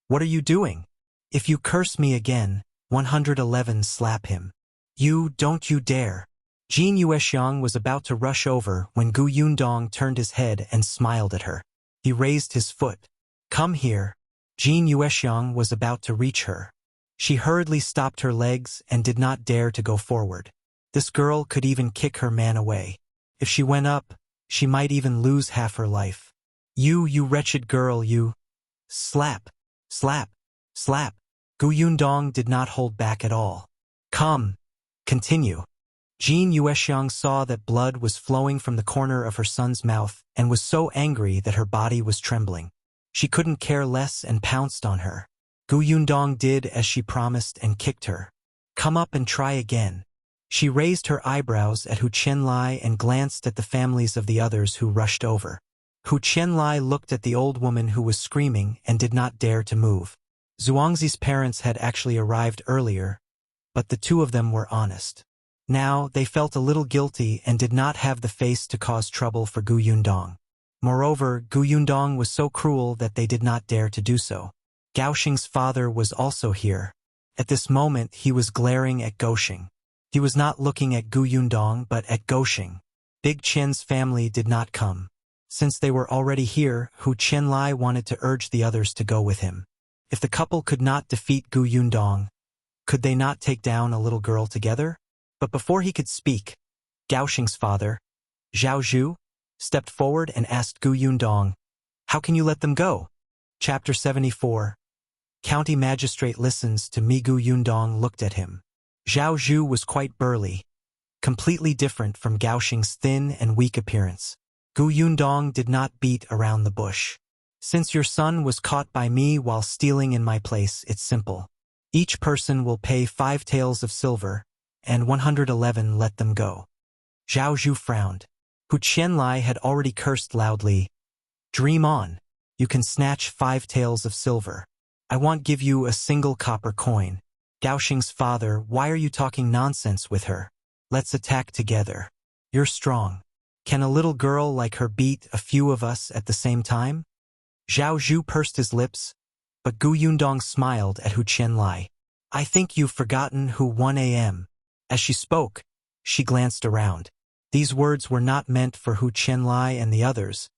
"What are you doing? If you curse me again, 111 slap him. Don't you dare." Jin Yuexiang was about to rush over when Gu Yundong turned his head and smiled at her. He raised his foot. "Come here." Jin Yuexiang was about to reach her. She hurriedly stopped her legs and did not dare to go forward. This girl could even kick her man away. If she went up, she might even lose half her life. You wretched girl, you." Slap, slap, slap. Gu Yundong did not hold back at all. "Come, continue." Jin Yuexiang saw that blood was flowing from the corner of her son's mouth and was so angry that her body was trembling. She couldn't care less and pounced on her. Gu Yundong did as she promised and kicked her. "Come up and try again." She raised her eyebrows at Hu Qianlai and glanced at the families of the others who rushed over. Hu Qianlai looked at the old woman who was screaming and did not dare to move. Zhuangzi's parents had actually arrived earlier, but the two of them were honest. Now, they felt a little guilty and did not have the face to cause trouble for Gu Yundong. Moreover, Gu Yundong was so cruel that they did not dare to do so. Gaoxing's father was also here. At this moment, he was glaring at Gaoxing. He was not looking at Gu Yundong but at Gaoxing. Big Qian's family did not come. Since they were already here, Hu Qianlai wanted to urge the others to go with him. If the couple could not defeat Gu Yundong, could they not take down a little girl together? But before he could speak, Gaoxing's father, Zhao Zhu, stepped forward and asked Gu Yundong, "How can you let them go?" Chapter 74. County Magistrate listens to me. Gu Yundong looked at him. Zhao Zhu was quite burly, completely different from Gaoxing's thin and weak appearance. Gu Yundong did not beat around the bush. "Since your son was caught by me while stealing in my place, it's simple. Each person will pay 5 taels of silver, and 111 let them go." Zhao Zhu frowned. Hu Qianlai had already cursed loudly. "Dream on. You can snatch 5 taels of silver. I won't give you a single copper coin." Gaoxing's father, "Why are you talking nonsense with her? Let's attack together. You're strong. Can a little girl like her beat a few of us at the same time?" Zhao Zhu pursed his lips, but Gu Yundong smiled at Hu Qianlai. "I think you've forgotten who 1 a.m. As she spoke, she glanced around. These words were not meant for Hu Qianlai and the others,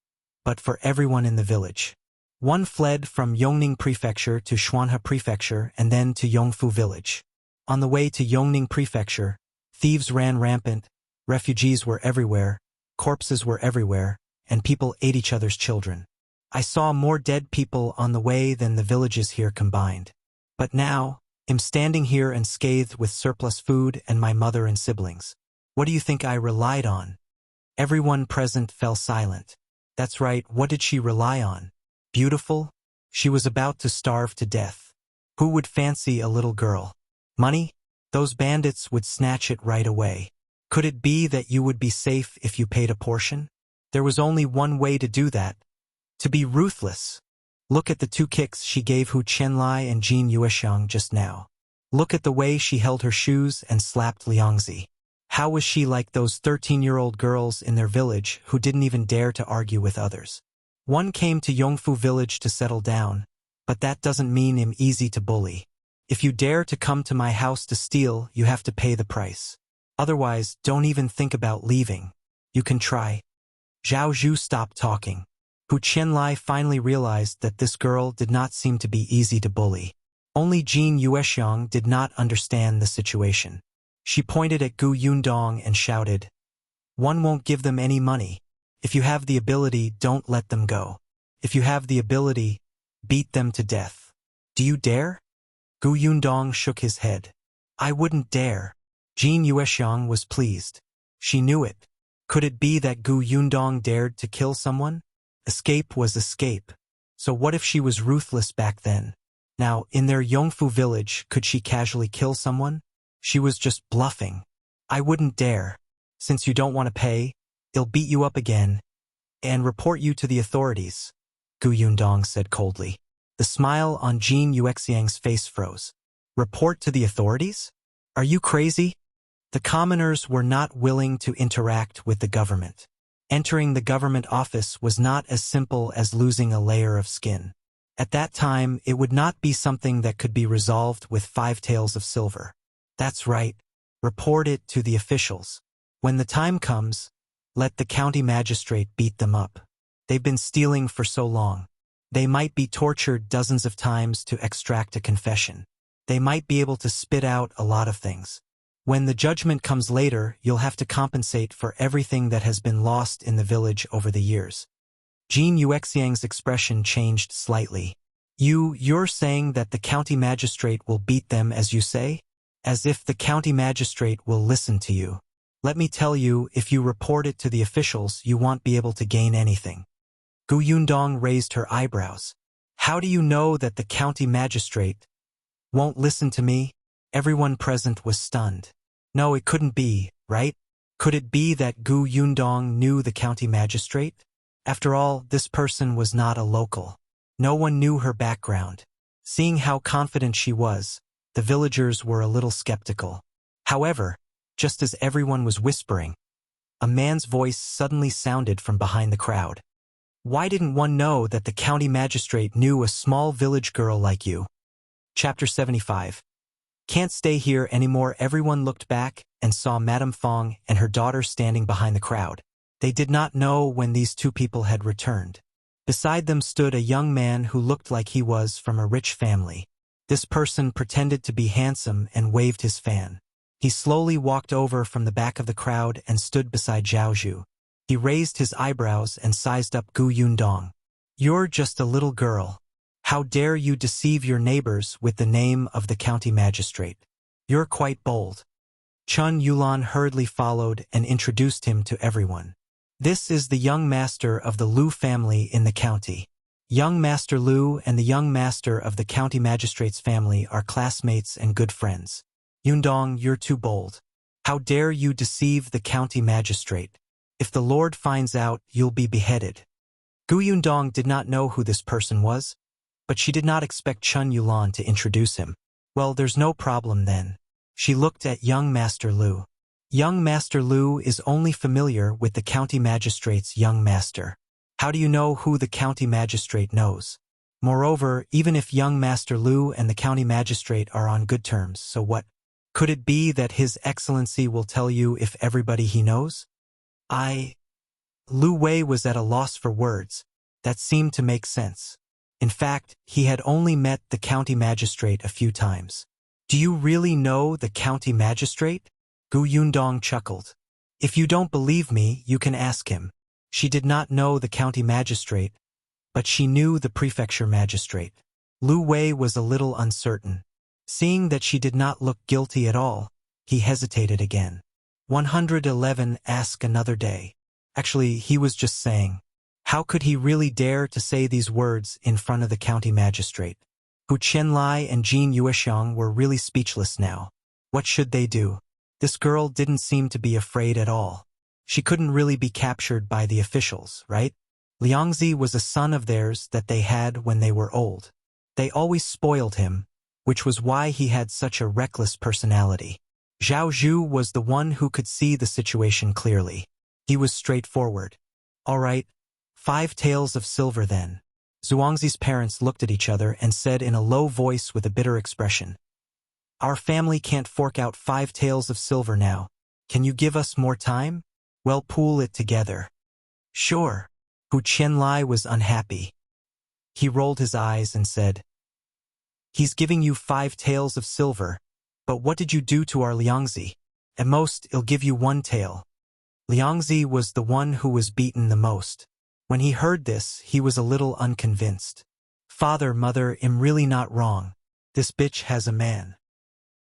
but for everyone in the village. One fled from Yongning Prefecture to Xuanhe Prefecture and then to Yongfu Village. On the way to Yongning Prefecture, thieves ran rampant, refugees were everywhere, corpses were everywhere, and people ate each other's children. I saw more dead people on the way than the villages here combined. But now, I'm standing here unscathed with surplus food and my mother and siblings. What do you think I relied on?" Everyone present fell silent. That's right, what did she rely on? Beautiful? She was about to starve to death. Who would fancy a little girl? Money? Those bandits would snatch it right away. Could it be that you would be safe if you paid a portion? There was only one way to do that. To be ruthless. Look at the 2 kicks she gave Hu Qianlai and Jin Yuexiang just now. Look at the way she held her shoes and slapped Liangzi. How was she like those 13-year-old girls in their village who didn't even dare to argue with others? One came to Yongfu village to settle down, but that doesn't mean I'm easy to bully. If you dare to come to my house to steal, you have to pay the price. Otherwise, don't even think about leaving. You can try. Zhao Zhu stopped talking. Hu Qianlai finally realized that this girl did not seem to be easy to bully. Only Jin Yuexiang did not understand the situation. She pointed at Gu Yundong and shouted, "One won't give them any money. If you have the ability, don't let them go. If you have the ability, beat them to death. Do you dare?" Gu Yundong shook his head. "I wouldn't dare." Jin Yuexiang was pleased. She knew it. Could it be that Gu Yundong dared to kill someone? Escape was escape. So what if she was ruthless back then? Now, in their Yongfu village, could she casually kill someone? She was just bluffing. "I wouldn't dare. Since you don't want to pay, they'll beat you up again and report you to the authorities," Gu Yundong said coldly. The smile on Jin Yuexiang's face froze. "Report to the authorities? Are you crazy?" The commoners were not willing to interact with the government. Entering the government office was not as simple as losing a layer of skin. At that time, it would not be something that could be resolved with 5 taels of silver. That's right. Report it to the officials. When the time comes, let the county magistrate beat them up. They've been stealing for so long. They might be tortured dozens of times to extract a confession. They might be able to spit out a lot of things. When the judgment comes later, you'll have to compensate for everything that has been lost in the village over the years. Jin Yuexiang's expression changed slightly. You're saying that the county magistrate will beat them as you say? As if the county magistrate will listen to you. Let me tell you, if you report it to the officials, you won't be able to gain anything. Gu Yundong raised her eyebrows. How do you know that the county magistrate won't listen to me? Everyone present was stunned. No, it couldn't be, right? Could it be that Gu Yundong knew the county magistrate? After all, this person was not a local. No one knew her background. Seeing how confident she was, the villagers were a little skeptical. However, just as everyone was whispering, a man's voice suddenly sounded from behind the crowd. Why didn't one know that the county magistrate knew a small village girl like you? Chapter 75. Can't stay here anymore. Everyone looked back and saw Madame Fong and her daughter standing behind the crowd. They did not know when these two people had returned. Beside them stood a young man who looked like he was from a rich family. This person pretended to be handsome and waved his fan. He slowly walked over from the back of the crowd and stood beside Zhao Zhu. He raised his eyebrows and sized up Gu Yundong. "You're just a little girl. How dare you deceive your neighbors with the name of the county magistrate? You're quite bold." Chun Yulan hurriedly followed and introduced him to everyone. "This is the young master of the Liu family in the county. Young Master Liu and the young master of the county magistrate's family are classmates and good friends. Yundong, you're too bold. How dare you deceive the county magistrate? If the Lord finds out, you'll be beheaded." Gu Yundong did not know who this person was, but she did not expect Chun Yulan to introduce him. "Well, there's no problem then." She looked at young Master Liu. "Young Master Liu is only familiar with the county magistrate's young master. How do you know who the county magistrate knows? Moreover, even if young Master Liu and the county magistrate are on good terms, so what? Could it be that His Excellency will tell you if everybody he knows?" Lu Wei was at a loss for words. That seemed to make sense. In fact, he had only met the county magistrate a few times. "Do you really know the county magistrate?" Gu Yundong chuckled. "If you don't believe me, you can ask him." She did not know the county magistrate, but she knew the prefecture magistrate. Lu Wei was a little uncertain. Seeing that she did not look guilty at all, he hesitated again. 111 Ask another day. Actually, he was just saying. How could he really dare to say these words in front of the county magistrate? Hu Qianlai and Jin Yuexiang were really speechless now. What should they do? This girl didn't seem to be afraid at all. She couldn't really be captured by the officials, right? Liangzi was a son of theirs that they had when they were old. They always spoiled him, which was why he had such a reckless personality. Zhao Zhu was the one who could see the situation clearly. He was straightforward. "All right, 5 taels of silver then. Zhuangzi's parents looked at each other and said in a low voice with a bitter expression, "Our family can't fork out 5 taels of silver now. Can you give us more time? We'll pool it together." "Sure." Hu Qianlai was unhappy. He rolled his eyes and said, "He's giving you 5 taels of silver, but what did you do to our Liangzi? At most, he'll give you 1 tael." Liangzi was the one who was beaten the most. When he heard this, he was a little unconvinced. "Father, mother, I'm really not wrong. This bitch has a man.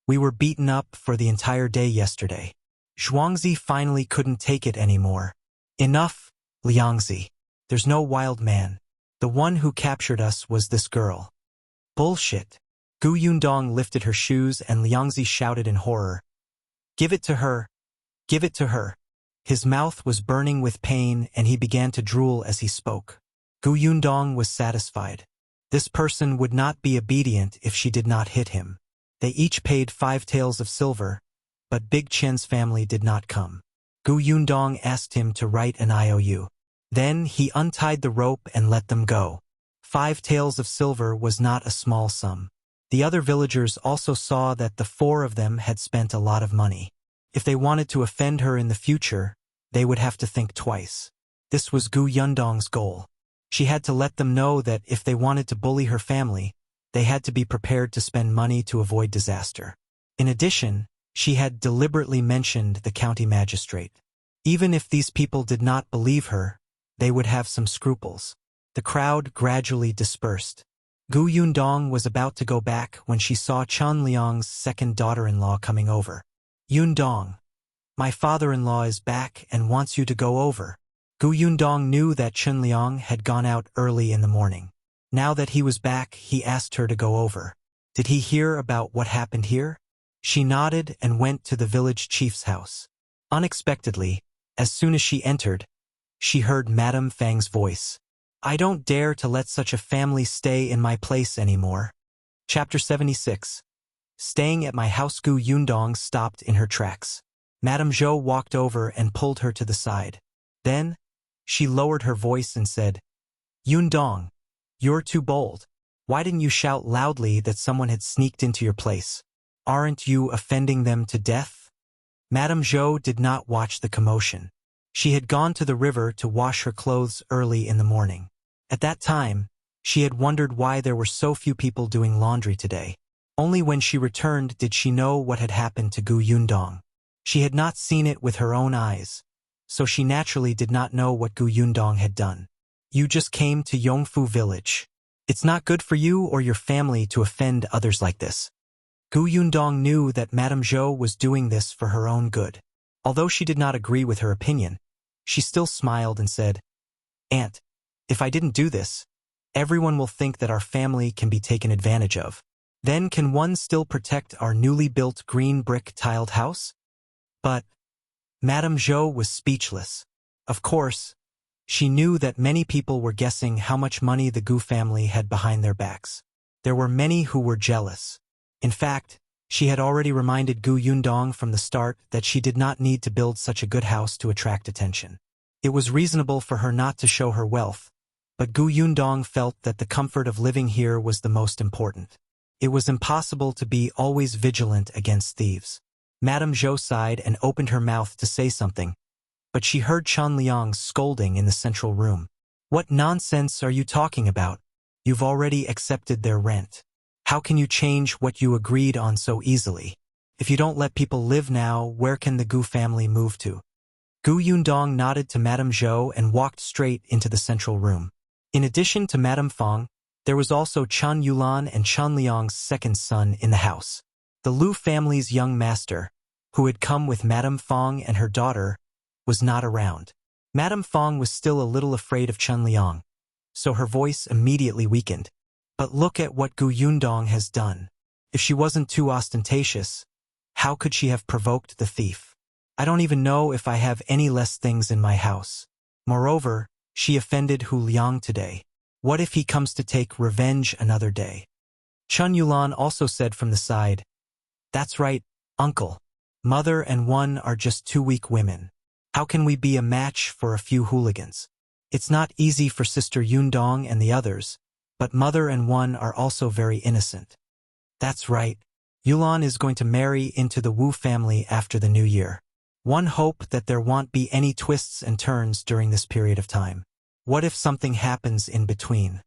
We were beaten up for the entire day yesterday." Zhuangzi finally couldn't take it anymore. "Enough, Liangzi. There's no wild man. The one who captured us was this girl." "Bullshit." Gu Yundong lifted her shoes and Liangzi shouted in horror, "Give it to her! Give it to her!" His mouth was burning with pain and he began to drool as he spoke. Gu Yundong was satisfied. This person would not be obedient if she did not hit him. They each paid 5 taels of silver, but Big Chen's family did not come. Gu Yundong asked him to write an IOU. Then he untied the rope and let them go. 5 taels of silver was not a small sum. The other villagers also saw that the 4 of them had spent a lot of money. If they wanted to offend her in the future, they would have to think twice. This was Gu Yundong's goal. She had to let them know that if they wanted to bully her family, they had to be prepared to spend money to avoid disaster. In addition, she had deliberately mentioned the county magistrate. Even if these people did not believe her, they would have some scruples. The crowd gradually dispersed. Gu Yundong was about to go back when she saw Chen Liang's second daughter-in-law coming over. "Yundong, my father-in-law is back and wants you to go over." Gu Yundong knew that Chen Liang had gone out early in the morning. Now that he was back, he asked her to go over. Did he hear about what happened here? She nodded and went to the village chief's house. Unexpectedly, as soon as she entered, she heard Madame Fang's voice. "I don't dare to let such a family stay in my place anymore." Chapter 76. Staying at my house. Gu Yundong stopped in her tracks. Madame Zhou walked over and pulled her to the side. Then, she lowered her voice and said, "Yundong, you're too bold. Why didn't you shout loudly that someone had sneaked into your place? Aren't you offending them to death?" Madame Zhou did not watch the commotion. She had gone to the river to wash her clothes early in the morning. At that time, she had wondered why there were so few people doing laundry today. Only when she returned did she know what had happened to Gu Yundong. She had not seen it with her own eyes, so she naturally did not know what Gu Yundong had done. "You just came to Yongfu village. It's not good for you or your family to offend others like this." Gu Yundong knew that Madame Zhou was doing this for her own good. Although she did not agree with her opinion, she still smiled and said, "Aunt, if I didn't do this, everyone will think that our family can be taken advantage of. Then can one still protect our newly built green brick tiled house?" But Madame Zhou was speechless. Of course, she knew that many people were guessing how much money the Gu family had behind their backs. There were many who were jealous. In fact, she had already reminded Gu Yundong from the start that she did not need to build such a good house to attract attention. It was reasonable for her not to show her wealth, but Gu Yundong felt that the comfort of living here was the most important. It was impossible to be always vigilant against thieves. Madame Zhou sighed and opened her mouth to say something, but she heard Chen Liang scolding in the central room. "What nonsense are you talking about? You've already accepted their rent. How can you change what you agreed on so easily? If you don't let people live now, where can the Gu family move to?" Gu Yundong nodded to Madame Zhou and walked straight into the central room. In addition to Madame Fang, there was also Chen Yulan and Chen Liang's second son in the house. The Lu family's young master, who had come with Madame Fang and her daughter, was not around. Madame Fang was still a little afraid of Chen Liang, so her voice immediately weakened. "But look at what Gu Yundong has done. If she wasn't too ostentatious, how could she have provoked the thief? I don't even know if I have any less things in my house. Moreover, she offended Hu Liang today. What if he comes to take revenge another day?" Chen Yulan also said from the side, "That's right, uncle. Mother and one are just 2 weak women. How can we be a match for a few hooligans?" It's not easy for Sister Yundong and the others, but Mother and One are also very innocent. That's right. Yulan is going to marry into the Wu family after the new year. One hope that there won't be any twists and turns during this period of time. What if something happens in between?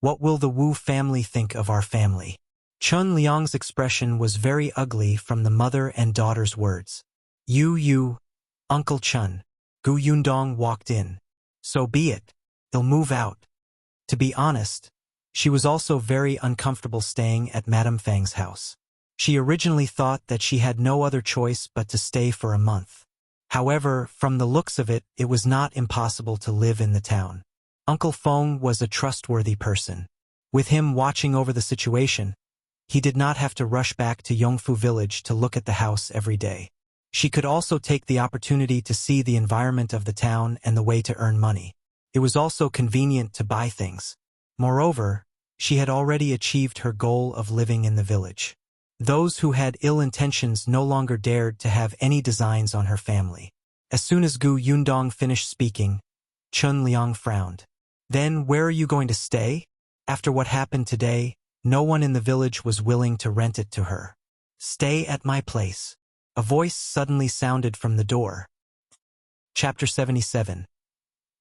What will the Wu family think of our family? Chun Liang's expression was very ugly from the mother and daughter's words. You, Uncle Chun. Gu Yundong walked in. So be it. He'll move out. To be honest, she was also very uncomfortable staying at Madame Fang's house. She originally thought that she had no other choice but to stay for a month. However, from the looks of it, it was not impossible to live in the town. Uncle Feng was a trustworthy person. With him watching over the situation, he did not have to rush back to Yongfu village to look at the house every day. She could also take the opportunity to see the environment of the town and the way to earn money. It was also convenient to buy things. Moreover, she had already achieved her goal of living in the village. Those who had ill intentions no longer dared to have any designs on her family. As soon as Gu Yundong finished speaking, Chun Liang frowned. Then where are you going to stay? After what happened today, no one in the village was willing to rent it to her. Stay at my place. A voice suddenly sounded from the door. Chapter 77.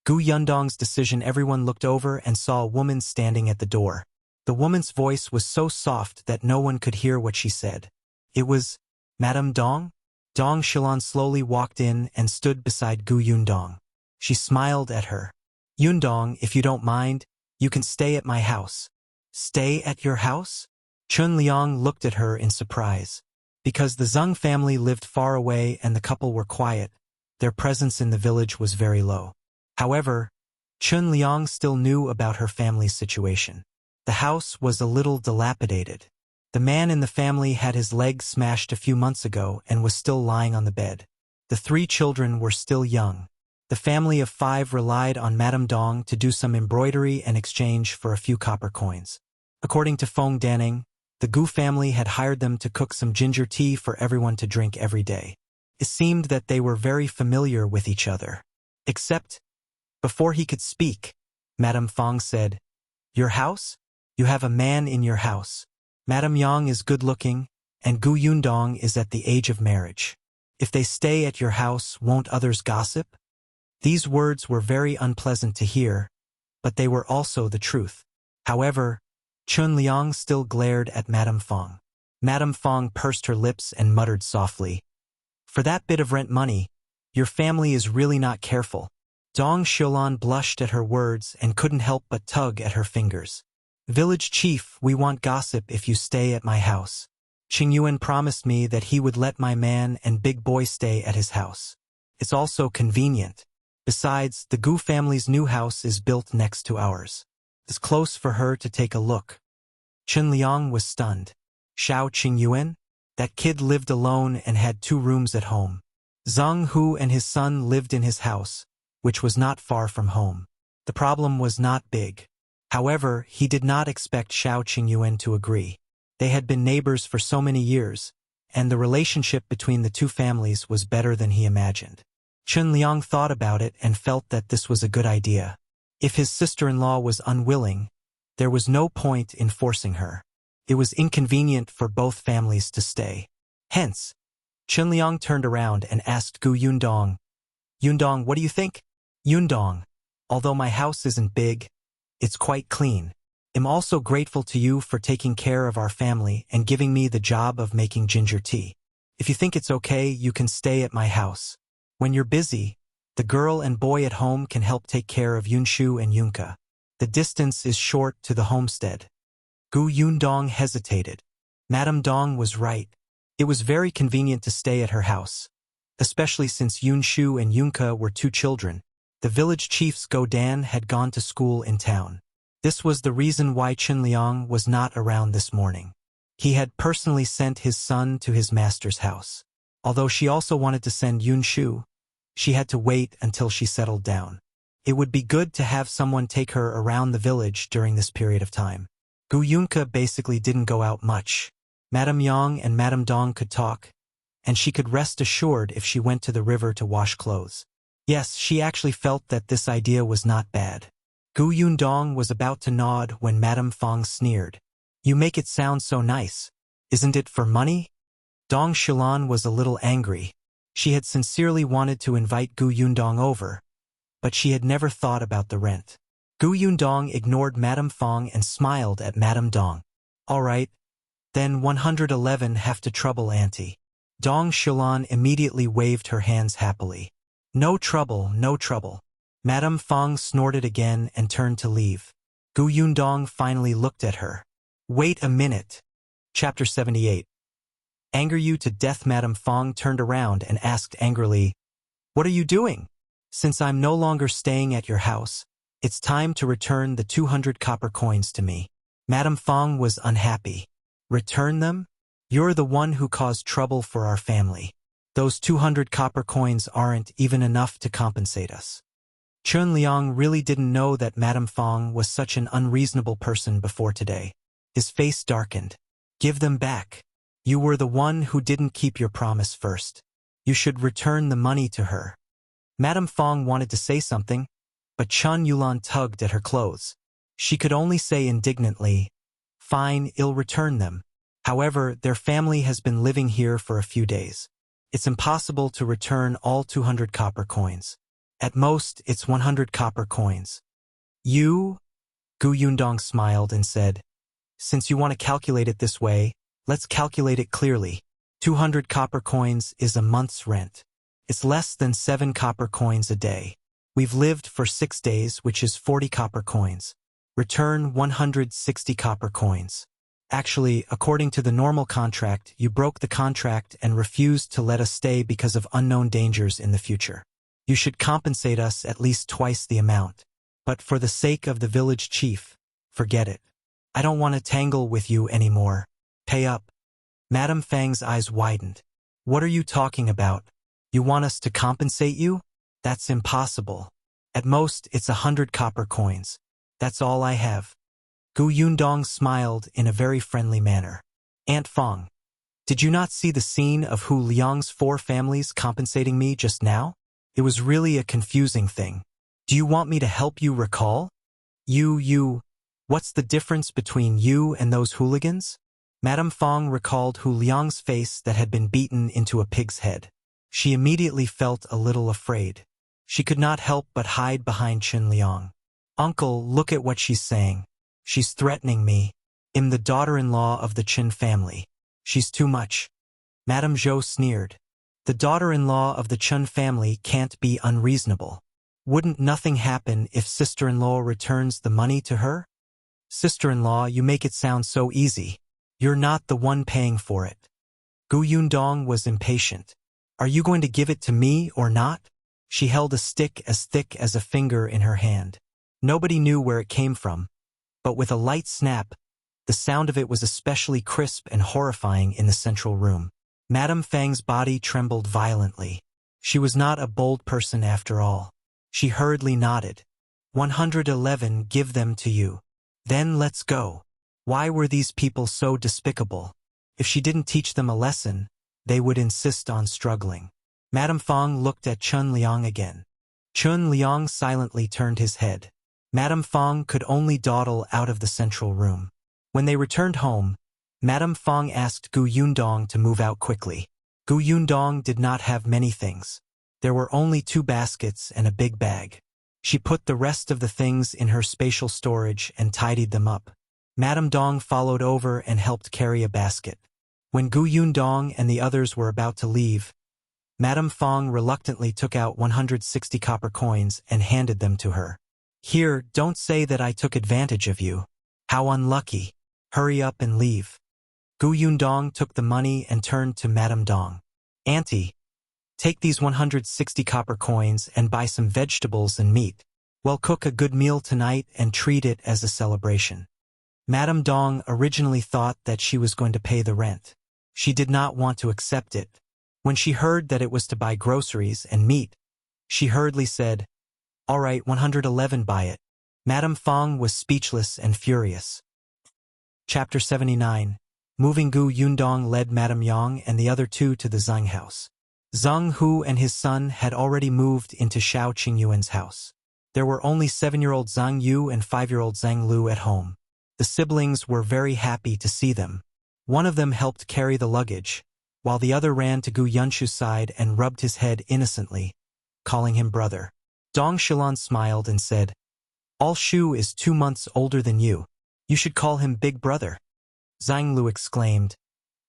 Gu Yundong's decision. Everyone looked over and saw a woman standing at the door. The woman's voice was so soft that no one could hear what she said. It was Madame Dong? Dong Shilan slowly walked in and stood beside Gu Yundong. She smiled at her. Yundong, if you don't mind, you can stay at my house. Stay at your house? Chun Liang looked at her in surprise. Because the Zeng family lived far away and the couple were quiet, their presence in the village was very low. However, Chun Liang still knew about her family's situation. The house was a little dilapidated. The man in the family had his leg smashed a few months ago and was still lying on the bed. The 3 children were still young. The family of 5 relied on Madame Dong to do some embroidery and exchange for a few copper coins. According to Feng Danning, the Gu family had hired them to cook some ginger tea for everyone to drink every day. It seemed that they were very familiar with each other. Except, before he could speak, Madame Feng said, "Your house? You have a man in your house. Madame Yang is good-looking, and Gu Yundong is at the age of marriage. If they stay at your house, won't others gossip?" These words were very unpleasant to hear, but they were also the truth. However, Chun Liang still glared at Madame Feng. Madame Feng pursed her lips and muttered softly, "For that bit of rent money, your family is really not careful." Dong Shilan blushed at her words and couldn't help but tug at her fingers. "Village chief, we want gossip if you stay at my house. Qingyuan promised me that he would let my man and big boy stay at his house. It's also convenient. Besides, the Gu family's new house is built next to ours. It's close for her to take a look." Chun Liang was stunned. Shao Qingyuan? That kid lived alone and had 2 rooms at home. Zeng Hu and his son lived in his house, which was not far from home. The problem was not big. However, he did not expect Shao Qingyuan to agree. They had been neighbors for so many years, and the relationship between the 2 families was better than he imagined. Chun Liang thought about it and felt that this was a good idea. If his sister-in-law was unwilling, there was no point in forcing her. It was inconvenient for both families to stay. Hence, Chun Liang turned around and asked Gu Yundong, "Yundong, what do you think?" "Yundong, although my house isn't big, it's quite clean. I'm also grateful to you for taking care of our family and giving me the job of making ginger tea. If you think it's okay, you can stay at my house. When you're busy, the girl and boy at home can help take care of Yunshu and Yunka. The distance is short to the homestead." Gu Yundong hesitated. Madame Dong was right. It was very convenient to stay at her house, especially since Yunshu and Yunka were 2 children. The village chief's Godan had gone to school in town. This was the reason why Chun Liang was not around this morning. He had personally sent his son to his master's house. Although she also wanted to send Yunshu, she had to wait until she settled down. It would be good to have someone take her around the village during this period of time. Gu Yunka basically didn't go out much. Madame Yang and Madame Dong could talk, and she could rest assured if she went to the river to wash clothes. Yes, she actually felt that this idea was not bad. Gu Yundong was about to nod when Madame Fong sneered. You make it sound so nice. Isn't it for money? Dong Shilan was a little angry. She had sincerely wanted to invite Gu Yundong over, but she had never thought about the rent. Gu Yundong ignored Madame Fong and smiled at Madame Dong. All right, then 111 have to trouble auntie. Dong Shilan immediately waved her hands happily. No trouble, no trouble. Madame Fong snorted again and turned to leave. Gu Yundong finally looked at her. Wait a minute. Chapter 78. Anger you to death. Madame Fong turned around and asked angrily, What are you doing? Since I'm no longer staying at your house, it's time to return the 200 copper coins to me. Madame Fong was unhappy. Return them? You're the one who caused trouble for our family. Those 200 copper coins aren't even enough to compensate us. Chun Liang really didn't know that Madame Fong was such an unreasonable person before today. His face darkened. Give them back. You were the one who didn't keep your promise first. You should return the money to her. Madame Fong wanted to say something, but Chun Yulan tugged at her clothes. She could only say indignantly, Fine, I'll return them. However, their family has been living here for a few days. It's impossible to return all 200 copper coins. At most, it's 100 copper coins. You? Gu Yundong smiled and said, Since you want to calculate it this way, let's calculate it clearly. 200 copper coins is a month's rent. It's less than 7 copper coins a day. We've lived for 6 days, which is 40 copper coins. Return 160 copper coins. Actually, according to the normal contract, you broke the contract and refused to let us stay because of unknown dangers in the future. You should compensate us at least twice the amount. But for the sake of the village chief, forget it. I don't want to tangle with you anymore. Pay up. Madame Fang's eyes widened. What are you talking about? You want us to compensate you? That's impossible. At most, it's 100 copper coins. That's all I have. Gu Yundong smiled in a very friendly manner. Aunt Fong, did you not see the scene of Hu Liang's 4 families compensating me just now? It was really a confusing thing. Do you want me to help you recall? What's the difference between you and those hooligans? Madame Fong recalled Hu Liang's face that had been beaten into a pig's head. She immediately felt a little afraid. She could not help but hide behind Qin Liang. Uncle, look at what she's saying. She's threatening me. I'm the daughter-in-law of the Qin family. She's too much. Madame Zhou sneered. The daughter-in-law of the Chun family can't be unreasonable. Wouldn't nothing happen if sister-in-law returns the money to her? Sister-in-law, you make it sound so easy. You're not the one paying for it. Gu Yundong was impatient. Are you going to give it to me or not? She held a stick as thick as a finger in her hand. Nobody knew where it came from, but with a light snap, the sound of it was especially crisp and horrifying in the central room. Madame Fang's body trembled violently. She was not a bold person after all. She hurriedly nodded. 111, give them to you. Then let's go. Why were these people so despicable? If she didn't teach them a lesson, they would insist on struggling. Madame Fong looked at Chun Liang again. Chun Liang silently turned his head. Madame Fong could only dawdle out of the central room. When they returned home, Madame Fong asked Gu Yundong to move out quickly. Gu Yundong did not have many things. There were only 2 baskets and a big bag. She put the rest of the things in her spatial storage and tidied them up. Madame Dong followed over and helped carry a basket. When Gu Yundong and the others were about to leave, Madame Fong reluctantly took out 160 copper coins and handed them to her. Here, don't say that I took advantage of you. How unlucky. Hurry up and leave. Gu Yundong took the money and turned to Madame Dong. Auntie, take these 160 copper coins and buy some vegetables and meat. We'll cook a good meal tonight and treat it as a celebration. Madame Dong originally thought that she was going to pay the rent. She did not want to accept it. When she heard that it was to buy groceries and meat, she hurriedly said, All right, 111, buy it. Madame Fong was speechless and furious. Chapter 79. Moving. Gu Yundong led Madame Yang and the other 2 to the Zeng house. Zeng Hu and his son had already moved into Shao Qingyuan's house. There were only 7-year-old Zhang Yu and 5-year-old Zhang Lu at home. The siblings were very happy to see them. One of them helped carry the luggage, while the other ran to Gu Yunshu's side and rubbed his head innocently, calling him brother. Dong Shilan smiled and said, "All Shu is 2 months older than you. You should call him big brother." Zhang Lu exclaimed,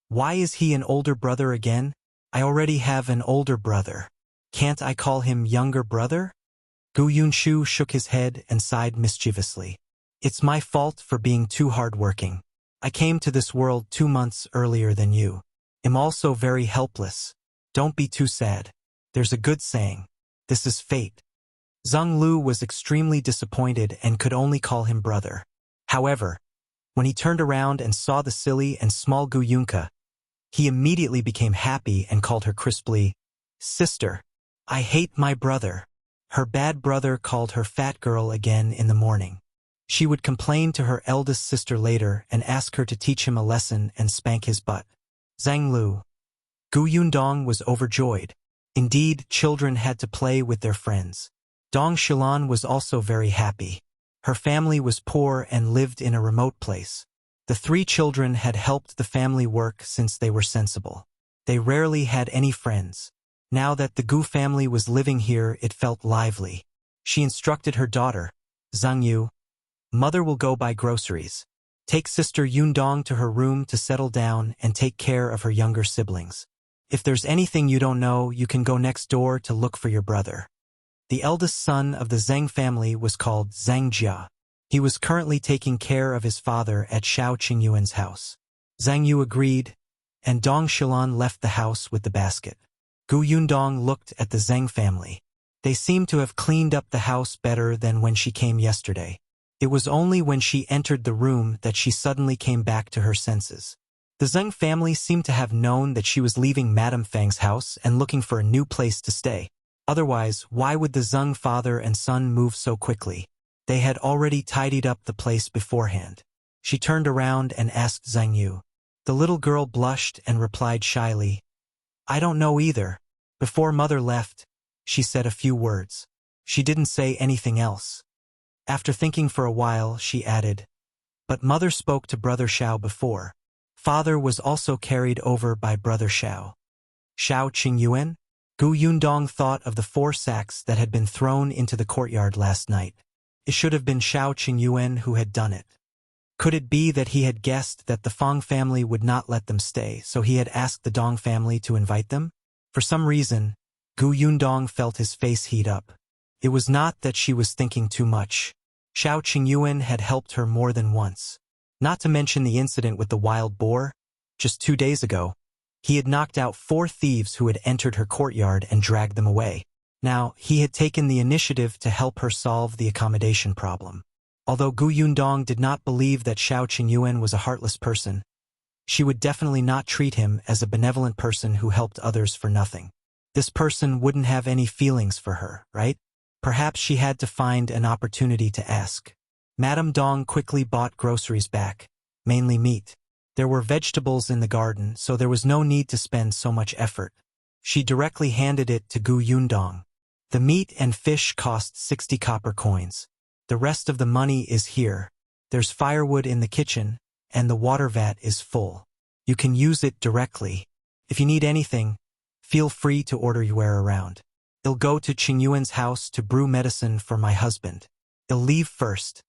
"Why is he an older brother again? I already have an older brother. Can't I call him younger brother?" Gu Yunshu shook his head and sighed mischievously. "It's my fault for being too hard-working. I came to this world 2 months earlier than you. I'm also very helpless. Don't be too sad. There's a good saying. This is fate." Zhang Lu was extremely disappointed and could only call him brother. However, when he turned around and saw the silly and small Gu Yunka, he immediately became happy and called her crisply, "Sister, I hate my brother." Her bad brother called her fat girl again in the morning. She would complain to her eldest sister later and ask her to teach him a lesson and spank his butt. Zhang Lu. Gu Yundong was overjoyed. Indeed, children had to play with their friends. Dong Shilan was also very happy. Her family was poor and lived in a remote place. The 3 children had helped the family work since they were sensible. They rarely had any friends. Now that the Gu family was living here, it felt lively. She instructed her daughter, Zhang Yu, "Mother will go buy groceries. Take sister Yundong to her room to settle down and take care of her younger siblings. If there's anything you don't know, you can go next door to look for your brother." The eldest son of the Zeng family was called Zhang Jia. He was currently taking care of his father at Shao Qingyuan's house. Zhang Yu agreed, and Dong Shilan left the house with the basket. Gu Yundong looked at the Zeng family. They seemed to have cleaned up the house better than when she came yesterday. It was only when she entered the room that she suddenly came back to her senses. The Zeng family seemed to have known that she was leaving Madame Fang's house and looking for a new place to stay. Otherwise, why would the Zeng father and son move so quickly? They had already tidied up the place beforehand. She turned around and asked Zhang Yu. The little girl blushed and replied shyly, "I don't know either. Before mother left, she said a few words. She didn't say anything else." After thinking for a while, she added, "But mother spoke to brother Shao before. Father was also carried over by brother Shao." Shao Qingyuan? Gu Yundong thought of the 4 sacks that had been thrown into the courtyard last night. It should have been Shao Qingyuan who had done it. Could it be that he had guessed that the Fang family would not let them stay, so he had asked the Dong family to invite them? For some reason, Gu Yundong felt his face heat up. It was not that she was thinking too much. Shao Qingyuan had helped her more than once. Not to mention the incident with the wild boar. Just 2 days ago, he had knocked out 4 thieves who had entered her courtyard and dragged them away. Now, he had taken the initiative to help her solve the accommodation problem. Although Gu Yundong did not believe that Shao Qingyuan was a heartless person, she would definitely not treat him as a benevolent person who helped others for nothing. This person wouldn't have any feelings for her, right? Perhaps she had to find an opportunity to ask. Madame Dong quickly bought groceries back, mainly meat. There were vegetables in the garden, so there was no need to spend so much effort. She directly handed it to Gu Yundong. The meat and fish cost 60 copper coins. The rest of the money is here. There's firewood in the kitchen, and the water vat is full. You can use it directly. If you need anything, feel free to order your around. I'll go to Qingyuan's house to brew medicine for my husband. I'll leave first."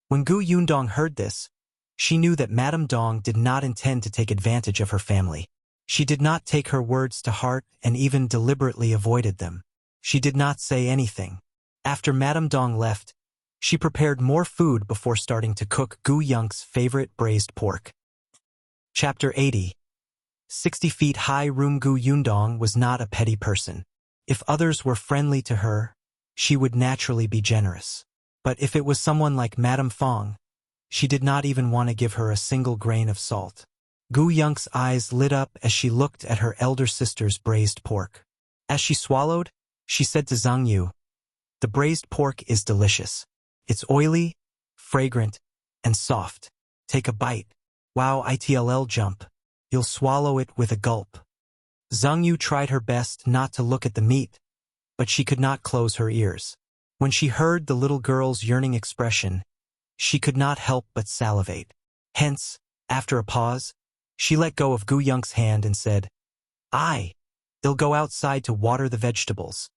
When Gu Yundong heard this, she knew that Madame Dong did not intend to take advantage of her family. She did not take her words to heart and even deliberately avoided them. She did not say anything. After Madame Dong left, she prepared more food before starting to cook Gu Yunk's favorite braised pork. Chapter 80. 60 feet high room. Gu Yundong was not a petty person. If others were friendly to her, she would naturally be generous. But if it was someone like Madame Fong, she did not even want to give her a single grain of salt. Gu Yunk's eyes lit up as she looked at her elder sister's braised pork. As she swallowed, she said to Zhang Yu, "The braised pork is delicious. It's oily, fragrant, and soft. Take a bite. Wow, it'll jump. You'll swallow it with a gulp." Zeng Yu tried her best not to look at the meat, but she could not close her ears. When she heard the little girl's yearning expression, she could not help but salivate. Hence, after a pause, she let go of Gu Yunk's hand and said, "I'll go outside to water the vegetables."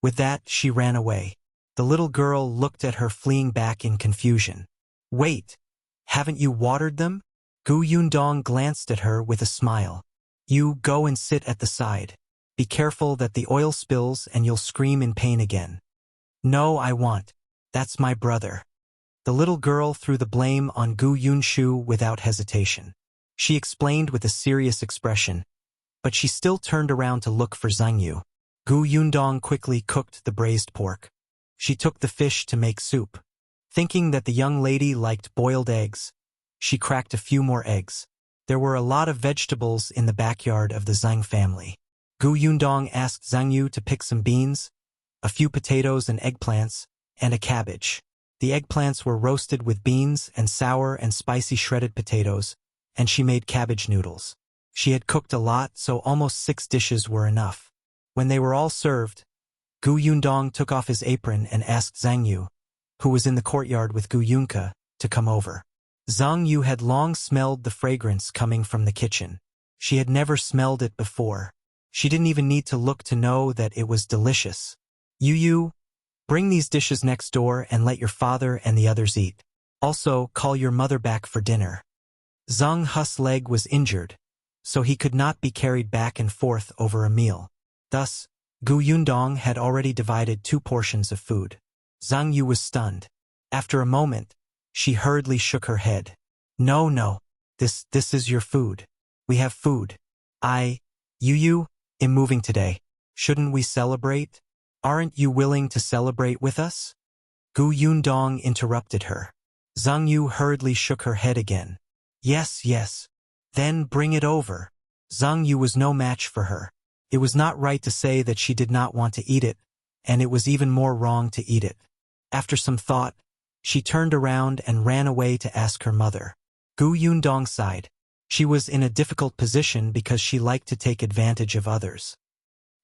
With that, she ran away. The little girl looked at her fleeing back in confusion. "Wait, haven't you watered them?" Gu Yundong glanced at her with a smile. "You go and sit at the side. Be careful that the oil spills and you'll scream in pain again." "No, I want. That's my brother." The little girl threw the blame on Gu Yunshu without hesitation. She explained with a serious expression, but she still turned around to look for Zeng Yu. Gu Yundong quickly cooked the braised pork. She took the fish to make soup. Thinking that the young lady liked boiled eggs, she cracked a few more eggs. There were a lot of vegetables in the backyard of the Zeng family. Gu Yundong asked Zeng Yu to pick some beans, a few potatoes and eggplants, and a cabbage. The eggplants were roasted with beans and sour and spicy shredded potatoes, and she made cabbage noodles. She had cooked a lot, so almost 6 dishes were enough. When they were all served, Gu Yundong took off his apron and asked Zeng Yu, who was in the courtyard with Gu Yunka, to come over. Zeng Yu had long smelled the fragrance coming from the kitchen. She had never smelled it before. She didn't even need to look to know that it was delicious. "Yu, bring these dishes next door and let your father and the others eat. Also, call your mother back for dinner." Zeng Hu's leg was injured, so he could not be carried back and forth over a meal. Thus, Gu Yundong had already divided 2 portions of food. Zeng Yu was stunned. After a moment, she hurriedly shook her head. No, this is your food. We have food. Yu, am moving today. Shouldn't we celebrate? Aren't you willing to celebrate with us?" Gu Yundong interrupted her. Zeng Yu hurriedly shook her head again. Yes. Then bring it over." Zeng Yu was no match for her. It was not right to say that she did not want to eat it, and it was even more wrong to eat it. After some thought, she turned around and ran away to ask her mother. Gu Yundong sighed. She was in a difficult position because she liked to take advantage of others.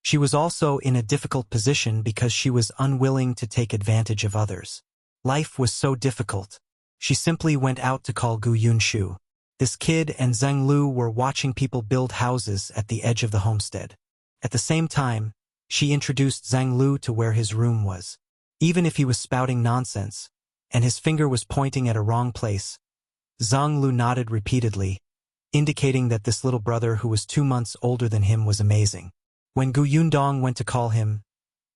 She was also in a difficult position because she was unwilling to take advantage of others. Life was so difficult. She simply went out to call Gu Yunshu. This kid and Zeng Lu were watching people build houses at the edge of the homestead. At the same time, she introduced Zeng Lu to where his room was. Even if he was spouting nonsense, and his finger was pointing at a wrong place, Zeng Lu nodded repeatedly, indicating that this little brother who was 2 months older than him was amazing. When Gu Yundong went to call him,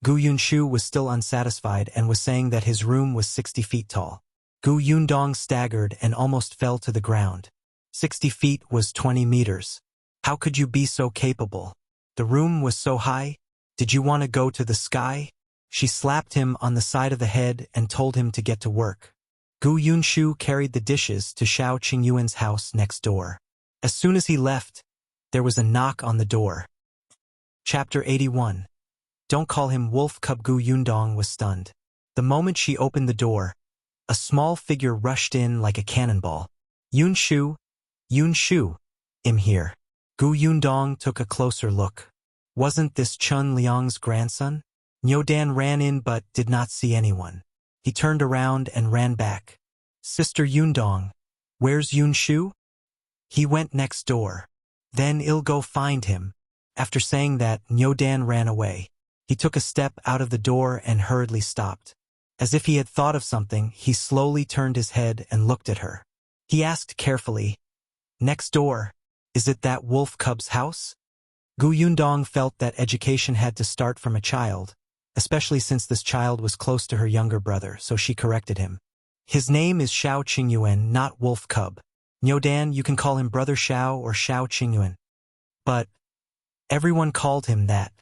Gu Yunshu was still unsatisfied and was saying that his room was 60 feet tall. Gu Yundong staggered and almost fell to the ground. 60 feet was 20 meters. How could you be so capable? The room was so high. Did you want to go to the sky? She slapped him on the side of the head and told him to get to work. Gu Yunshu carried the dishes to Shao Qingyuan's house next door. As soon as he left, there was a knock on the door. Chapter 81. Don't call him Wolf Cub. Gu Yundong was stunned. The moment she opened the door, a small figure rushed in like a cannonball. Yunshu, I'm here." Gu Yundong took a closer look. Wasn't this Chun Liang's grandson? Nyodan ran in but did not see anyone. He turned around and ran back. "Sister Yundong, where's Yunshu?" "He went next door." "Then I'll go find him." After saying that, Nyodan ran away. He took a step out of the door and hurriedly stopped. As if he had thought of something, he slowly turned his head and looked at her. He asked carefully, "Next door, is it that wolf cub's house?" Gu Yundong felt that education had to start from a child, especially since this child was close to her younger brother, so she corrected him. "His name is Shao Qingyuan, not Wolf Cub. Nyodan, you can call him Brother Shao or Shao Qingyuan." "But everyone called him that."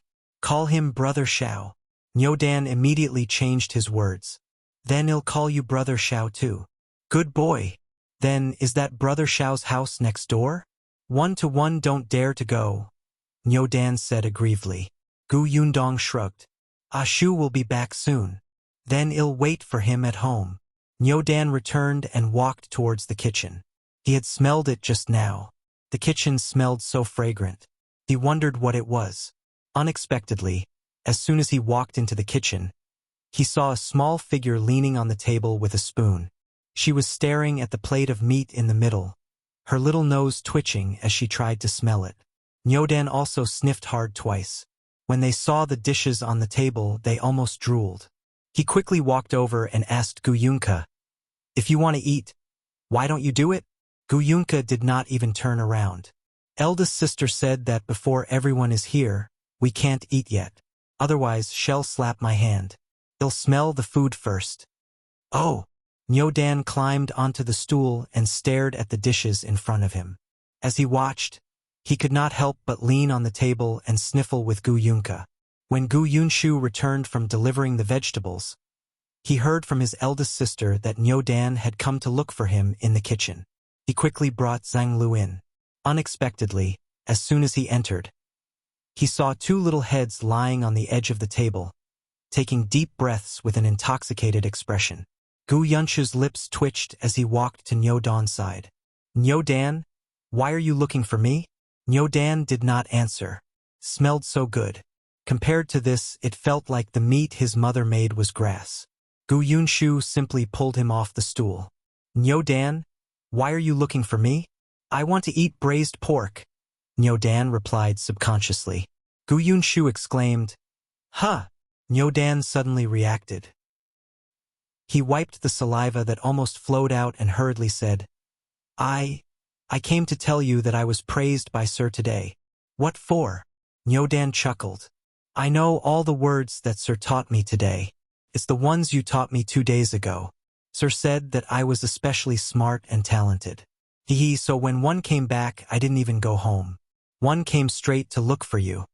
"Call him Brother Shao." Nyodan immediately changed his words. "Then I'll call you Brother Shao too." "Good boy." "Then is that Brother Shao's house next door?" 1-to-1 don't dare to go," Nyodan said aggrievedly. Gu Yundong shrugged. "Shu will be back soon. Then I'll wait for him at home." Nyodan returned and walked towards the kitchen. He had smelled it just now. The kitchen smelled so fragrant. He wondered what it was. Unexpectedly, as soon as he walked into the kitchen, he saw a small figure leaning on the table with a spoon. She was staring at the plate of meat in the middle, her little nose twitching as she tried to smell it. Yundong also sniffed hard twice. When they saw the dishes on the table, they almost drooled. He quickly walked over and asked Qingyuan, "If you want to eat, why don't you do it?" Qingyuan did not even turn around. Eldest sister said that before everyone is here, we can't eat yet. Otherwise she'll slap my hand. He'll smell the food first. Oh! Yundong climbed onto the stool and stared at the dishes in front of him. As he watched, he could not help but lean on the table and sniffle with Qingyuan. When Gu Yunshu returned from delivering the vegetables, he heard from his eldest sister that Yundong had come to look for him in the kitchen. He quickly brought Zeng Lu in. Unexpectedly, as soon as he entered, he saw two little heads lying on the edge of the table, taking deep breaths with an intoxicated expression. Gu Yunshu's lips twitched as he walked to Yundong's side. "Yundong, why are you looking for me?" Yundong did not answer. Smelled so good. Compared to this, it felt like the meat his mother made was grass. Gu Yunshu simply pulled him off the stool. "Yundong, why are you looking for me?" "I want to eat braised pork," Yundong replied subconsciously. Gu Yunshu exclaimed, "Huh!" Yundong suddenly reacted. He wiped the saliva that almost flowed out and hurriedly said, I came to tell you that I was praised by Sir today." "What for?" Yundong chuckled. "I know all the words that Sir taught me today. It's the ones you taught me 2 days ago. Sir said that I was especially smart and talented. So when one came back, I didn't even go home. One came straight to look for you."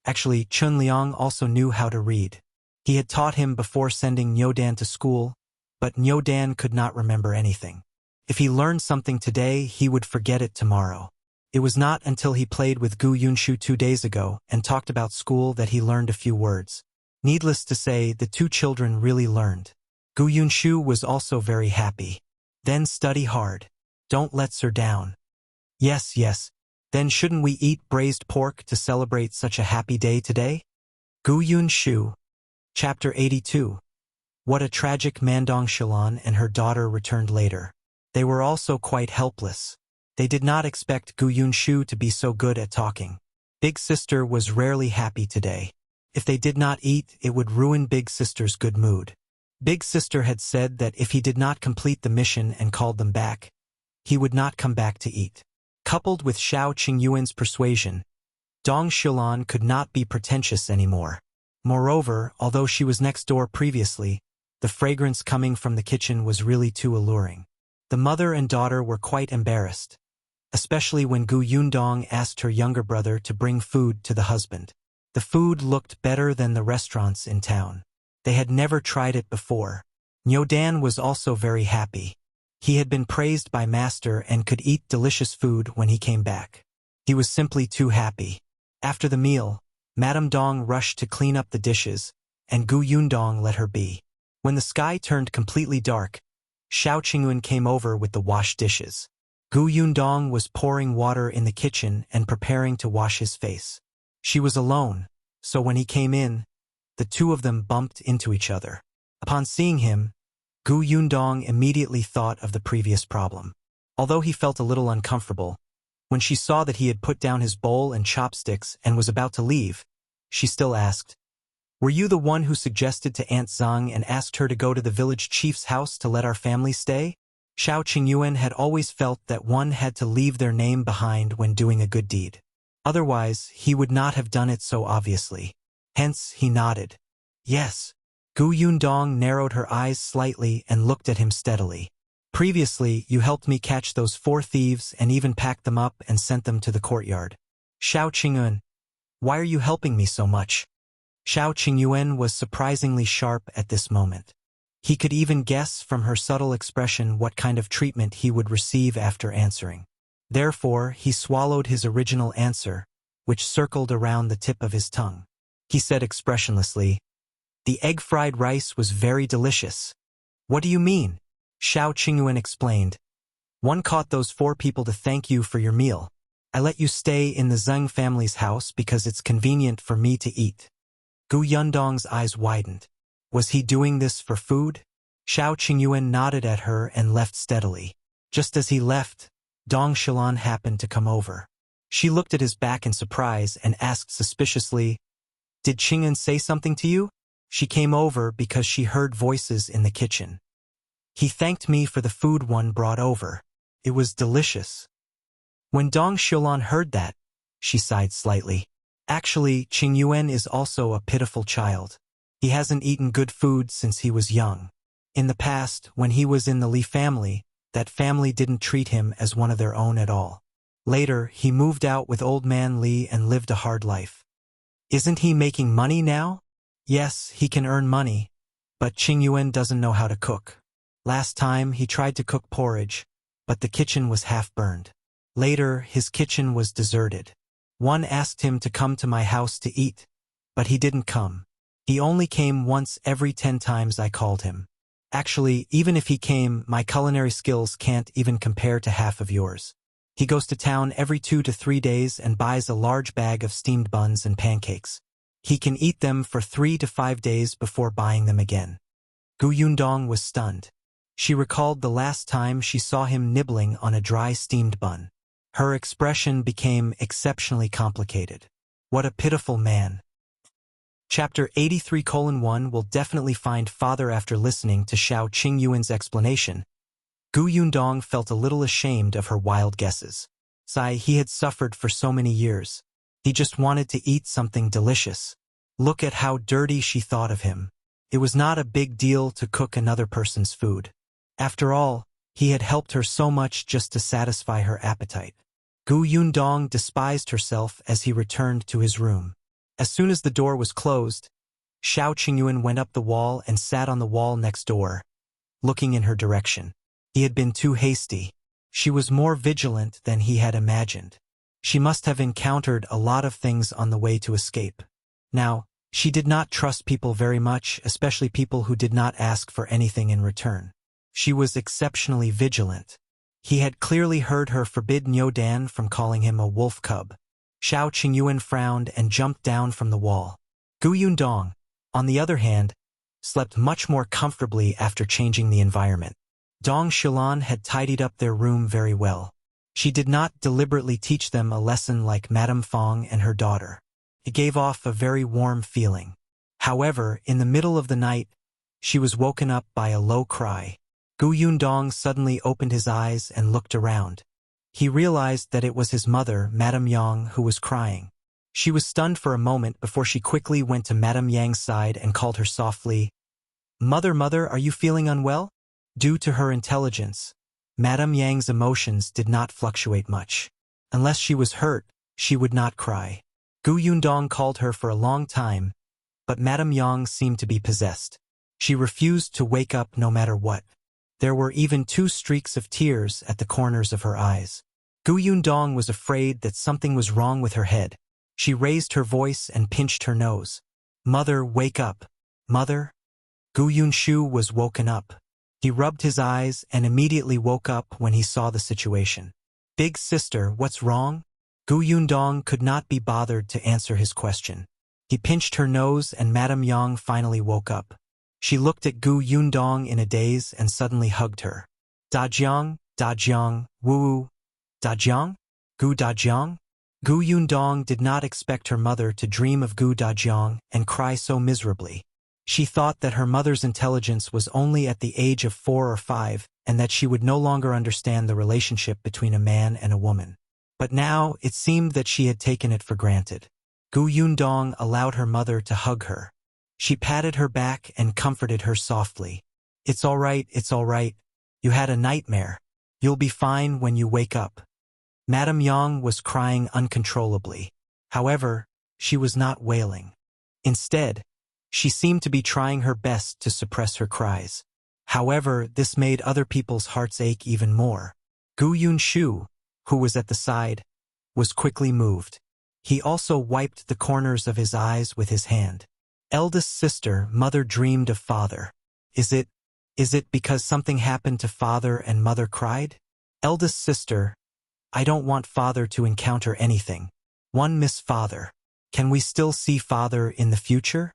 Actually, Chunliang also knew how to read. He had taught him before sending Yundong to school, but Yundong could not remember anything. If he learned something today, he would forget it tomorrow. It was not until he played with Gu Yunshu 2 days ago and talked about school that he learned a few words. Needless to say, the two children really learned. Gu Yunshu was also very happy. "Then study hard. Don't let Sir down." Yes. Then shouldn't we eat braised pork to celebrate such a happy day today?" Gu Yunshu. Chapter 82. What a tragic Mandong Shilan and her daughter returned later. They were also quite helpless. They did not expect Gu Yunshu to be so good at talking. Big Sister was rarely happy today. If they did not eat, it would ruin Big Sister's good mood. Big Sister had said that if he did not complete the mission and called them back, he would not come back to eat. Coupled with Shao Qingyuan's persuasion, Dong Shilan could not be pretentious anymore. Moreover, although she was next door previously, the fragrance coming from the kitchen was really too alluring. The mother and daughter were quite embarrassed, especially when Gu Yundong asked her younger brother to bring food to the husband. The food looked better than the restaurants in town. They had never tried it before. Yundong was also very happy. He had been praised by Master and could eat delicious food when he came back. He was simply too happy. After the meal, Madame Dong rushed to clean up the dishes, and Gu Yundong let her be. When the sky turned completely dark, Shao Qingyuan came over with the washed dishes. Gu Yundong was pouring water in the kitchen and preparing to wash his face. She was alone, so when he came in, the two of them bumped into each other. Upon seeing him, Gu Yundong immediately thought of the previous problem. Although he felt a little uncomfortable, when she saw that he had put down his bowl and chopsticks and was about to leave, she still asked, "Were you the one who suggested to Aunt Zeng and asked her to go to the village chief's house to let our family stay?" Shao Qingyuan had always felt that one had to leave their name behind when doing a good deed. Otherwise, he would not have done it so obviously. Hence, he nodded. "Yes." Gu Yundong narrowed her eyes slightly and looked at him steadily. "Previously, you helped me catch those 4 thieves and even packed them up and sent them to the courtyard." "Shao Qingyuan, why are you helping me so much?" Shao Qingyuan was surprisingly sharp at this moment. He could even guess from her subtle expression what kind of treatment he would receive after answering. Therefore, he swallowed his original answer, which circled around the tip of his tongue. He said expressionlessly, "The egg-fried rice was very delicious." "What do you mean?" Shao Qingyuan explained. "One caught those 4 people to thank you for your meal. I let you stay in the Zeng family's house because it's convenient for me to eat. Yundong's eyes widened. Was he doing this for food? Qingyuan nodded at her and left steadily. Just as he left, Dong Shilan happened to come over. She looked at his back in surprise and asked suspiciously, "Did Qingyuan say something to you?" She came over because she heard voices in the kitchen. "He thanked me for the food one brought over. It was delicious." When Dong Shilan heard that, she sighed slightly. Actually, Qingyuan is also a pitiful child. He hasn't eaten good food since he was young. In the past, when he was in the Li family, that family didn't treat him as one of their own at all. Later, he moved out with old man Li and lived a hard life. Isn't he making money now? Yes, he can earn money, but Qingyuan doesn't know how to cook. Last time, he tried to cook porridge, but the kitchen was half burned. Later, his kitchen was deserted. One asked him to come to my house to eat, but he didn't come. He only came once every 10 times I called him. Actually, even if he came, my culinary skills can't even compare to half of yours. He goes to town every 2 to 3 days and buys a large bag of steamed buns and pancakes. He can eat them for 3 to 5 days before buying them again. Yundong was stunned. She recalled the last time she saw him nibbling on a dry steamed bun. Her expression became exceptionally complicated. What a pitiful man. Chapter 83:1 will definitely find father after listening to Shao Qingyuan's explanation. Yundong felt a little ashamed of her wild guesses. He had suffered for so many years. He just wanted to eat something delicious. Look at how dirty she thought of him. It was not a big deal to cook another person's food. After all, he had helped her so much just to satisfy her appetite. Yundong despised herself as he returned to his room. As soon as the door was closed, Shao Qingyuan went up the wall and sat on the wall next door, looking in her direction. He had been too hasty. She was more vigilant than he had imagined. She must have encountered a lot of things on the way to escape. Now, she did not trust people very much, especially people who did not ask for anything in return. She was exceptionally vigilant. He had clearly heard her forbid Nyodan from calling him a wolf cub. Shao Qingyuan frowned and jumped down from the wall. Yundong, on the other hand, slept much more comfortably after changing the environment. Dong Shilan had tidied up their room very well. She did not deliberately teach them a lesson like Madame Fong and her daughter. It gave off a very warm feeling. However, in the middle of the night, she was woken up by a low cry. Yundong suddenly opened his eyes and looked around. He realized that it was his mother, Madame Yang, who was crying. She was stunned for a moment before she quickly went to Madame Yang's side and called her softly, "Mother, mother, are you feeling unwell?" Due to her intelligence, Madame Yang's emotions did not fluctuate much. Unless she was hurt, she would not cry. Yundong called her for a long time, but Madame Yang seemed to be possessed. She refused to wake up no matter what. There were even 2 streaks of tears at the corners of her eyes. Yundong was afraid that something was wrong with her head. She raised her voice and pinched her nose. "Mother, wake up. Mother?" Yunshu was woken up. He rubbed his eyes and immediately woke up when he saw the situation. "Big sister, what's wrong?" Yundong could not be bothered to answer his question. He pinched her nose and Madame Yang finally woke up. She looked at Yundong in a daze and suddenly hugged her. "Dajiang, Dajiang, woo-woo. Dajiang? Dajiang?" Yundong did not expect her mother to dream of Dajiang and cry so miserably. She thought that her mother's intelligence was only at the age of 4 or 5 and that she would no longer understand the relationship between a man and a woman. But now it seemed that she had taken it for granted. Yundong allowed her mother to hug her. She patted her back and comforted her softly. It's all right, you had a nightmare. You'll be fine when you wake up." Madame Yang was crying uncontrollably. However, she was not wailing. Instead, she seemed to be trying her best to suppress her cries. However, this made other people's hearts ache even more. Yunshu, who was at the side, was quickly moved. He also wiped the corners of his eyes with his hand. "Eldest sister, mother dreamed of father. Is it because something happened to father and mother cried?" "Eldest sister, I don't want father to encounter anything. One miss father. Can we still see father in the future?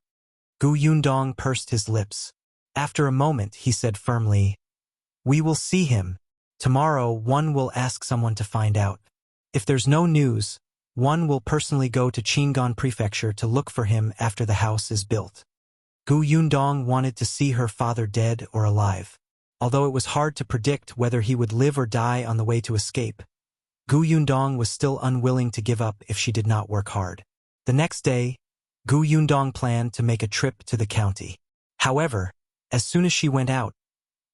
Yundong pursed his lips. After a moment he said firmly, we will see him. Tomorrow one will ask someone to find out. If there's no news, one will personally go to Qingyuan prefecture to look for him after the house is built. Yundong wanted to see her father dead or alive. Although it was hard to predict whether he would live or die on the way to escape, Yundong was still unwilling to give up if she did not work hard. The next day, Yundong planned to make a trip to the county. However, as soon as she went out,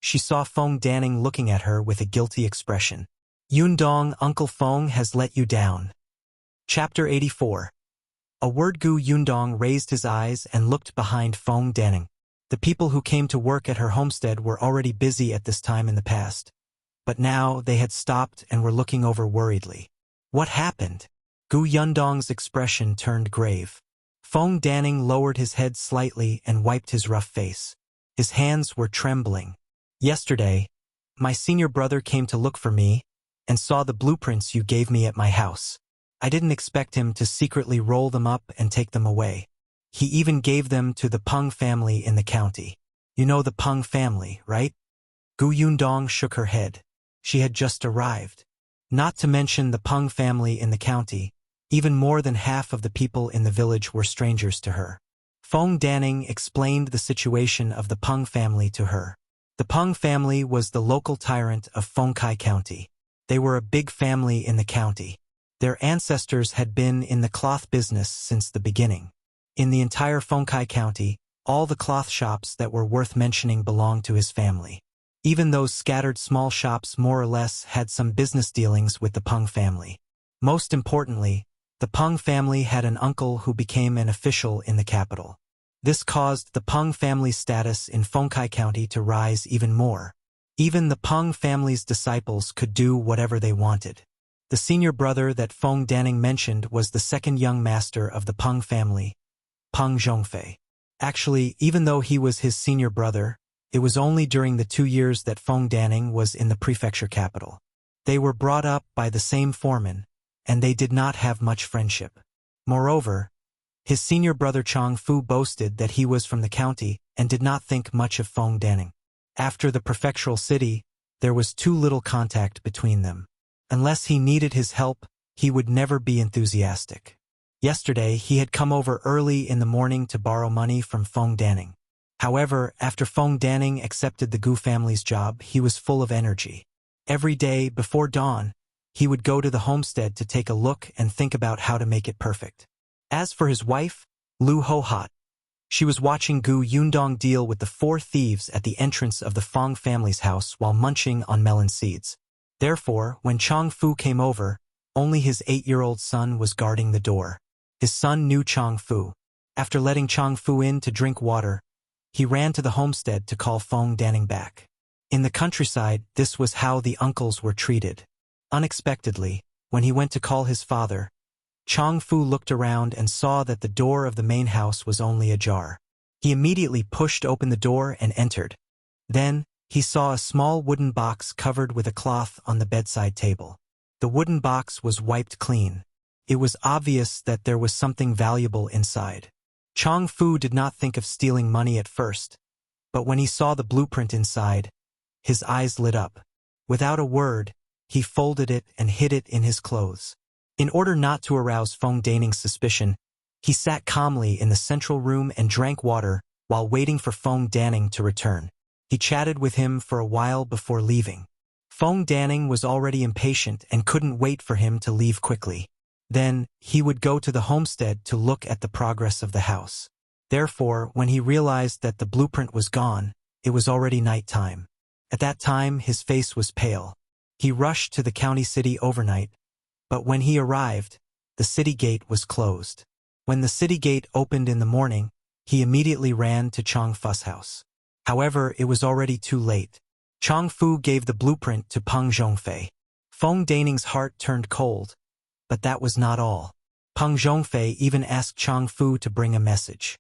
she saw Feng Danning looking at her with a guilty expression. Yundong, Uncle Feng has let you down. Chapter 84. A word. Yundong raised his eyes and looked behind Feng Danning. The people who came to work at her homestead were already busy at this time in the past. But now they had stopped and were looking over worriedly. What happened? Yundong's expression turned grave. Feng Danning lowered his head slightly and wiped his rough face. His hands were trembling. Yesterday, my senior brother came to look for me and saw the blueprints you gave me at my house. I didn't expect him to secretly roll them up and take them away. He even gave them to the Peng family in the county. You know the Peng family, right? Yundong shook her head. She had just arrived. Not to mention the Peng family in the county, even more than half of the people in the village were strangers to her. Feng Danning explained the situation of the Peng family to her. The Peng family was the local tyrant of Fengkai County. They were a big family in the county. Their ancestors had been in the cloth business since the beginning. In the entire Fengkai County, all the cloth shops that were worth mentioning belonged to his family. Even those scattered small shops more or less had some business dealings with the Peng family. Most importantly, the Peng family had an uncle who became an official in the capital. This caused the Peng family's status in Fengkai County to rise even more. Even the Peng family's disciples could do whatever they wanted. The senior brother that Feng Danning mentioned was the second young master of the Peng family, Peng Zhongfei. Actually, even though he was his senior brother, it was only during the 2 years that Feng Danning was in the prefecture capital. They were brought up by the same foreman, and they did not have much friendship. Moreover, his senior brother Chang Fu boasted that he was from the county and did not think much of Feng Danning. After the prefectural city, there was too little contact between them. Unless he needed his help, he would never be enthusiastic. Yesterday, he had come over early in the morning to borrow money from Feng Danning. However, after Feng Danning accepted the Gu family's job, he was full of energy. Every day, before dawn, he would go to the homestead to take a look and think about how to make it perfect. As for his wife, Lu Hohat, she was watching Yundong deal with the 4 thieves at the entrance of the Feng family's house while munching on melon seeds. Therefore, when Chang Fu came over, only his 8-year-old son was guarding the door. His son knew Chang Fu. After letting Chang Fu in to drink water, he ran to the homestead to call Feng Danning back. In the countryside, this was how the uncles were treated. Unexpectedly, when he went to call his father, Chang Fu looked around and saw that the door of the main house was only ajar. He immediately pushed open the door and entered. Then, he saw a small wooden box covered with a cloth on the bedside table. The wooden box was wiped clean. It was obvious that there was something valuable inside. Chang Fu did not think of stealing money at first, but when he saw the blueprint inside, his eyes lit up. Without a word, he folded it and hid it in his clothes. In order not to arouse Feng Danning's suspicion, he sat calmly in the central room and drank water while waiting for Feng Danning to return. He chatted with him for a while before leaving. Feng Danning was already impatient and couldn't wait for him to leave quickly. Then, he would go to the homestead to look at the progress of the house. Therefore, when he realized that the blueprint was gone, it was already night time. At that time, his face was pale. He rushed to the county city overnight, but when he arrived, the city gate was closed. When the city gate opened in the morning, he immediately ran to Chang Fu's house. However, it was already too late. Chang Fu gave the blueprint to Peng Zhongfei. Feng Danning's heart turned cold, but that was not all. Peng Zhongfei even asked Chang Fu to bring a message.